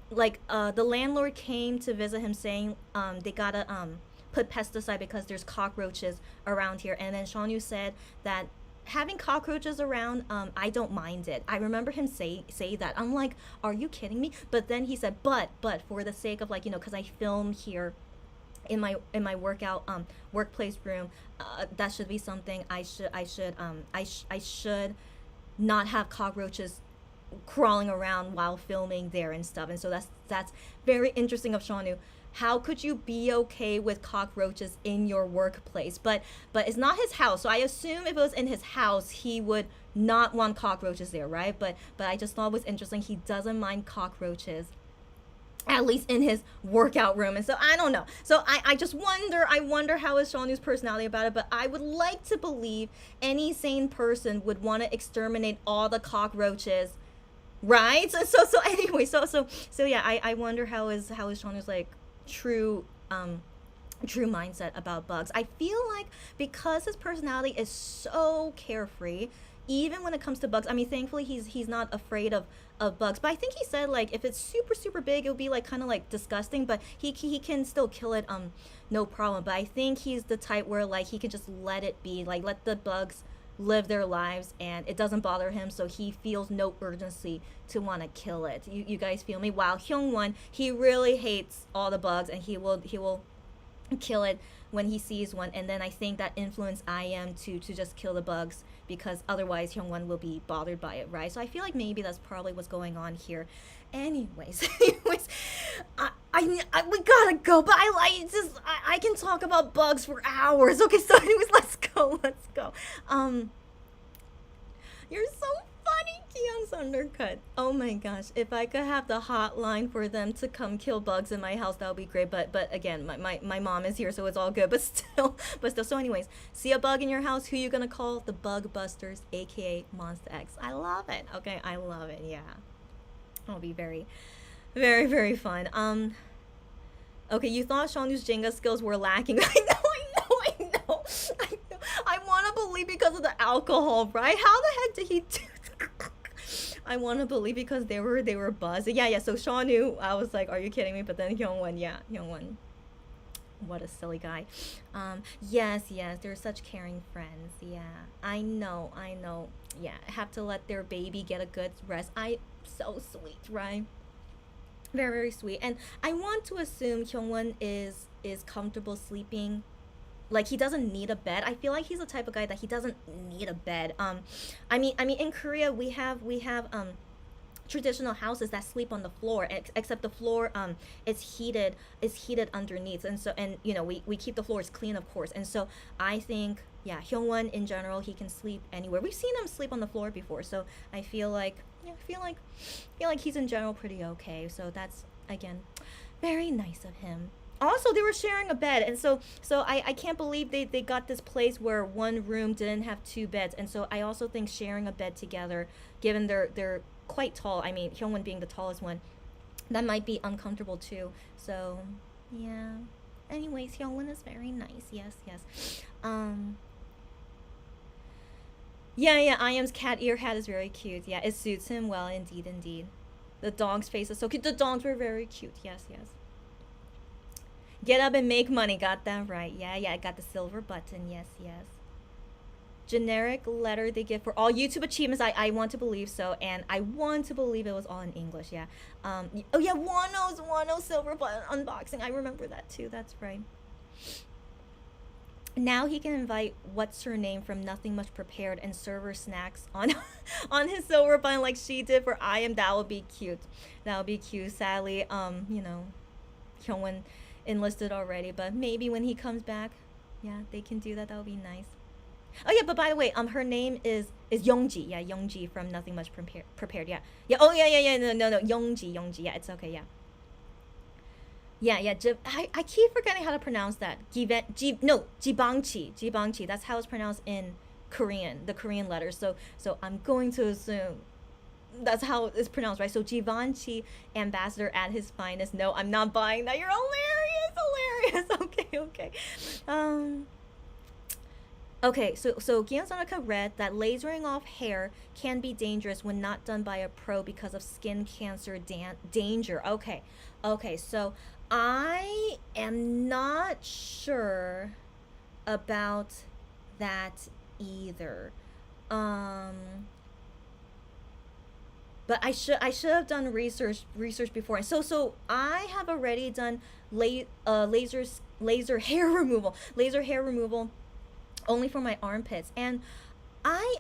the landlord came to visit him, saying they gotta put pesticide because there's cockroaches around here. And then Shonu said that having cockroaches around, I don't mind it. I remember him say that. I'm like, are you kidding me? But then he said, but for the sake of, like, you know, because I film here in my workout workplace room, that should be something I should not have cockroaches crawling around while filming there and stuff. And so that's very interesting of Shonu. how could you be okay with cockroaches in your workplace? But it's not his house, so I assume if it was in his house, he would not want cockroaches there, right? But I just thought it was interesting. He doesn't mind cockroaches, at least in his workout room. And so I don't know. So I just wonder, how is Seonu's personality about it. But I would like to believe any sane person would want to exterminate all the cockroaches, right? So anyway, so yeah, I wonder how is Seonu's like true mindset about bugs. I feel like because his personality is so carefree, even when it comes to bugs, I mean, thankfully he's not afraid of bugs. But I think he said like if it's super big, it'll be like kind of like disgusting, but he can still kill it no problem. But I think he's the type where like he can just let it be, like let the bugs live their lives and it doesn't bother him, so he feels no urgency to want to kill it. You guys feel me? While Hyungwon, he really hates all the bugs and he will kill it when he sees one, and then I think that influenced IM to just kill the bugs, because otherwise Hyungwon will be bothered by it, right? So I feel like maybe that's probably what's going on here. Anyways, we gotta go, but I can talk about bugs for hours. Okay, so anyways, let's go. You're so funny, Kiyoung's undercut. Oh my gosh, if I could have the hotline for them to come kill bugs in my house, that would be great. But again, my mom is here, so it's all good. But still. So anyways, see a bug in your house, who you gonna call? The Bug Busters, aka Monster X. I love it. Okay, I love it. Yeah, it'll be very, very fun. Okay, you thought Seonu's Jenga skills were lacking. I know. I want to believe because of the alcohol, right? How the heck did he do? I want to believe because they were buzzed. Yeah. So Seonu, I was like, are you kidding me? But then Hyungwon, what a silly guy. Yes, they're such caring friends. Yeah, I know. Yeah, have to let their baby get a good rest. So sweet, right? Very, very sweet. And I want to assume Hyungwon is comfortable sleeping. Like, he doesn't need a bed. I feel like he's the type of guy that he doesn't need a bed. I mean, in Korea we have traditional houses that sleep on the floor, except the floor is heated underneath, and you know we keep the floors clean, of course. And so I think, yeah, Hyungwon in general, he can sleep anywhere. We've seen him sleep on the floor before, so I feel like he's in general pretty okay. So that's, again, very nice of him. Also, they were sharing a bed, and so I can't believe they got this place where one room didn't have two beds. And so I also think sharing a bed together, given they're quite tall, I mean Hyungwon being the tallest one, that might be uncomfortable too. So yeah, anyways, Hyungwon is very nice. Yes. Yeah, IM's cat ear hat is very cute. Yeah, it suits him well, indeed. The dog's face is so cute. The dogs were very cute. Yes. Get up and make money. Got that right. Yeah, I got the silver button. Yes. Generic letter they give for all YouTube achievements. I want to believe so, and I want to believe it was all in English. Yeah. Oh yeah, Wano's silver button unboxing. I remember that too. That's right. Now he can invite what's her name from Nothing Much Prepared and serve her snacks on his silver button like she did for IM. That would be cute. Sadly, Hyungwon enlisted already, but maybe when he comes back, yeah, they can do that. That would be nice. Oh yeah, but by the way, her name is Youngji. Yeah, Youngji from Nothing Much Prepared. Yeah. Oh yeah. No. Youngji. Yeah, it's okay. Yeah. I keep forgetting how to pronounce that. Jibangchi. That's how it's pronounced in Korean, the Korean letters. So I'm going to assume that's how it's pronounced, right? So Givenchy, ambassador at his finest. No, I'm not buying that. You're hilarious. Okay. Okay, so Gion Sanaka read that lasering off hair can be dangerous when not done by a pro because of skin cancer danger. Okay, so I am not sure about that either. But I should have done research before. So I have already done laser hair removal only for my armpits, and I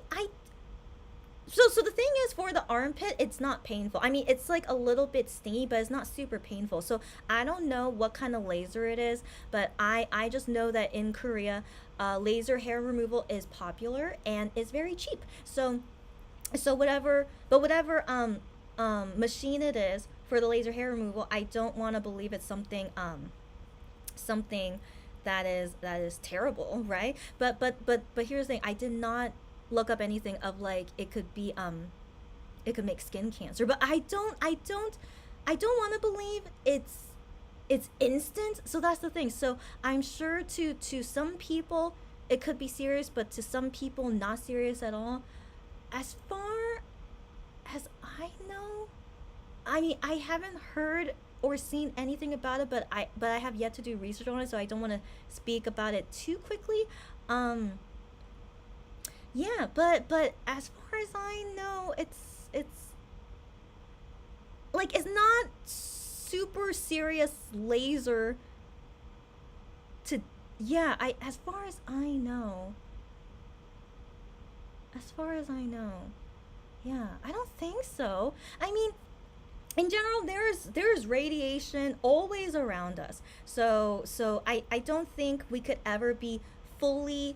So the thing is, for the armpit, it's not painful. I mean, it's like a little bit stingy, but it's not super painful. So I don't know what kind of laser it is, but I just know that in Korea, laser hair removal is popular and is very cheap. So whatever machine it is for the laser hair removal, I don't want to believe it's something that is terrible, right? But here's the thing, I did not look up anything of like it could make skin cancer, but I don't want to believe it's instant. So that's the thing. So I'm sure to some people it could be serious, but to some people not serious at all. As far as I know, I mean, I haven't heard or seen anything about it, but I have yet to do research on it, so I don't want to speak about it too quickly. Yeah, but as far as I know, it's like it's not super serious laser to yeah, as far as I know. Yeah, I don't think so. I mean, in general, there's radiation always around us. So I don't think we could ever be fully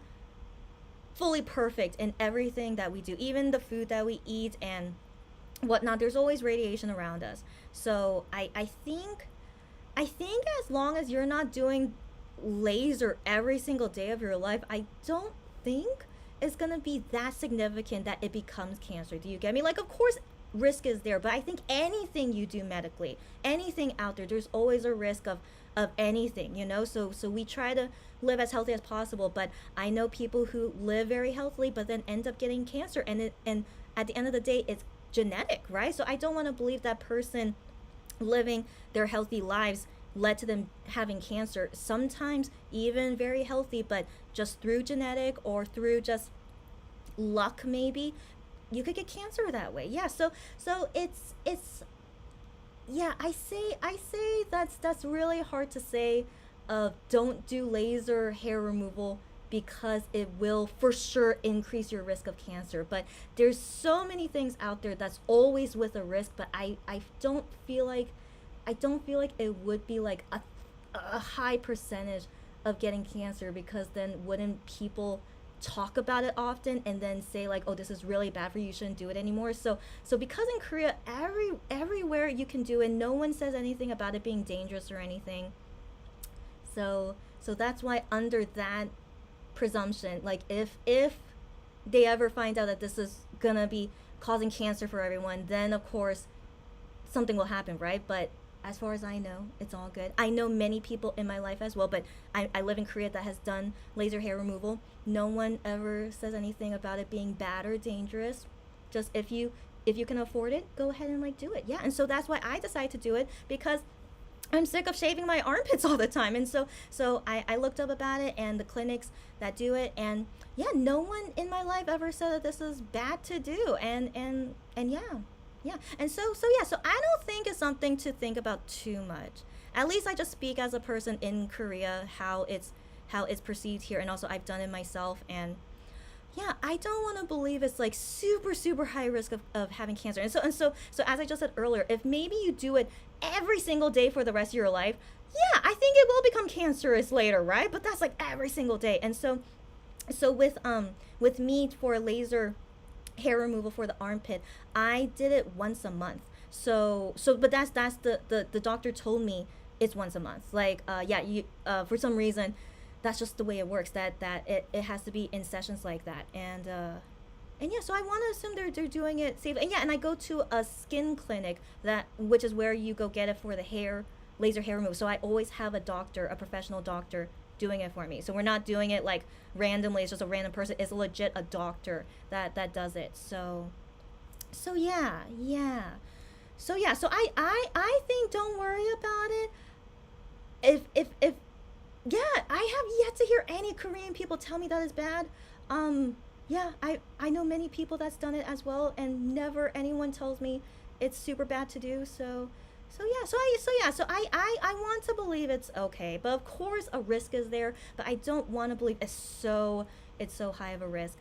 perfect in everything that we do, even the food that we eat and whatnot. There's always radiation around us. So I think as long as you're not doing laser every single day of your life, I don't think it's gonna be that significant that it becomes cancer. Do you get me? Like, of course risk is there, but I think anything you do medically, anything out there's always a risk of anything, you know. So we try to live as healthy as possible, but I know people who live very healthily but then end up getting cancer, and at the end of the day it's genetic, right? So I don't want to believe that person living their healthy lives led to them having cancer. Sometimes even very healthy, but just through genetic or through just luck, maybe you could get cancer that way. Yeah, so it's yeah, I say that's really hard to say. Don't do laser hair removal because it will for sure increase your risk of cancer. But there's so many things out there that's always with a risk, but I don't feel like it would be like a high percentage of getting cancer, because then wouldn't people talk about it often and then say like, oh, this is really bad for you, you shouldn't do it anymore. So because in Korea everywhere you can do it, no one says anything about it being dangerous or anything. So that's why under that presumption, like if they ever find out that this is gonna be causing cancer for everyone, then of course something will happen, right? But as far as I know, it's all good. I know many people in my life as well, but I live in Korea that has done laser hair removal. No one ever says anything about it being bad or dangerous. Just if you can afford it, go ahead and like do it. Yeah, and so that's why I decided to do it, because I'm sick of shaving my armpits all the time. And so I looked up about it and the clinics that do it, and yeah, no one in my life ever said that this is bad to do. And yeah. And so I don't think it's something to think about too much. At least I just speak as a person in Korea, how it's perceived here, and also I've done it myself. And yeah, I don't want to believe it's like super high risk of having cancer. And so as I just said earlier, if maybe you do it every single day for the rest of your life, yeah, I think it will become cancerous later, right? But that's like every single day. And so with me for laser hair removal for the armpit, I did it once a month. But that's the doctor told me it's once a month. Like you for some reason that's just the way it works, that it has to be in sessions like that. And yeah, so I want to assume they're doing it safe. And yeah, and I go to a skin clinic which is where you go get it for the laser hair removal. So I always have a professional doctor doing it for me. So we're not doing it like randomly, it's just a random person. It's legit a doctor that does it. So yeah. So I think don't worry about it. If yeah, I have yet to hear any Korean people tell me that is bad. Yeah, I know many people that's done it as well, and never anyone tells me it's super bad to do. So I want to believe it's okay, but of course a risk is there, but I don't want to believe it's so high of a risk.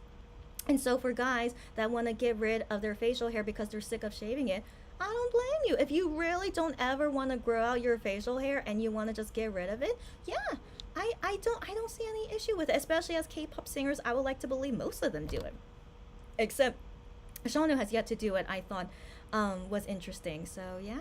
And so for guys that want to get rid of their facial hair because they're sick of shaving it, I don't blame you. If you really don't ever want to grow out your facial hair and you want to just get rid of it, yeah, I don't see any issue with it. Especially as K-pop singers, I would like to believe most of them do it. Except Shawnu has yet to do it. I thought was interesting. So yeah.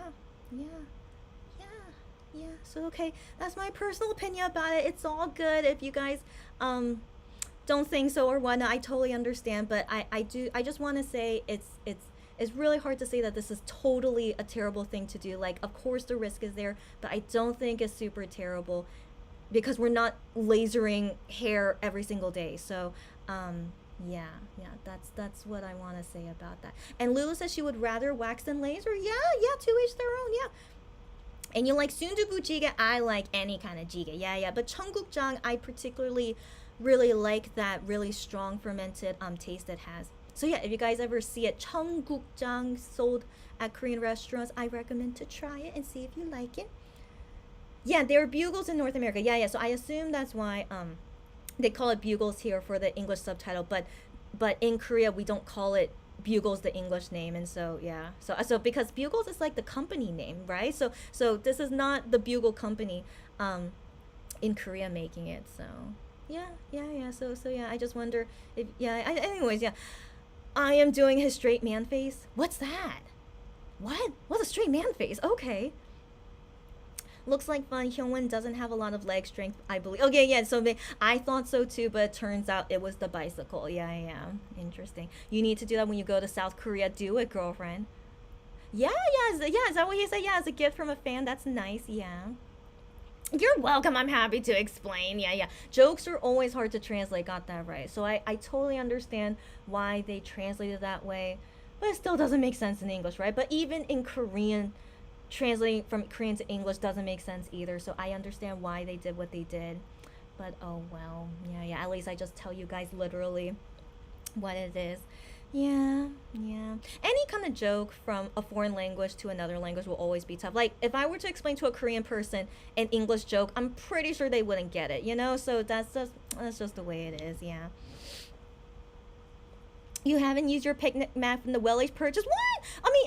So okay, that's my personal opinion about it. It's all good if you guys don't think so or whatnot. I totally understand, but I just want to say it's really hard to say that this is totally a terrible thing to do. Like, of course the risk is there, but I don't think it's super terrible because we're not lasering hair every single day. So yeah, that's what I want to say about that. And Lulu says she would rather wax than laser. Yeah, to each their own. Yeah. And you like sundubu jjigae? I like any kind of jjigae. Yeah. But cheonggukjang, I particularly really like that really strong fermented taste it has. So yeah, if you guys ever see it, cheonggukjang sold at Korean restaurants, I recommend to try it and see if you like it. Yeah, there are bugles in North America. Yeah. So I assume that's why they call it bugles here for the English subtitle, but in Korea we don't call it bugles the English name. And so yeah, so because bugles is like the company name, right? So this is not the bugle company in Korea making it. So yeah. So yeah, I just wonder if anyways, yeah, I am doing his straight man face. What's that? What's a straight man face? Okay. Looks like fun. Hyungwon doesn't have a lot of leg strength, I believe. Okay, yeah, so I thought so too, but it turns out it was the bicycle. Yeah. Interesting. You need to do that when you go to South Korea. Do it, girlfriend. Yeah. Is that what he said? Yeah, as a gift from a fan. That's nice. Yeah. You're welcome. I'm happy to explain. Yeah. Jokes are always hard to translate. Got that right. So I totally understand why they translated that way, but it still doesn't make sense in English, right? But even in Korean, translating from Korean to English doesn't make sense either. So I understand why they did what they did. But oh well. Yeah. At least I just tell you guys literally what it is. Yeah. Any kind of joke from a foreign language to another language will always be tough. Like, if I were to explain to a Korean person an English joke, I'm pretty sure they wouldn't get it, you know? So that's just the way it is, yeah. You haven't used your picnic mat from the Wellies purchase? What?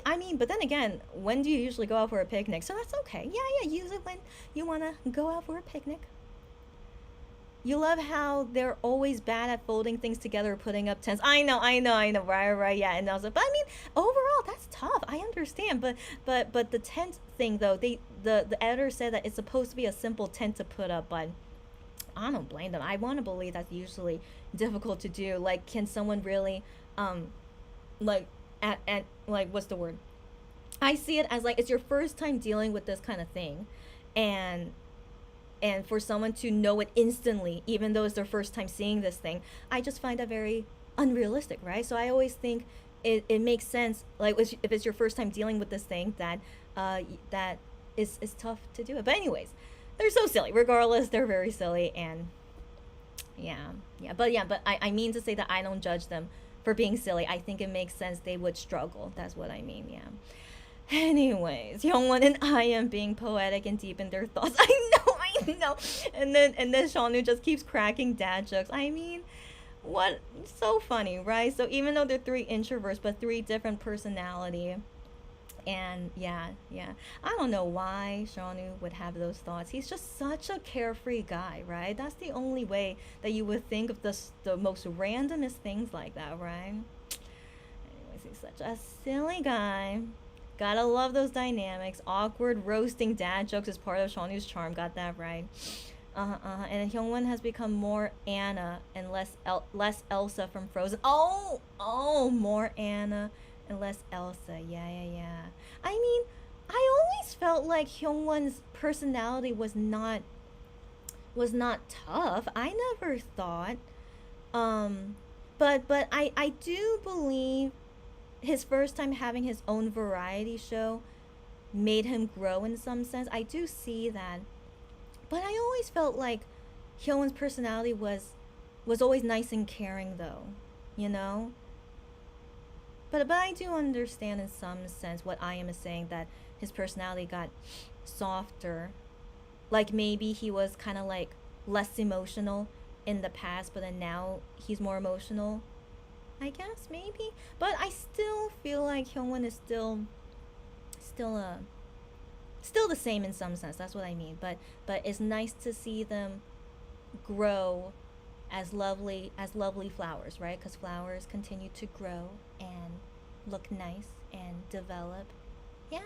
I mean, but then again, when do you usually go out for a picnic? So that's okay. Yeah, use it when you want to go out for a picnic. You love how they're always bad at folding things together or putting up tents. I know, right, yeah. And I was like, but I mean, overall, that's tough. I understand, but the tent thing though, the editor said that it's supposed to be a simple tent to put up, but I don't blame them. I want to believe that's usually difficult to do. Like, can someone really, like, like, what's the word? I see it as like it's your first time dealing with this kind of thing, and for someone to know it instantly, even though it's their first time seeing this thing, I just find that very unrealistic, right? So I always think it makes sense, like if it's your first time dealing with this thing, that that is tough to do it. But anyways, they're so silly. Regardless, they're very silly, and but I mean to say that I don't judge them for being silly. I think it makes sense they would struggle. That's what I mean, yeah. Anyways, Hyungwon and I am being poetic and deep in their thoughts. I know. And then Shawnu just keeps cracking dad jokes. I mean, what? So funny, right? So even though they're three introverts, but three different personality. And yeah. I don't know why Shawnu would have those thoughts. He's just such a carefree guy, right? That's the only way that you would think of the most randomest things like that, right? Anyways, he's such a silly guy. Gotta love those dynamics. Awkward roasting dad jokes is part of Shawnu's charm. Got that right. And Hyungwon has become more Anna and less Elsa from Frozen. Oh, more Anna and less Elsa. Yeah. I mean, I always felt like Hyungwon's personality was not tough. I never thought. But I do believe his first time having his own variety show made him grow in some sense. I do see that. But I always felt like Hyunwon's personality was always nice and caring though, you know? But I do understand in some sense what I am saying, that his personality got softer. Like maybe he was kind of like less emotional in the past, but then now he's more emotional. I guess maybe, but I still feel like Hyungwon is still the same in some sense. That's what I mean. But it's nice to see them grow as lovely flowers, right? Because flowers continue to grow and look nice and develop. Yeah.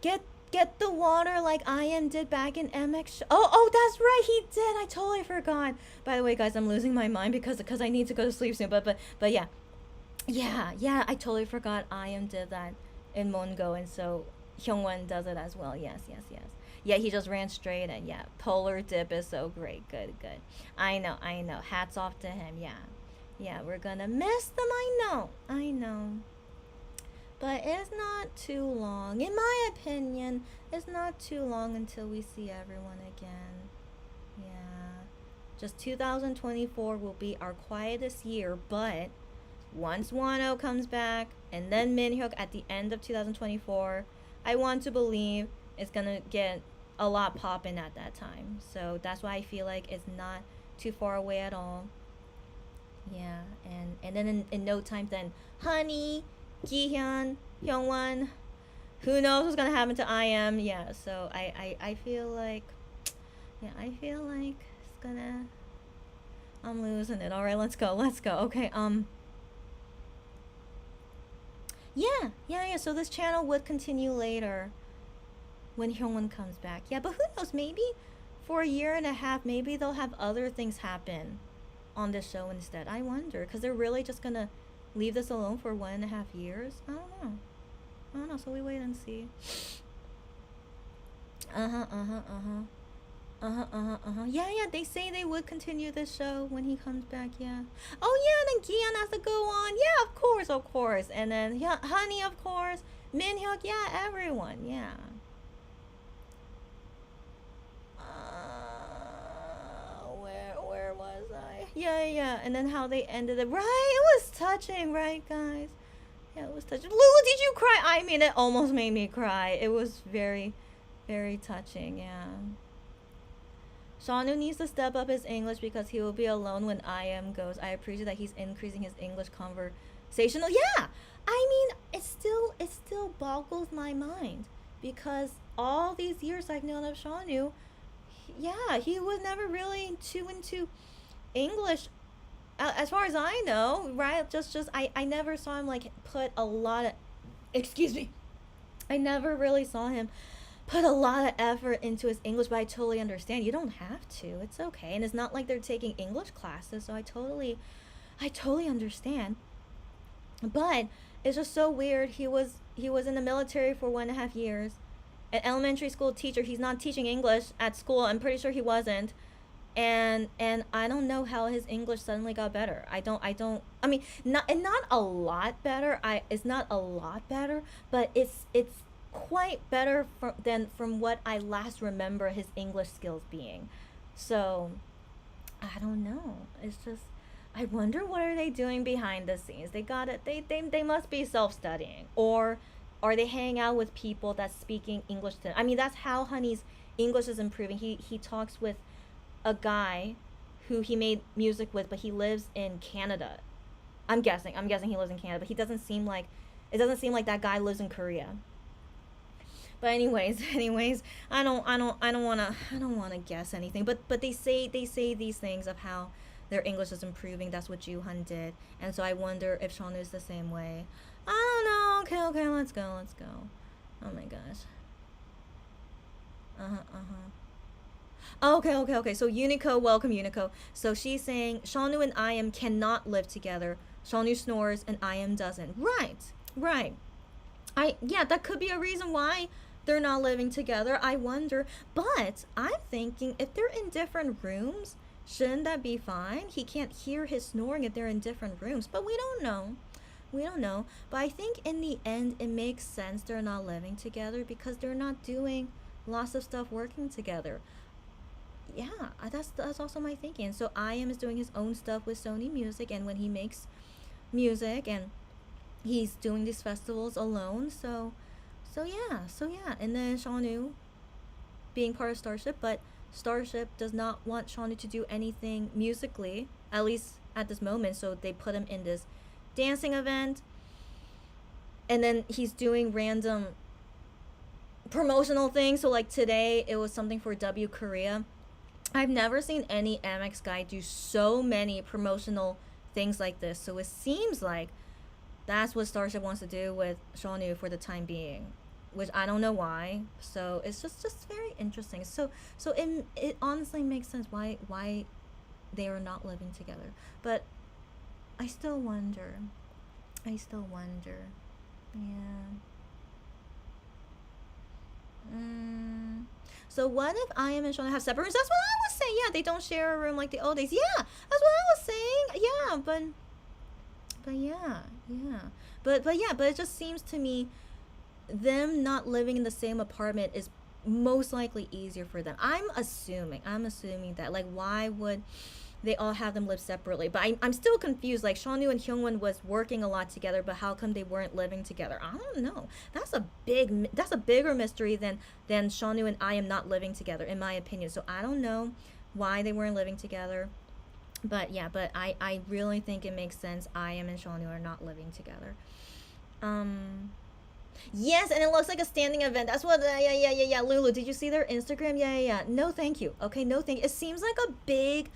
Get the water like I.M did back in MX. Oh, that's right, he did. I totally forgot. By the way, guys, I'm losing my mind because I need to go to sleep soon. But yeah, I totally forgot I.M did that in Mongo, and so Hyungwon does it as well. Yes. Yeah, he just ran straight, and yeah, polar dip is so great. Good. I know. Hats off to him. Yeah, we're gonna miss them. I know. But it's not too long. In my opinion, it's not too long until we see everyone again. Yeah. Just 2024 will be our quietest year, but once Wano comes back and then Minhyuk at the end of 2024, I want to believe it's gonna get a lot poppin' at that time. So that's why I feel like it's not too far away at all. Yeah, and then in no time then Honey, Gihyun, Hyungwon, who knows what's gonna happen to I.M. Yeah, so I feel like it's gonna, I'm losing it. All right, let's go. Okay, yeah, so this channel would continue later when Hyungwon comes back. Yeah, but who knows, maybe for a year and a half, maybe they'll have other things happen on this show instead. I wonder, because they're really just gonna leave this alone for 1.5 years. I don't know, so we wait and see. Yeah, they say they would continue this show when he comes back. Yeah. Oh yeah, and then Gion has to go on. Yeah, of course. And then Honey, of course. Minhyuk, yeah, everyone. Yeah. Where was I? Yeah. And then how they ended it. Right, it was touching, right, guys? Yeah, it was touching. Lulu, did you cry? I mean, it almost made me cry. It was very, very touching. Yeah. Shanu needs to step up his English because he will be alone when I.M goes. I appreciate that he's increasing his English conversational. Yeah, I mean, it still boggles my mind because all these years I've known of Shanu, he was never really too into English, as far as I know, right? I never saw him like put a lot of, excuse me, I never really saw him put a lot of effort into his English, but I totally understand. You don't have to. It's okay. And it's not like they're taking English classes, so I totally understand. But it's just so weird. He was in the military for 1.5 years. An elementary school teacher. He's not teaching English at school. I'm pretty sure he wasn't. And I don't know how his English suddenly got better. I mean, not a lot better. It's not a lot better, but it's quite better from what I last remember his English skills being. So I don't know. It's just, I wonder what are they doing behind the scenes. They must be self-studying, or are they hanging out with people that's speaking English to them? I mean, that's how Honey's English is improving. He talks with a guy who he made music with, but he lives in Canada. I'm guessing he lives in Canada, but it doesn't seem like that guy lives in Korea. But anyways, I don't wanna guess anything. But they say these things of how their English is improving. That's what Juhan did, and so I wonder if Shanu is the same way. I don't know. Okay, let's go. Oh my gosh. Okay. So Unico, welcome Unico. So she's saying Shanu and I.M cannot live together. Shanu snores and I.M doesn't. Right. That could be a reason why they're not living together. I wonder. But I'm thinking if they're in different rooms, shouldn't that be fine? He can't hear his snoring if they're in different rooms. But we don't know. But I think in the end, it makes sense they're not living together because they're not doing lots of stuff working together. Yeah, that's also my thinking. So I.M is doing his own stuff with Sony Music, and when he makes music, and he's doing these festivals alone. So yeah. And then Shanu being part of Starship, but Starship does not want Shanu to do anything musically at least at this moment. So they put him in this dancing event, and then he's doing random promotional things. So like today it was something for W Korea. I've never seen any MX guy do so many promotional things like this. So it seems like that's what Starship wants to do with Shonu for the time being, which I don't know why. So it's just very interesting. So it honestly makes sense why they are not living together. But I still wonder. Yeah. So what if I am and Shona have separate rooms? That's what I was saying. Yeah, they don't share a room like the old days. Yeah, that's what I was saying. Yeah, but yeah, but it just seems to me them not living in the same apartment is most likely easier for them. I'm assuming that, like, why would they all have them live separately? But I'm still confused. Like, Shonu and Hyungwon was working a lot together, but how come they weren't living together? I don't know. That's a bigger mystery than Shonu and I am not living together, in my opinion. So I don't know why they weren't living together. But yeah, but I really think it makes sense. I am and Shonu are not living together. Yes, and it looks like a standing event. That's what, yeah. Lulu, did you see their Instagram? Yeah. No, thank you. Okay, no, thank you. It seems like a big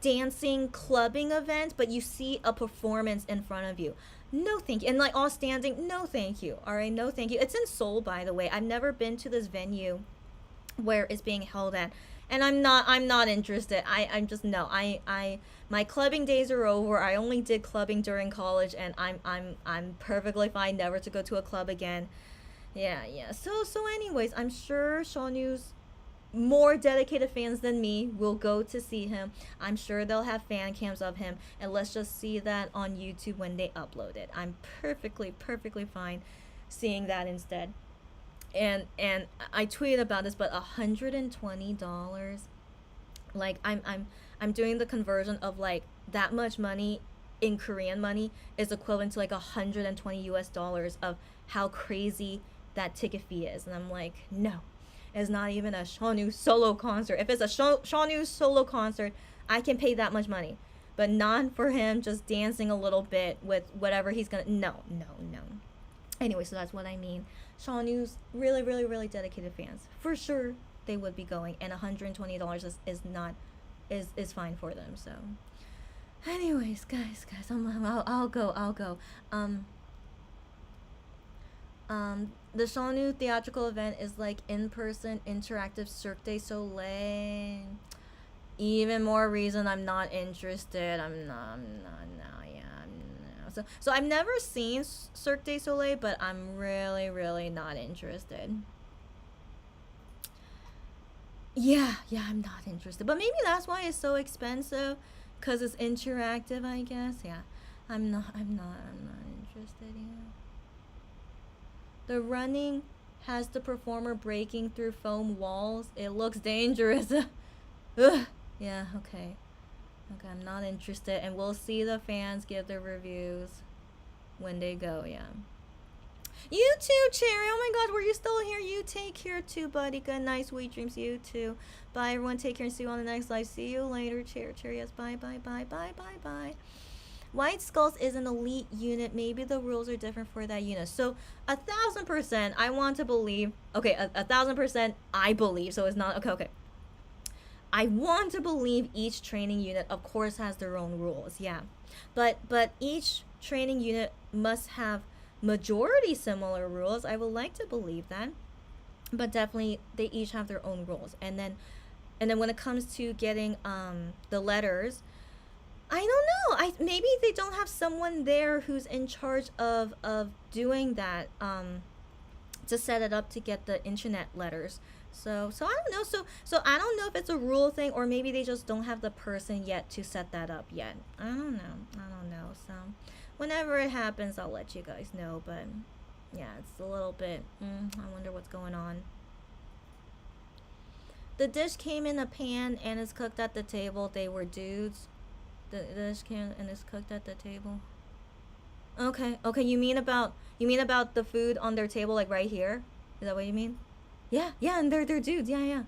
dancing clubbing event, but you see a performance in front of you. No, thank you. And like all standing, no, thank you. All right, no, thank you. It's in Seoul, by the way. I've never been to this venue where it's being held at, and I'm not interested. I'm just, no. My clubbing days are over. I only did clubbing during college, and I'm perfectly fine never to go to a club again. Yeah. So anyways, I'm sure Shonu's more dedicated fans than me will go to see him. I'm sure they'll have fan cams of him, and let's just see that on YouTube when they upload it. I'm perfectly fine seeing that instead. And I tweeted about this, but $120, like I'm doing the conversion of like that much money in Korean money is equivalent to like $120 of how crazy that ticket fee is, and I'm like, no. It's not even a Shonu solo concert. If it's a Shonu solo concert, I can pay that much money. But not for him just dancing a little bit with whatever he's gonna... No. Anyway, so that's what I mean. Shonu's really dedicated fans. For sure, they would be going. And $120 is fine for them, so... Anyways, guys, I'll go. The Shonu theatrical event is like in-person interactive Cirque du Soleil. Even more reason I'm not interested. I'm not. So I've never seen Cirque du Soleil, but I'm really not interested. Yeah, I'm not interested. But maybe that's why it's so expensive, cause it's interactive, I guess. Yeah, I'm not interested. Yeah. The running has the performer breaking through foam walls. It looks dangerous. Ugh. Yeah, okay, I'm not interested, and we'll see the fans give their reviews when they go, yeah. You too, Cherry. Oh my god, were you still here? You take care too, buddy. Good night, sweet dreams. You too. Bye, everyone. Take care and see you on the next live. See you later, Cherry. Yes, bye. White Skulls is an elite unit. Maybe the rules are different for that unit. So 1,000% I want to believe. Okay, 1,000% I believe. So it's not okay. I want to believe each training unit, of course, has their own rules. Yeah, but each training unit must have majority similar rules. I would like to believe that, but definitely they each have their own rules. And then when it comes to getting the letters, I don't know. Maybe they don't have someone there who's in charge of doing that to set it up to get the internet letters. So I don't know. So I don't know if it's a rule thing, or maybe they just don't have the person yet to set that up yet. I don't know. So whenever it happens, I'll let you guys know. But yeah, it's a little bit. I wonder what's going on. The dish came in a pan and is cooked at the table. They were dudes. The dish came and is cooked at the table. Okay. You mean about the food on their table, like right here? Is that what you mean? Yeah, and they're dudes. Yeah.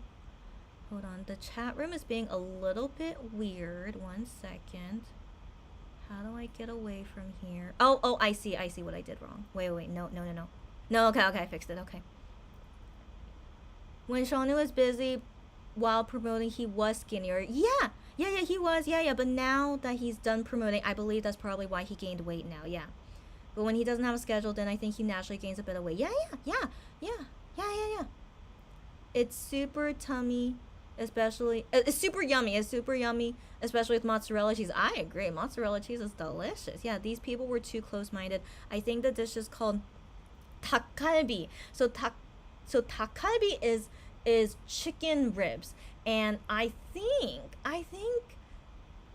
hold on. The chat room is being a little bit weird. 1 second. How do I get away from here? Oh, I see what I did wrong. Wait, no. No, okay, I fixed it, okay. When Shawnee was busy while promoting, he was skinnier. Yeah, he was, but now that he's done promoting, I believe that's probably why he gained weight now, yeah. But when he doesn't have a schedule, then I think he naturally gains a bit of weight. Yeah. It's super tummy, especially, it's super yummy, especially with mozzarella cheese. I agree, mozzarella cheese is delicious. Yeah, these people were too close-minded. I think the dish is called takkalbi. So takkalbi is chicken ribs, and I think at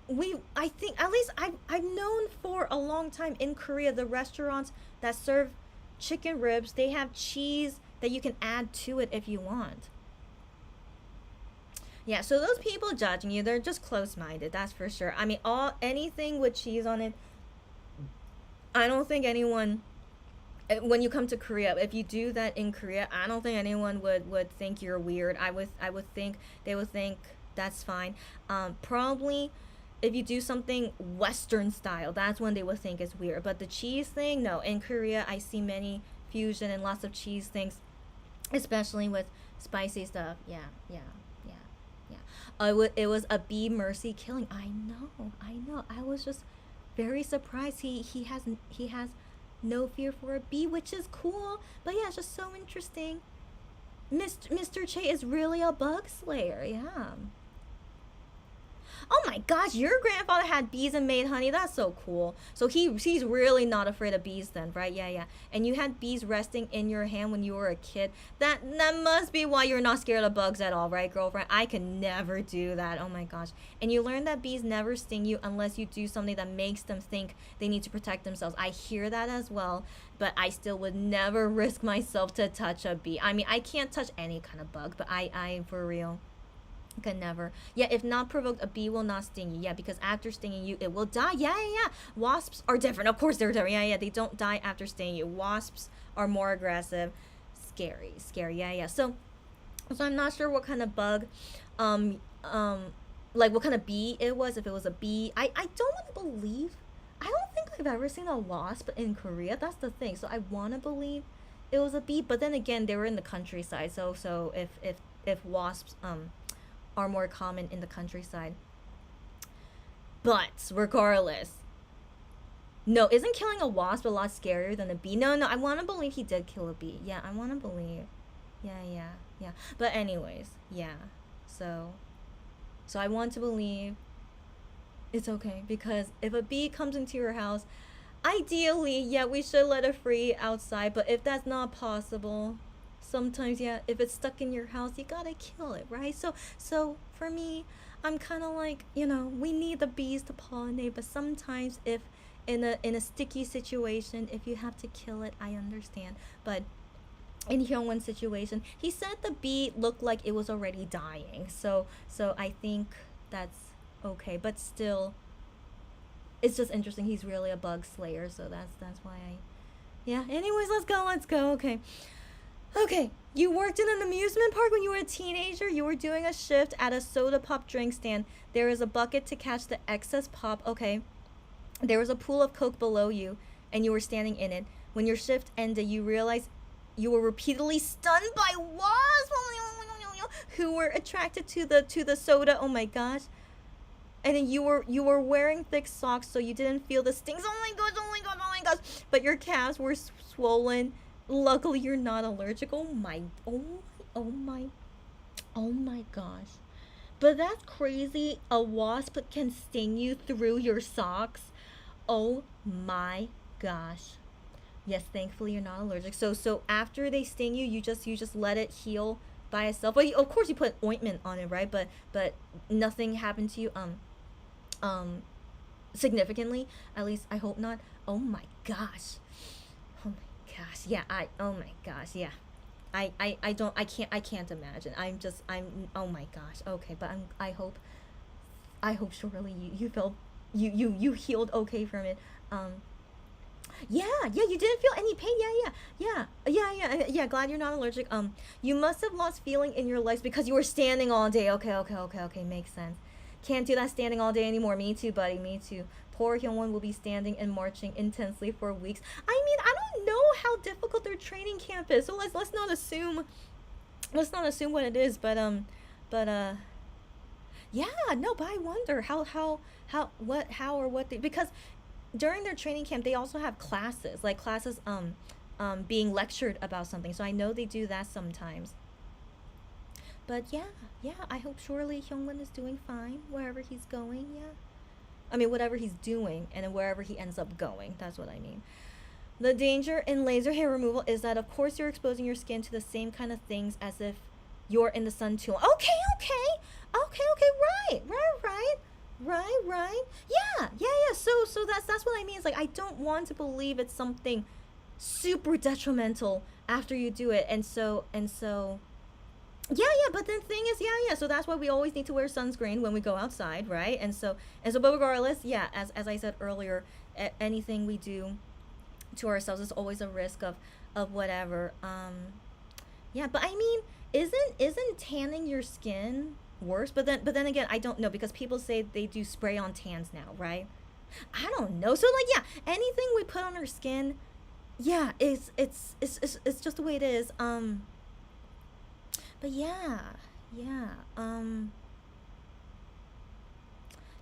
least I've known for a long time in Korea, the restaurants that serve chicken ribs, they have cheese that you can add to it if you want. Yeah, so those people judging you, they're just close-minded, that's for sure. I mean, anything with cheese on it, I don't think anyone, when you come to Korea, if you do that in Korea, I don't think anyone would think you're weird. I would think they would think that's fine. Probably if you do something Western style, that's when they would think it's weird. But the cheese thing, no. In Korea, I see many fusion and lots of cheese things, especially with spicy stuff. Yeah. It was a bee mercy killing. I know. I was just very surprised. He has no fear for a bee, which is cool. But yeah, it's just so interesting. Mr. Che is really a bug slayer. Yeah. Oh my gosh, your grandfather had bees and made honey. That's so cool. So he's really not afraid of bees then, right? Yeah. And you had bees resting in your hand when you were a kid. That must be why you're not scared of bugs at all, right, girlfriend? I could never do that. Oh my gosh. And you learn that bees never sting you unless you do something that makes them think they need to protect themselves. I hear that as well, but I still would never risk myself to touch a bee. I mean, I can't touch any kind of bug, but I for real, can never. Yeah, if not provoked, a bee will not sting you. Yeah, because after stinging you, it will die. Yeah. Wasps are different. Of course they're different. Yeah. They don't die after stinging you. Wasps are more aggressive. Scary. Yeah. So I'm not sure what kind of bug, like what kind of bee it was. If it was a bee, I don't want to believe. I don't think I've ever seen a wasp in Korea. That's the thing. So I want to believe it was a bee, but then again, they were in the countryside. So if wasps are more common in the countryside. But regardless, no, isn't killing a wasp a lot scarier than a bee? No, I want to believe he did kill a bee. Yeah, I want to believe. Yeah. But anyways, yeah. So I want to believe it's okay, because if a bee comes into your house, ideally, yeah, we should let it free outside. But if that's not possible, sometimes, yeah, if it's stuck in your house, you gotta kill it, right? So for me, I'm kind of like, we need the bees to pollinate, but sometimes if in a sticky situation, if you have to kill it, I understand. But in Hyungwon's situation, he said the bee looked like it was already dying. So I think that's okay, but still, it's just interesting. He's really a bug slayer, so that's why yeah. Anyways, let's go. Okay, you worked in an amusement park when you were a teenager. You were doing a shift at a soda pop drink stand. There is a bucket to catch the excess pop. Okay. There was a pool of Coke below you, and you were standing in it. When your shift ended, you realized you were repeatedly stunned by wasps who were attracted to the soda. Oh my gosh. And then you were wearing thick socks, so you didn't feel the stings. Oh my gosh. But your calves were swollen. Luckily, you're not allergic. Oh my gosh. But that's crazy. A wasp can sting you through your socks. Oh my gosh. Yes, thankfully you're not allergic. So after they sting you, you just let it heal by itself. But of course you put ointment on it, right? But nothing happened to you significantly. At least I hope not. Oh my gosh. Yeah, oh my gosh, yeah. I can't imagine. Oh my gosh. Okay, but I hope surely you felt you healed okay from it. Yeah, you didn't feel any pain. Yeah. Glad you're not allergic. You must have lost feeling in your legs because you were standing all day. Okay. Makes sense. Can't do that standing all day anymore. Me too, buddy. Me too. Poor Hyungwon will be standing and marching intensely for weeks. I mean, I don't know how difficult their training camp is, so let's not assume what it is. But yeah, no. But I wonder how because during their training camp they also have classes, like classes being lectured about something, so I know they do that sometimes. But yeah, I hope surely Hyungwon is doing fine wherever he's going. Yeah, I mean whatever he's doing and then wherever he ends up going, that's what I mean. The danger in laser hair removal is that of course you're exposing your skin to the same kind of things as if you're in the sun too long. Okay, right. Yeah. So that's what I mean. It's like I don't want to believe it's something super detrimental after you do it, and so yeah. But the thing is, yeah. So that's why we always need to wear sunscreen when we go outside, right? And so, but regardless, yeah. As I said earlier, anything we do to ourselves is always a risk of whatever. Yeah. But I mean, isn't tanning your skin worse? But then again, I don't know, because people say they do spray on tans now, right? I don't know. So like, yeah, anything we put on our skin, yeah, it's just the way it is. But yeah.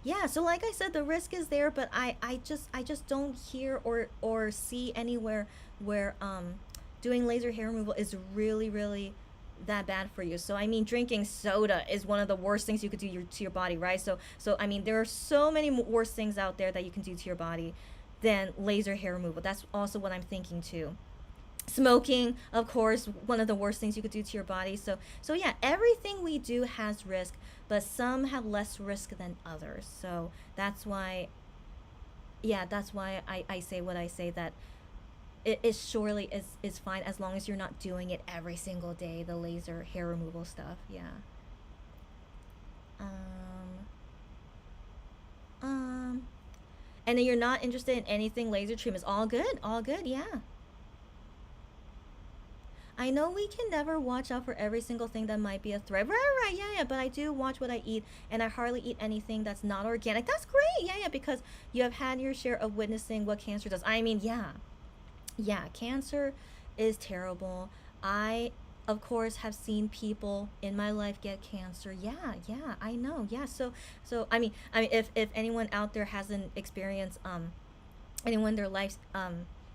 Yeah, so like I said, the risk is there, but I just don't hear or see anywhere where doing laser hair removal is really that bad for you. So I mean, drinking soda is one of the worst things you could do to your body, right? So I mean, there are so many worse things out there that you can do to your body than laser hair removal. That's also what I'm thinking too. Smoking, of course, one of the worst things you could do to your body. So yeah, everything we do has risk, but some have less risk than others. So that's why I say what I say, that it is surely is fine as long as you're not doing it every single day, the laser hair removal stuff. Yeah. And then you're not interested in anything laser treatments. All good, yeah. I know we can never watch out for every single thing that might be a threat. Right, yeah. But I do watch what I eat, and I hardly eat anything that's not organic. That's great, yeah, because you have had your share of witnessing what cancer does. I mean, yeah, cancer is terrible. I, of course, have seen people in my life get cancer. Yeah, I know. Yeah, so I mean, if anyone out there hasn't experienced anyone in their lives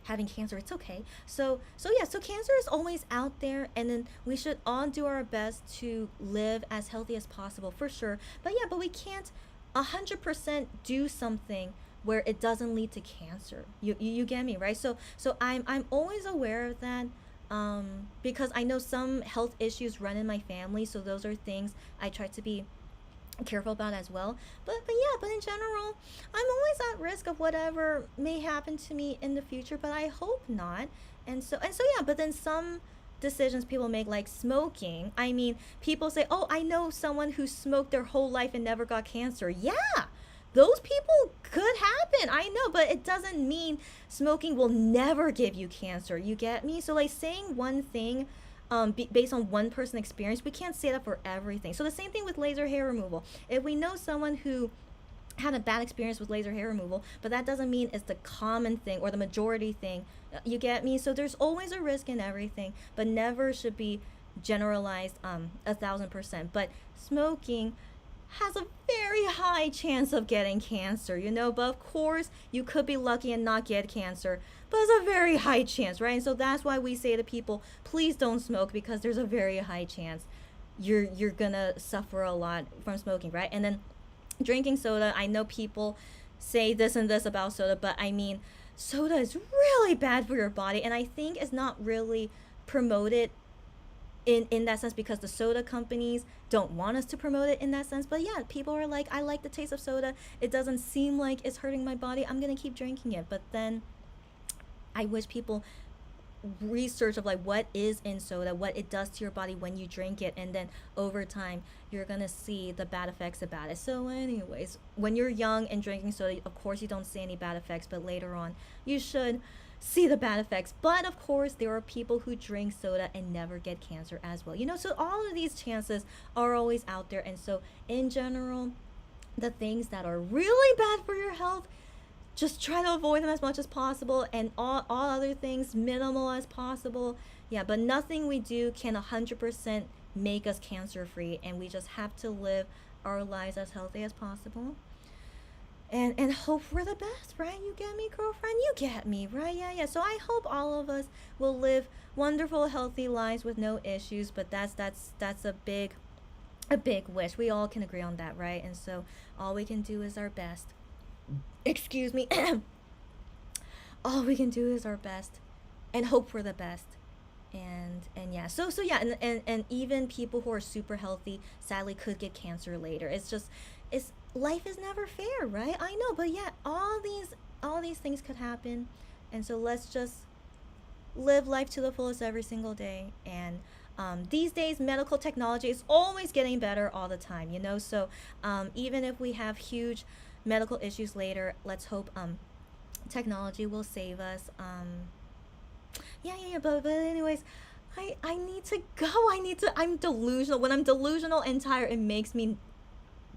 having cancer, it's okay. So cancer is always out there, and then we should all do our best to live as healthy as possible, for sure. But we can't 100% do something where it doesn't lead to cancer. You get me, right? So I'm always aware of that, because I know some health issues run in my family, so those are things I try to be careful about as well. But in general, I'm always at risk of whatever may happen to me in the future, but I hope not. And so yeah, but then some decisions people make, like smoking, I mean, people say, oh, I know someone who smoked their whole life and never got cancer. Yeah, those people could happen, I know, but it doesn't mean smoking will never give you cancer. You get me? So like, saying one thing based on one person experience, we can't say that for everything. So the same thing with laser hair removal. If we know someone who had a bad experience with laser hair removal, but that doesn't mean it's the common thing or the majority thing. You get me? So there's always a risk in everything, but never should be generalized 1,000%. But smoking has a very high chance of getting cancer, you know, but of course you could be lucky and not get cancer, but it's a very high chance, right? And so that's why we say to people, please don't smoke, because there's a very high chance you're gonna suffer a lot from smoking, right? And then drinking soda, I know people say this and this about soda, but I mean, soda is really bad for your body, and I think it's not really promoted in that sense, because the soda companies don't want us to promote it in that sense. But yeah, people are like, I like the taste of soda, it doesn't seem like it's hurting my body, I'm gonna keep drinking it. But then I wish people research of like what is in soda, what it does to your body when you drink it, and then over time you're gonna see the bad effects about it. So anyways, when you're young and drinking soda, of course you don't see any bad effects, but later on you should. see the bad effects. But of course, there are people who drink soda and never get cancer as well. You know, so all of these chances are always out there. And so in general, the things that are really bad for your health, just try to avoid them as much as possible, and all other things minimal as possible. Yeah, but nothing we do can 100% make us cancer free, and we just have to live our lives as healthy as possible. And hope for the best, right? You get me, girlfriend? You get me, right? Yeah. So I hope all of us will live wonderful, healthy lives with no issues. But that's a big wish. We all can agree on that, right? And so all we can do is our best. Excuse me. All we can do is our best, and hope for the best. And yeah, so yeah, and even people who are super healthy sadly could get cancer later. It's life is never fair, right? I know, but yeah, all these things could happen, and so let's just live life to the fullest every single day. And these days, medical technology is always getting better all the time, you know. So even if we have huge medical issues later, let's hope technology will save us. But anyways, I need to go. I'm delusional. When I'm delusional and tired, it makes me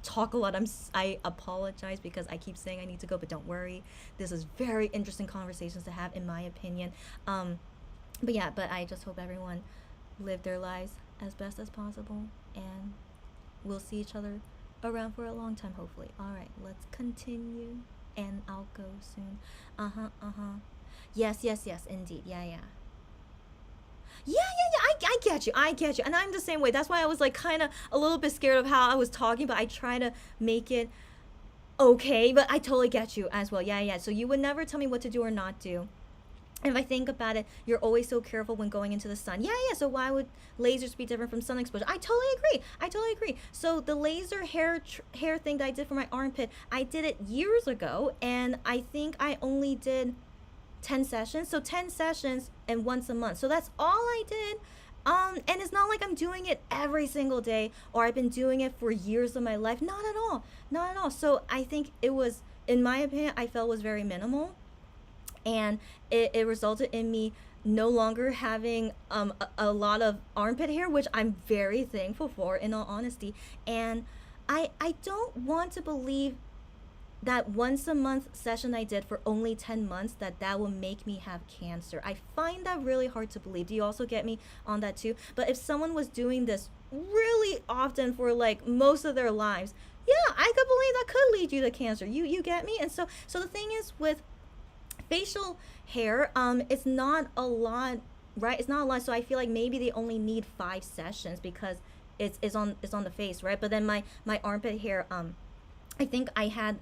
talk a lot. I apologize because I keep saying I need to go, but don't worry. This is very interesting conversations to have, in my opinion. But I just hope everyone live their lives as best as possible, and we'll see each other around for a long time, hopefully. All right, let's continue, and I'll go soon. Yes, indeed. Yeah. I get you. And I'm the same way. That's why I was like kind of a little bit scared of how I was talking, but I try to make it okay. But I totally get you as well. Yeah. So you would never tell me what to do or not do. If I think about it, you're always so careful when going into the sun. Yeah. So why would lasers be different from sun exposure? I totally agree. So the laser hair thing that I did for my armpit, I did it years ago, and I think I only did 10 sessions. So 10 sessions and once a month. So that's all I did. And it's not like I'm doing it every single day, or I've been doing it for years of my life. Not at all. So I think it was, in my opinion, I felt was very minimal. And it resulted in me no longer having a lot of armpit hair, which I'm very thankful for, in all honesty. And I don't want to believe that once a month session I did for only 10 months, that will make me have cancer. I find that really hard to believe. Do you also get me on that too? But if someone was doing this really often for like most of their lives, yeah, I could believe that could lead you to cancer. You get me? And so the thing is with facial hair, it's not a lot, right? It's not a lot. So I feel like maybe they only need 5 sessions because it's on the face, right? But then my armpit hair, I think I had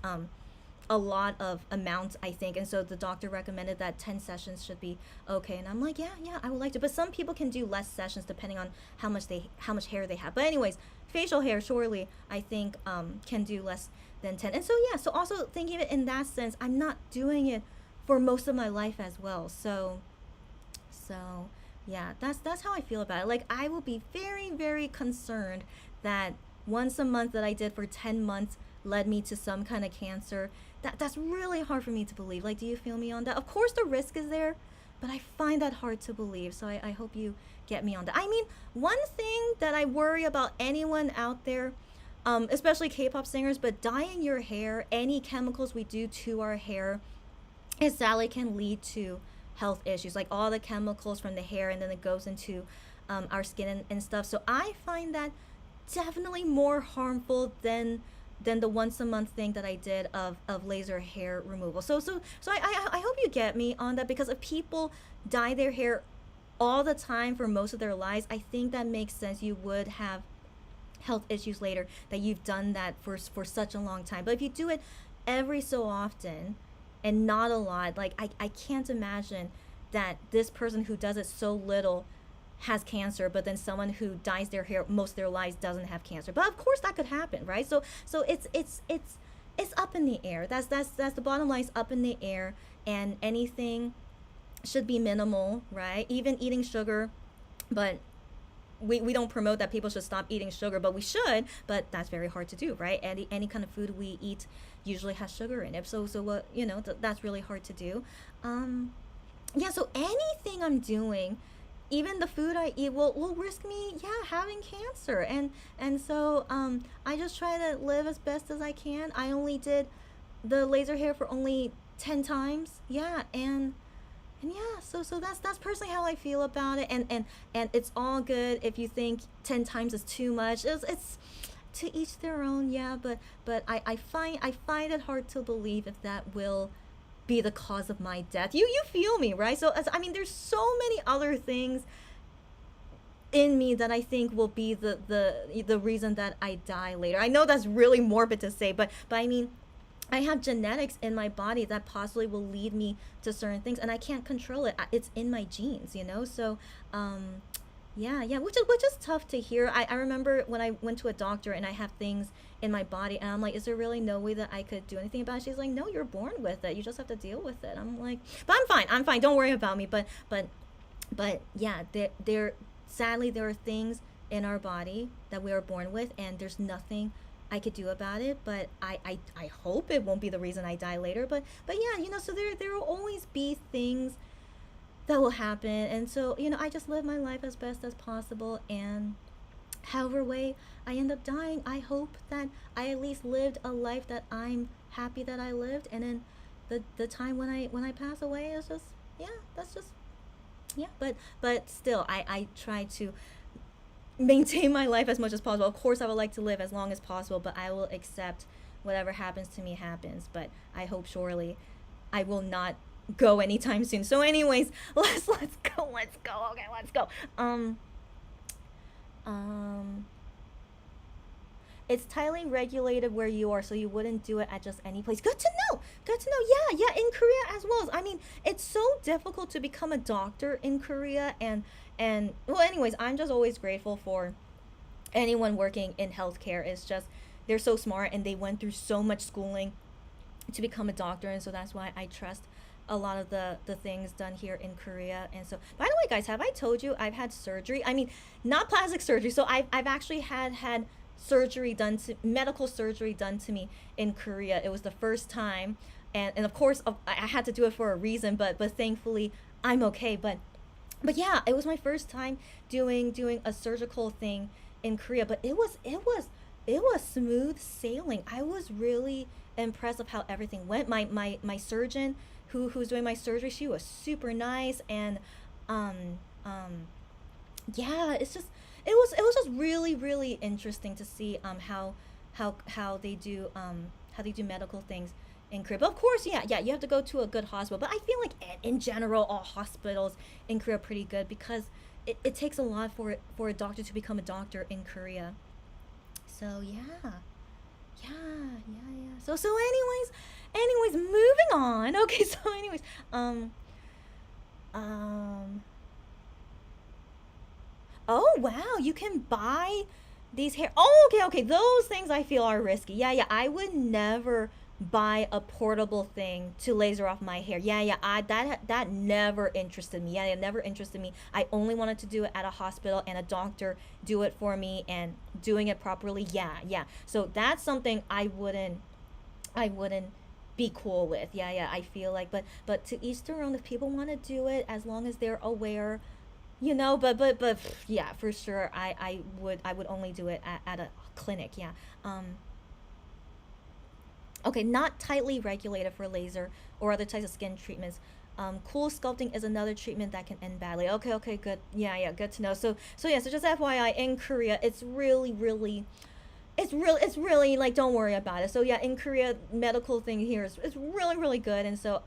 a lot of amounts, I think, and so the doctor recommended that 10 sessions should be okay. And I'm like, yeah, I would like to. But some people can do less sessions depending on how much hair they have. But anyways, facial hair surely I think can do less than 10. And so yeah, so also thinking of it in that sense, I'm not doing it for most of my life as well. So yeah, that's how I feel about it. Like, I will be very, very concerned that once a month that I did for 10 months led me to some kind of cancer. That's really hard for me to believe. Like, do you feel me on that? Of course the risk is there, but I find that hard to believe. So I hope you get me on that. I mean, one thing that I worry about anyone out there, especially K-pop singers, but dyeing your hair, any chemicals we do to our hair, it sadly can lead to health issues, like all the chemicals from the hair, and then it goes into our skin and stuff. So I find that definitely more harmful than the once a month thing that I did of laser hair removal. So I hope you get me on that, because if people dye their hair all the time for most of their lives, I think that makes sense. You would have health issues later that you've done that for such a long time. But if you do it every so often and not a lot, like I can't imagine that this person who does it so little has cancer, but then someone who dyes their hair most of their lives doesn't have cancer. But of course that could happen, right? So it's up in the air. That's the bottom line. Is up in the air, and anything should be minimal, right? Even eating sugar, but we don't promote that people should stop eating sugar, but we should. But that's very hard to do, right? Any kind of food we eat usually has sugar in it. So what, that's really hard to do. yeah, so anything I'm doing, even the food I eat will risk me, yeah, having cancer. And so I just try to live as best as I can. I only did the laser hair for only 10 times. Yeah, and yeah, so that's personally how I feel about it. And it's all good if you think 10 times is too much. It's to each their own, yeah, but I find it hard to believe if that will be the cause of my death. You feel me, right? So I mean, there's so many other things in me that I think will be the reason that I die later. I know that's really morbid to say, but I mean, I have genetics in my body that possibly will lead me to certain things, and I can't control it. It's in my genes, you know. So yeah, which is tough to hear. I remember when I went to a doctor and I have things in my body, and I'm like, is there really no way that I could do anything about it? She's like, no, you're born with it. You just have to deal with it. I'm like, but I'm fine. Don't worry about me. But yeah, there sadly there are things in our body that we are born with, and there's nothing I could do about it. But I hope it won't be the reason I die later. But yeah, you know, so there will always be things that will happen. And so, you know, I just live my life as best as possible, and however way I end up dying, I hope that I at least lived a life that I'm happy that I lived. And then the time when I pass away is just, yeah, that's just, yeah. But still, I try to maintain my life as much as possible. Of course I would like to live as long as possible, but I will accept whatever happens to me happens. But I hope surely I will not go anytime soon. So anyways, let's go. Okay, let's go. It's tightly regulated where you are, so you wouldn't do it at just any place. Good to know. Yeah, in Korea as well. I mean, it's so difficult to become a doctor in Korea, and well, anyways, I'm just always grateful for anyone working in healthcare. It's just they're so smart and they went through so much schooling to become a doctor, and so that's why I trust a lot of the things done here in Korea. And so, by the way, guys, have I told you I've had surgery? I mean, not plastic surgery. So I've actually had surgery done to medical surgery done to me in Korea. It was the first time, and of course I had to do it for a reason, but thankfully I'm okay. But yeah, it was my first time doing a surgical thing in Korea, but it was smooth sailing. I was really impressed of how everything went. My surgeon who's doing my surgery, she was super nice, and yeah, it was just really interesting to see how they do medical things in Korea. But of course, yeah, you have to go to a good hospital. But I feel like in general, all hospitals in Korea are pretty good, because it takes a lot for a doctor to become a doctor in Korea. So yeah. So anyways, moving on. Okay, so anyways, oh wow, you can buy these hair. Oh, okay, those things I feel are risky. Yeah, I would never buy a portable thing to laser off my hair. Yeah, that never interested me. Yeah, it never interested me. I only wanted to do it at a hospital and a doctor do it for me and doing it properly. Yeah. So that's something I wouldn't be cool with. Yeah, I feel like, but to each their own. If people want to do it, as long as they're aware, you know. But yeah, for sure, I would only do it at a clinic. Yeah. Okay, not tightly regulated for laser or other types of skin treatments. Cool sculpting is another treatment that can end badly. Okay, good. Yeah, good to know. So just FYI, in Korea, it's really like, don't worry about it. So yeah, in Korea, medical thing here is really good. And so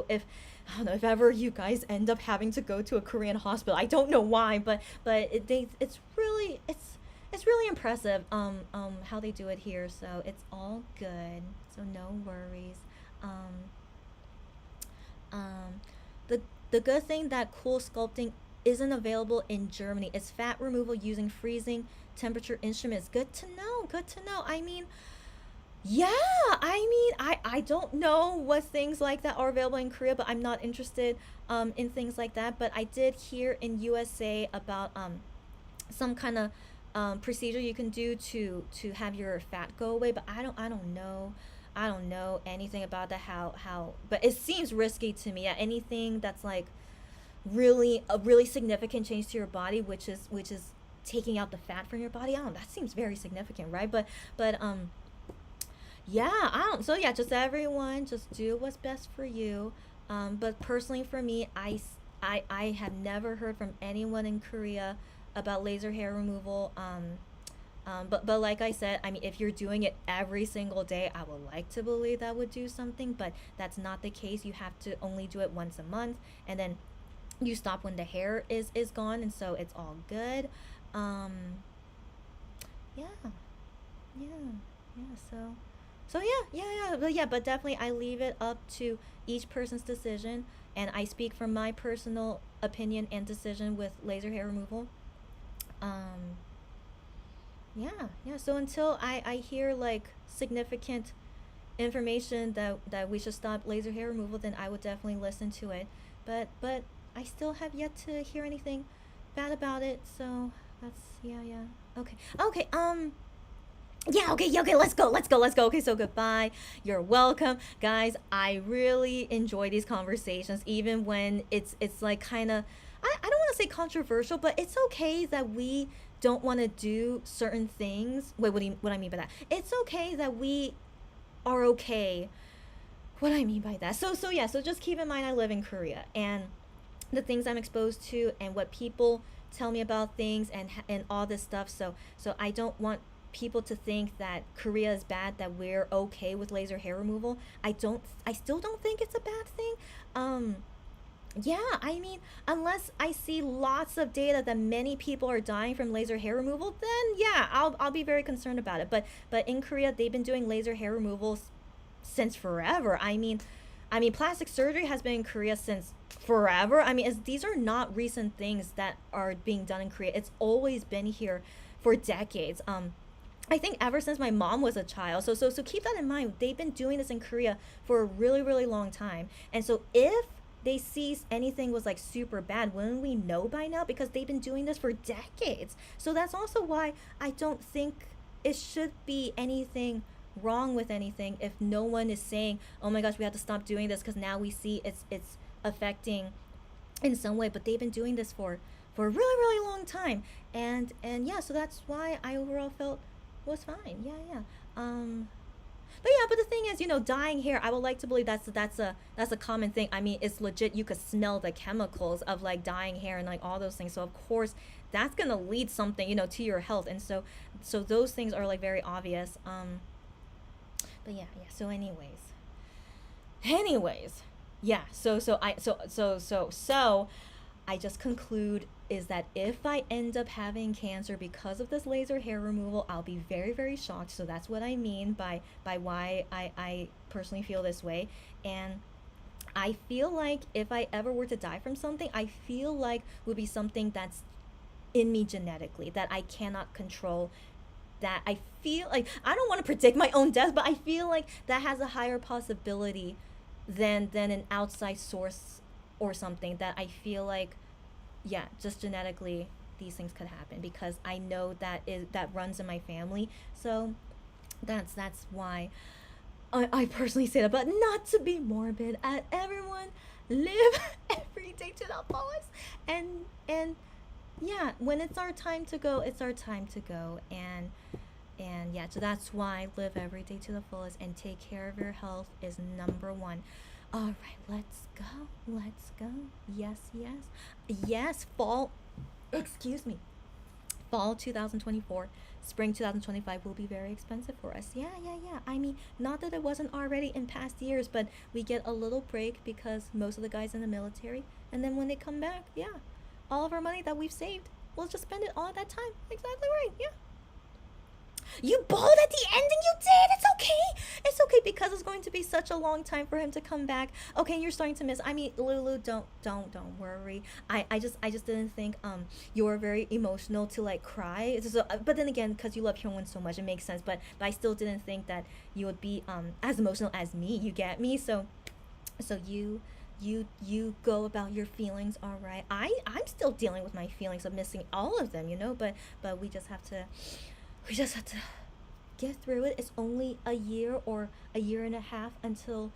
if I don't know, if ever you guys end up having to go to a Korean hospital, I don't know why, but it's really impressive how they do it here. So it's all good. So no worries. The good thing that cool sculpting isn't available in Germany is fat removal using freezing temperature instruments. Good to know. I mean, yeah, I don't know what things like that are available in Korea, but I'm not interested in things like that. But I did hear in USA about some kind of procedure you can do to have your fat go away, but I don't know anything about that, how but it seems risky to me. Yeah, anything that's like really a really significant change to your body, which is taking out the fat from your body. I don't know, that seems very significant, right? But yeah, I don't. So yeah, just everyone, just do what's best for you. But personally, for me, I have never heard from anyone in Korea about laser hair removal. But like I said, I mean, if you're doing it every single day, I would like to believe that would do something, but that's not the case. You have to only do it once a month, and then you stop when the hair is gone, and so it's all good. Um, yeah, yeah, yeah. So yeah. But definitely, I leave it up to each person's decision, and I speak from my personal opinion and decision with laser hair removal. Um, yeah. So until I hear like significant information that we should stop laser hair removal, then I would definitely listen to it. But I still have yet to hear anything bad about it. So that's yeah. Okay. Yeah, let's go. Okay, so goodbye. You're welcome. Guys, I really enjoy these conversations, even when it's like kind of, I don't want to say controversial, but it's okay that we don't want to do certain things. Wait, what I mean by that? It's okay that we are okay. What I mean by that? So yeah, so just keep in mind I live in Korea, and the things I'm exposed to and what people tell me about things and all this stuff. So I don't want people to think that Korea is bad, that we're okay with laser hair removal. I still don't think it's a bad thing. Yeah, I mean, unless I see lots of data that many people are dying from laser hair removal, then yeah, I'll be very concerned about it. But in Korea, they've been doing laser hair removal since forever. I mean, plastic surgery has been in Korea since forever. I mean, these are not recent things that are being done in Korea. It's always been here for decades. I think ever since my mom was a child. So keep that in mind. They've been doing this in Korea for a really, really long time. And so if they see anything was like super bad, wouldn't we know by now? Because they've been doing this for decades. So that's also why I don't think it should be anything wrong with anything if no one is saying, oh my gosh, we have to stop doing this because now we see it's affecting in some way. But they've been doing this for a really, really long time. And yeah, so that's why I overall felt was fine. Yeah. But the thing is, dyeing hair, I would like to believe that's a common thing. I mean, it's legit. You could smell the chemicals of like dyeing hair and like all those things. So of course that's gonna lead something, to your health. And so those things are like very obvious. But yeah. So anyways, yeah. So I just conclude is that if I end up having cancer because of this laser hair removal, I'll be very, very shocked. So that's what I mean by why I personally feel this way. And I feel like if I ever were to die from something, I feel like would be something that's in me genetically that I cannot control. That I feel like, I don't want to predict my own death, but I feel like that has a higher possibility than an outside source or something, that I feel like, yeah, just genetically these things could happen because I know that runs in my family. So that's why I personally say that. But not to be morbid, everyone live every day to the fullest, and yeah, when it's our time to go, it's our time to go. And yeah, so that's why live every day to the fullest and take care of your health is number one. All right, let's go. Yes, fall 2024, spring 2025 will be very expensive for us. Yeah. I mean, not that it wasn't already in past years, but we get a little break because most of the guys in the military, and then when they come back, yeah, all of our money that we've saved, we'll just spend it all at that time. Exactly right, yeah. You bawled at the end and you did. It's okay because it's going to be such a long time for him to come back. Okay, you're starting to miss. I mean, Lulu, don't worry. I just didn't think you were very emotional to like cry. So, but then again, because you love Hyungwon so much, it makes sense. But I still didn't think that you would be as emotional as me. You get me? So you go about your feelings, all right. I'm still dealing with my feelings of missing all of them, but we just have to get through it. It's only a year or a year and a half until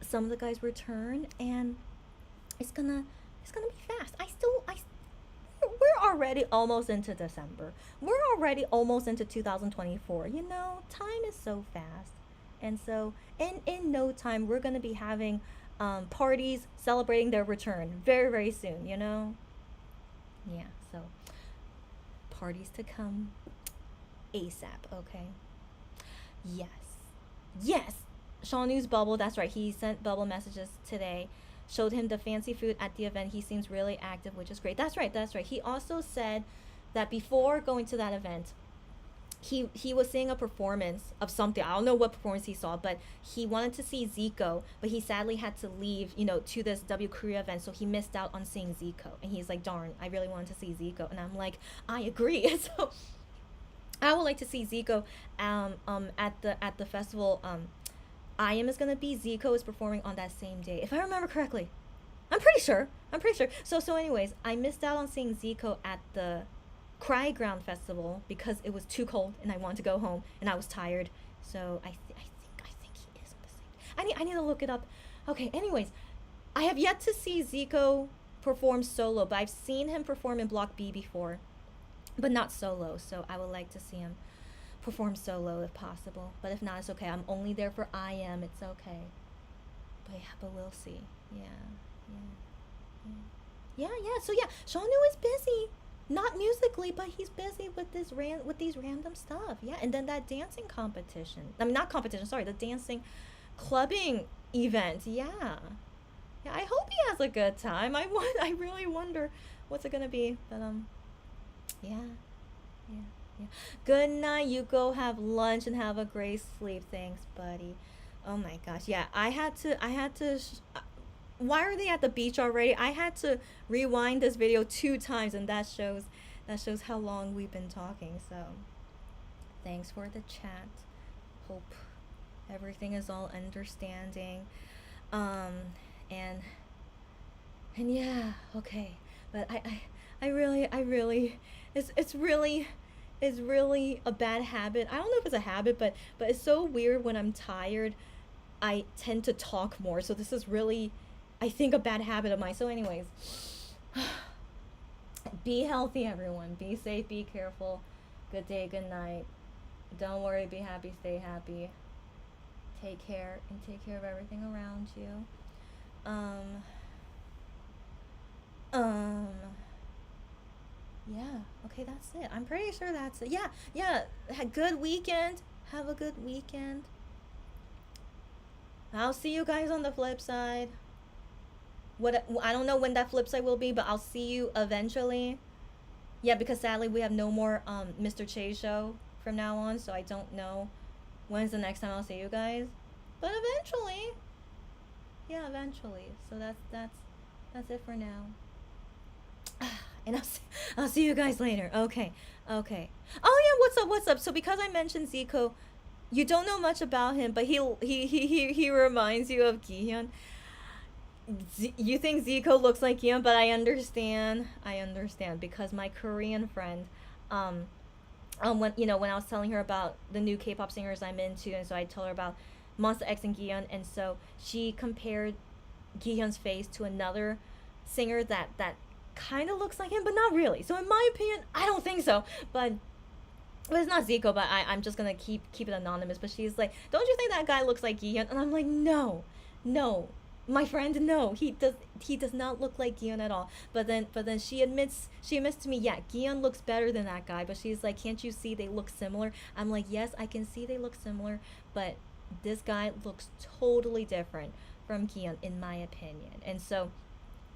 some of the guys return, and it's gonna It's gonna be fast. We're already almost into December. We're already almost into 2024. You know, time is so fast. And so in no time we're gonna be having parties celebrating their return very, very soon, you know? Yeah, so parties to come ASAP, okay? Yes. Yes. Shawnu's Bubble, that's right. He sent Bubble messages today. Showed him the fancy food at the event. He seems really active, which is great. That's right. That's right. He also said that before going to that event, he was seeing a performance of something. I don't know what performance he saw, but he wanted to see Zico, but he sadly had to leave, you know, to this W Korea event, so he missed out on seeing Zico. And he's like, darn, I really wanted to see Zico. And I'm like, I agree. So I would like to see Zico at the festival. I Am is gonna be, Zico is performing on that same day, if I remember correctly. I'm pretty sure. So anyways, I missed out on seeing Zico at the Cry Ground Festival because it was too cold and I wanted to go home and I was tired. So I think he is on the same. I need to look it up. Okay. Anyways, I have yet to see Zico perform solo, but I've seen him perform in Block B before, but not solo. So I would like to see him perform solo if possible, but if not, it's okay. I'm only there for I Am. It's okay. But we'll see. Yeah. So yeah, Shawnu is busy, not musically, but he's busy with these random stuff. Yeah, and then that dancing competition. I mean, not competition. Sorry, the dancing clubbing event. Yeah. I hope he has a good time. I really wonder what's it gonna be. But yeah. Good night. You go have lunch and have a great sleep. Thanks, buddy. Oh my gosh. Yeah, I had to why are they at the beach already? I had to rewind this video 2 times, and that shows how long we've been talking. So thanks for the chat. Hope everything is all understanding. And yeah, okay. But I really it's really a bad habit. I don't know if it's a habit, but it's so weird. When I'm tired, I tend to talk more. So this is really, I think, a bad habit of mine. So anyways, be healthy, everyone. Be safe, be careful. Good day, good night. Don't worry, be happy, stay happy. Take care and take care of everything around you. Yeah, okay, that's it. I'm pretty sure that's it. Yeah. Good weekend. Have a good weekend. I'll see you guys on the flip side. I don't know when that flip side will be, but I'll see you eventually. Yeah, because sadly we have no more Mr. Che show from now on, so I don't know when's the next time I'll see you guys. But eventually. Yeah, eventually. So that's it for now. And I'll see you guys later. Okay. Oh yeah, what's up? So because I mentioned Zico, you don't know much about him, but he reminds you of Gihyun. You think Zico looks like Gihyun, but I understand because my Korean friend, when I was telling her about the new K-pop singers I'm into, and so I told her about Monsta X and Gihyun, and so she compared Gihyun's face to another singer that kind of looks like him, but not really. So in my opinion, I don't think so. But it's not Zico, but I'm just gonna keep it anonymous. But she's like, don't you think that guy looks like Gihyun? And I'm like, no, my friend, no, he does not look like Gihyun at all. But then she admits to me, yeah, Gihyun looks better than that guy. But she's like, can't you see they look similar? I'm like, yes, I can see they look similar, but this guy looks totally different from Gihyun, in my opinion. And so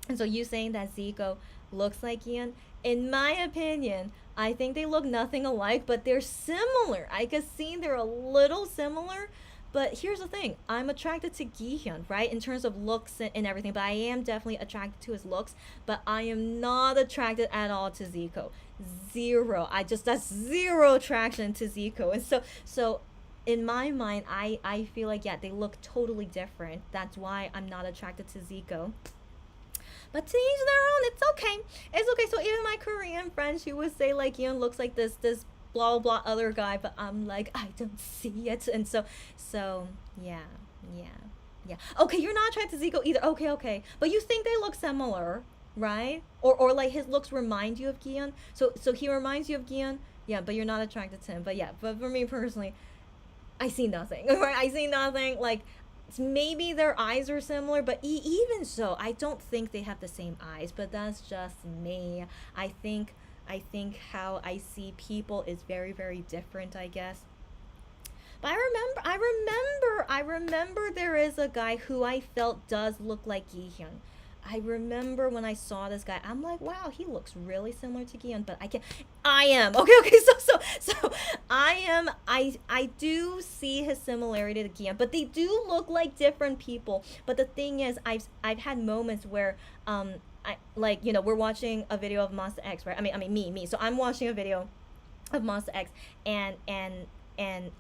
you saying that Zico looks like Gihyun, in my opinion, I think they look nothing alike, but they're similar. I can see they're a little similar, but here's the thing. I'm attracted to Gihyun, right, in terms of looks and everything, but I am definitely attracted to his looks, but I am not attracted at all to Zico. Zero. That's zero attraction to Zico. And so in my mind, I feel like, yeah, they look totally different. That's why I'm not attracted to Zico. But to each their own. It's okay. So even my Korean friend, she would say like, looks like this blah blah other guy, but I'm like, I don't see it. And so yeah. Okay, you're not attracted to Zico either. Okay. But you think they look similar. right? Or like his looks remind you of Gion. So he reminds you of Gion, yeah, but you're not attracted to him. But yeah, but for me personally, I see nothing. Right? I see nothing. Like maybe their eyes are similar, but even so, I don't think they have the same eyes. But that's just me. I think how I see people is very very different, I guess. But I remember there is a guy who I felt does look like Gihyun. I remember when I saw this guy, I'm like, wow, he looks really similar to Gihyun, but I can't. I am okay. So I do see his similarity to Gihyun, but they do look like different people. But the thing is, I've had moments where I like we're watching a video of Monster X, right? I mean me. So I'm watching a video of Monster X, and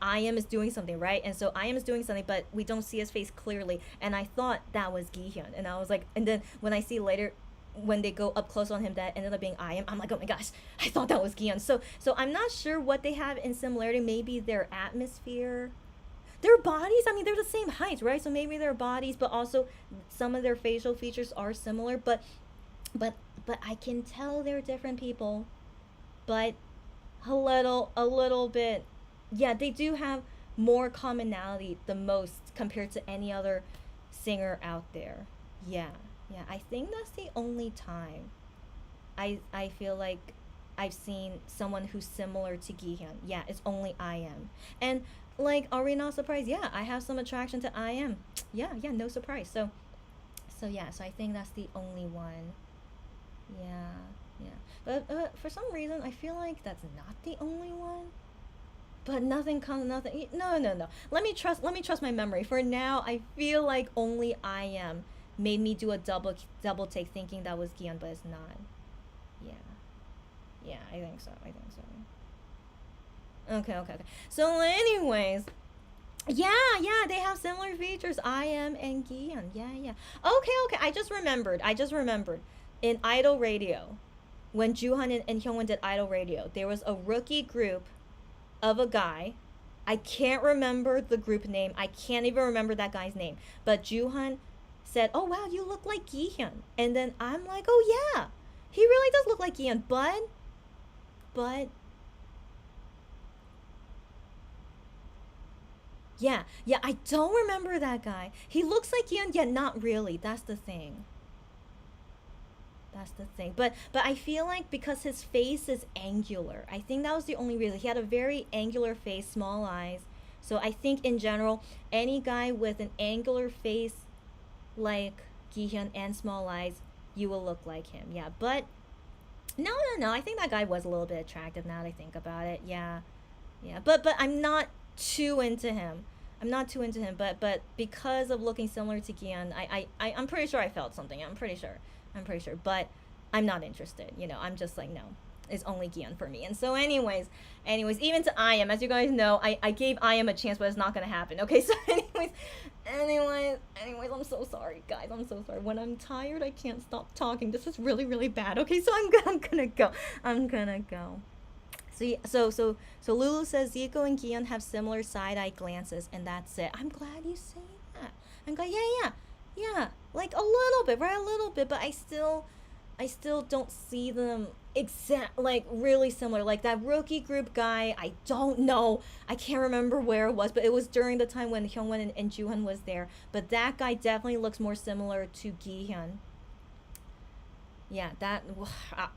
I am is doing something, right? And so I am is doing something, but we don't see his face clearly. And I thought that was Gihyun, and I was like, and then when I see later, when they go up close on him, that ended up being I am. I'm like, oh my gosh, I thought that was Gihyun. So I'm not sure what they have in similarity. Maybe their atmosphere, their bodies. I mean, they're the same height, right? So maybe their bodies, but also some of their facial features are similar. But I can tell they're different people. But a little bit. Yeah, they do have more commonality the most compared to any other singer out there. Yeah, I think that's the only time I feel like I've seen someone who's similar to Gihyun. Yeah, it's only I am. And like, are we not surprised? Yeah, I have some attraction to I am. Yeah, no surprise. So I think that's the only one. Yeah. But for some reason, I feel like that's not the only one. But nothing. No. Let me trust my memory. For now, I feel like only I am made me do a double take thinking that was Gion, but it's not. Yeah, I think so. Okay. So anyways, yeah, they have similar features. I am and Gion. Yeah. Okay. I just remembered. In Idol Radio, when Juhan and Hyungwon did Idol Radio, there was a rookie group of a guy. I can't remember the group name. I can't even remember that guy's name. But Juhan said, "Oh wow, you look like Gihyun." And then I'm like, "Oh yeah, he really does look like Gihyun." But yeah, I don't remember that guy. He looks like Gihyun, yet not really. That's the thing. But I feel like because his face is angular, I think that was the only reason. He had a very angular face, small eyes. So I think in general, any guy with an angular face like Gihyun and small eyes, you will look like him. Yeah, but no. I think that guy was a little bit attractive now that I think about it. Yeah. But I'm not too into him. But because of looking similar to Gihyun, I'm pretty sure I felt something. I'm pretty sure. But I'm not interested. I'm just like, no, it's only Gihyun for me. And so anyways, even to I am, as you guys know, I gave I am a chance, but it's not gonna happen. Okay, so anyways, I'm so sorry, guys. I'm so sorry. When I'm tired, I can't stop talking. This is really, really bad. Okay, so I'm gonna go. So Lulu says Zico and Gihyun have similar side-eye glances, and that's it. I'm glad you say that. I'm glad. Yeah, like a little bit, right? A little bit, but I still don't see them like really similar. Like that rookie group guy, I don't know. I can't remember where it was, but it was during the time when Hyungwon and Juhan was there. But that guy definitely looks more similar to Gihyun. Yeah, that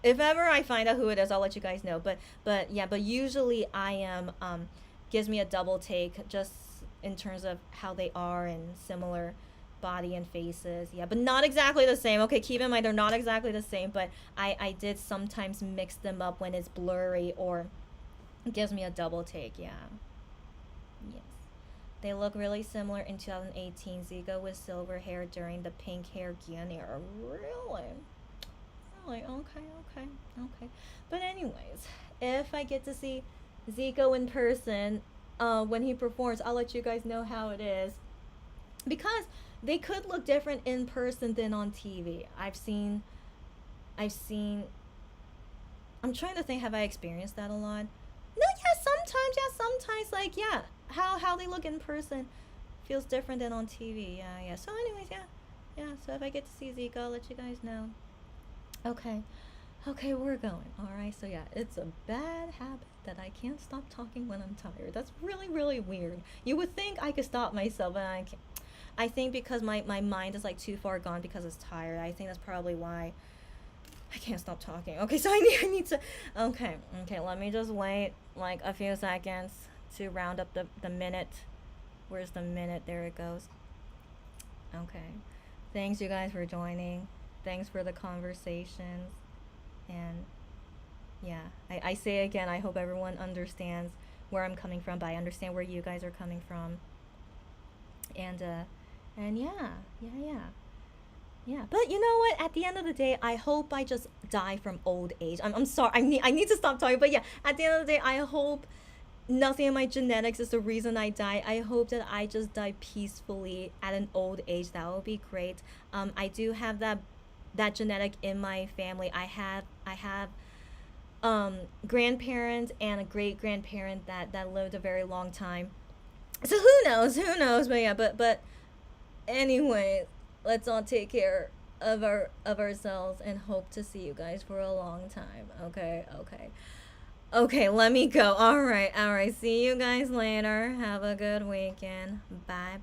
if ever I find out who it is, I'll let you guys know. But usually I am gives me a double take just in terms of how they are and similar body and faces. Yeah, but not exactly the same. Okay, keep in mind they're not exactly the same, but I did sometimes mix them up when it's blurry or it gives me a double take. Yeah. Yes. They look really similar in 2018. Zico with silver hair during the pink hair Gihyun era. Really? Okay. But anyways, if I get to see Zico in person when he performs, I'll let you guys know how it is. Because they could look different in person than on TV. I've seen I'm trying to think, have I experienced that a lot? No, sometimes like how they look in person feels different than on TV. Yeah. So anyways, yeah. So if I get to see Zico, I'll let you guys know. Okay. Okay, we're going. All right. So yeah, it's a bad habit that I can't stop talking when I'm tired. That's really, really weird. You would think I could stop myself, but I can't. I think because my mind is like too far gone because it's tired. I think that's probably why I can't stop talking. Okay, so I need to. Okay, okay. Let me just wait like a few seconds to round up the minute. Where's the minute? There it goes. Okay. Thanks you guys for joining. Thanks for the conversations. And yeah, I say again, I hope everyone understands where I'm coming from, but I understand where you guys are coming from. And yeah. But you know what? At the end of the day, I hope I just die from old age. I'm sorry. I need to stop talking. But yeah, at the end of the day, I hope nothing in my genetics is the reason I die. I hope that I just die peacefully at an old age. That would be great. I do have that genetic in my family. I have grandparents and a great grandparent that lived a very long time. So who knows? But yeah, but anyway, let's all take care of ourselves and hope to see you guys for a long time. Okay, let me go. All right. See you guys later. Have a good weekend. Bye.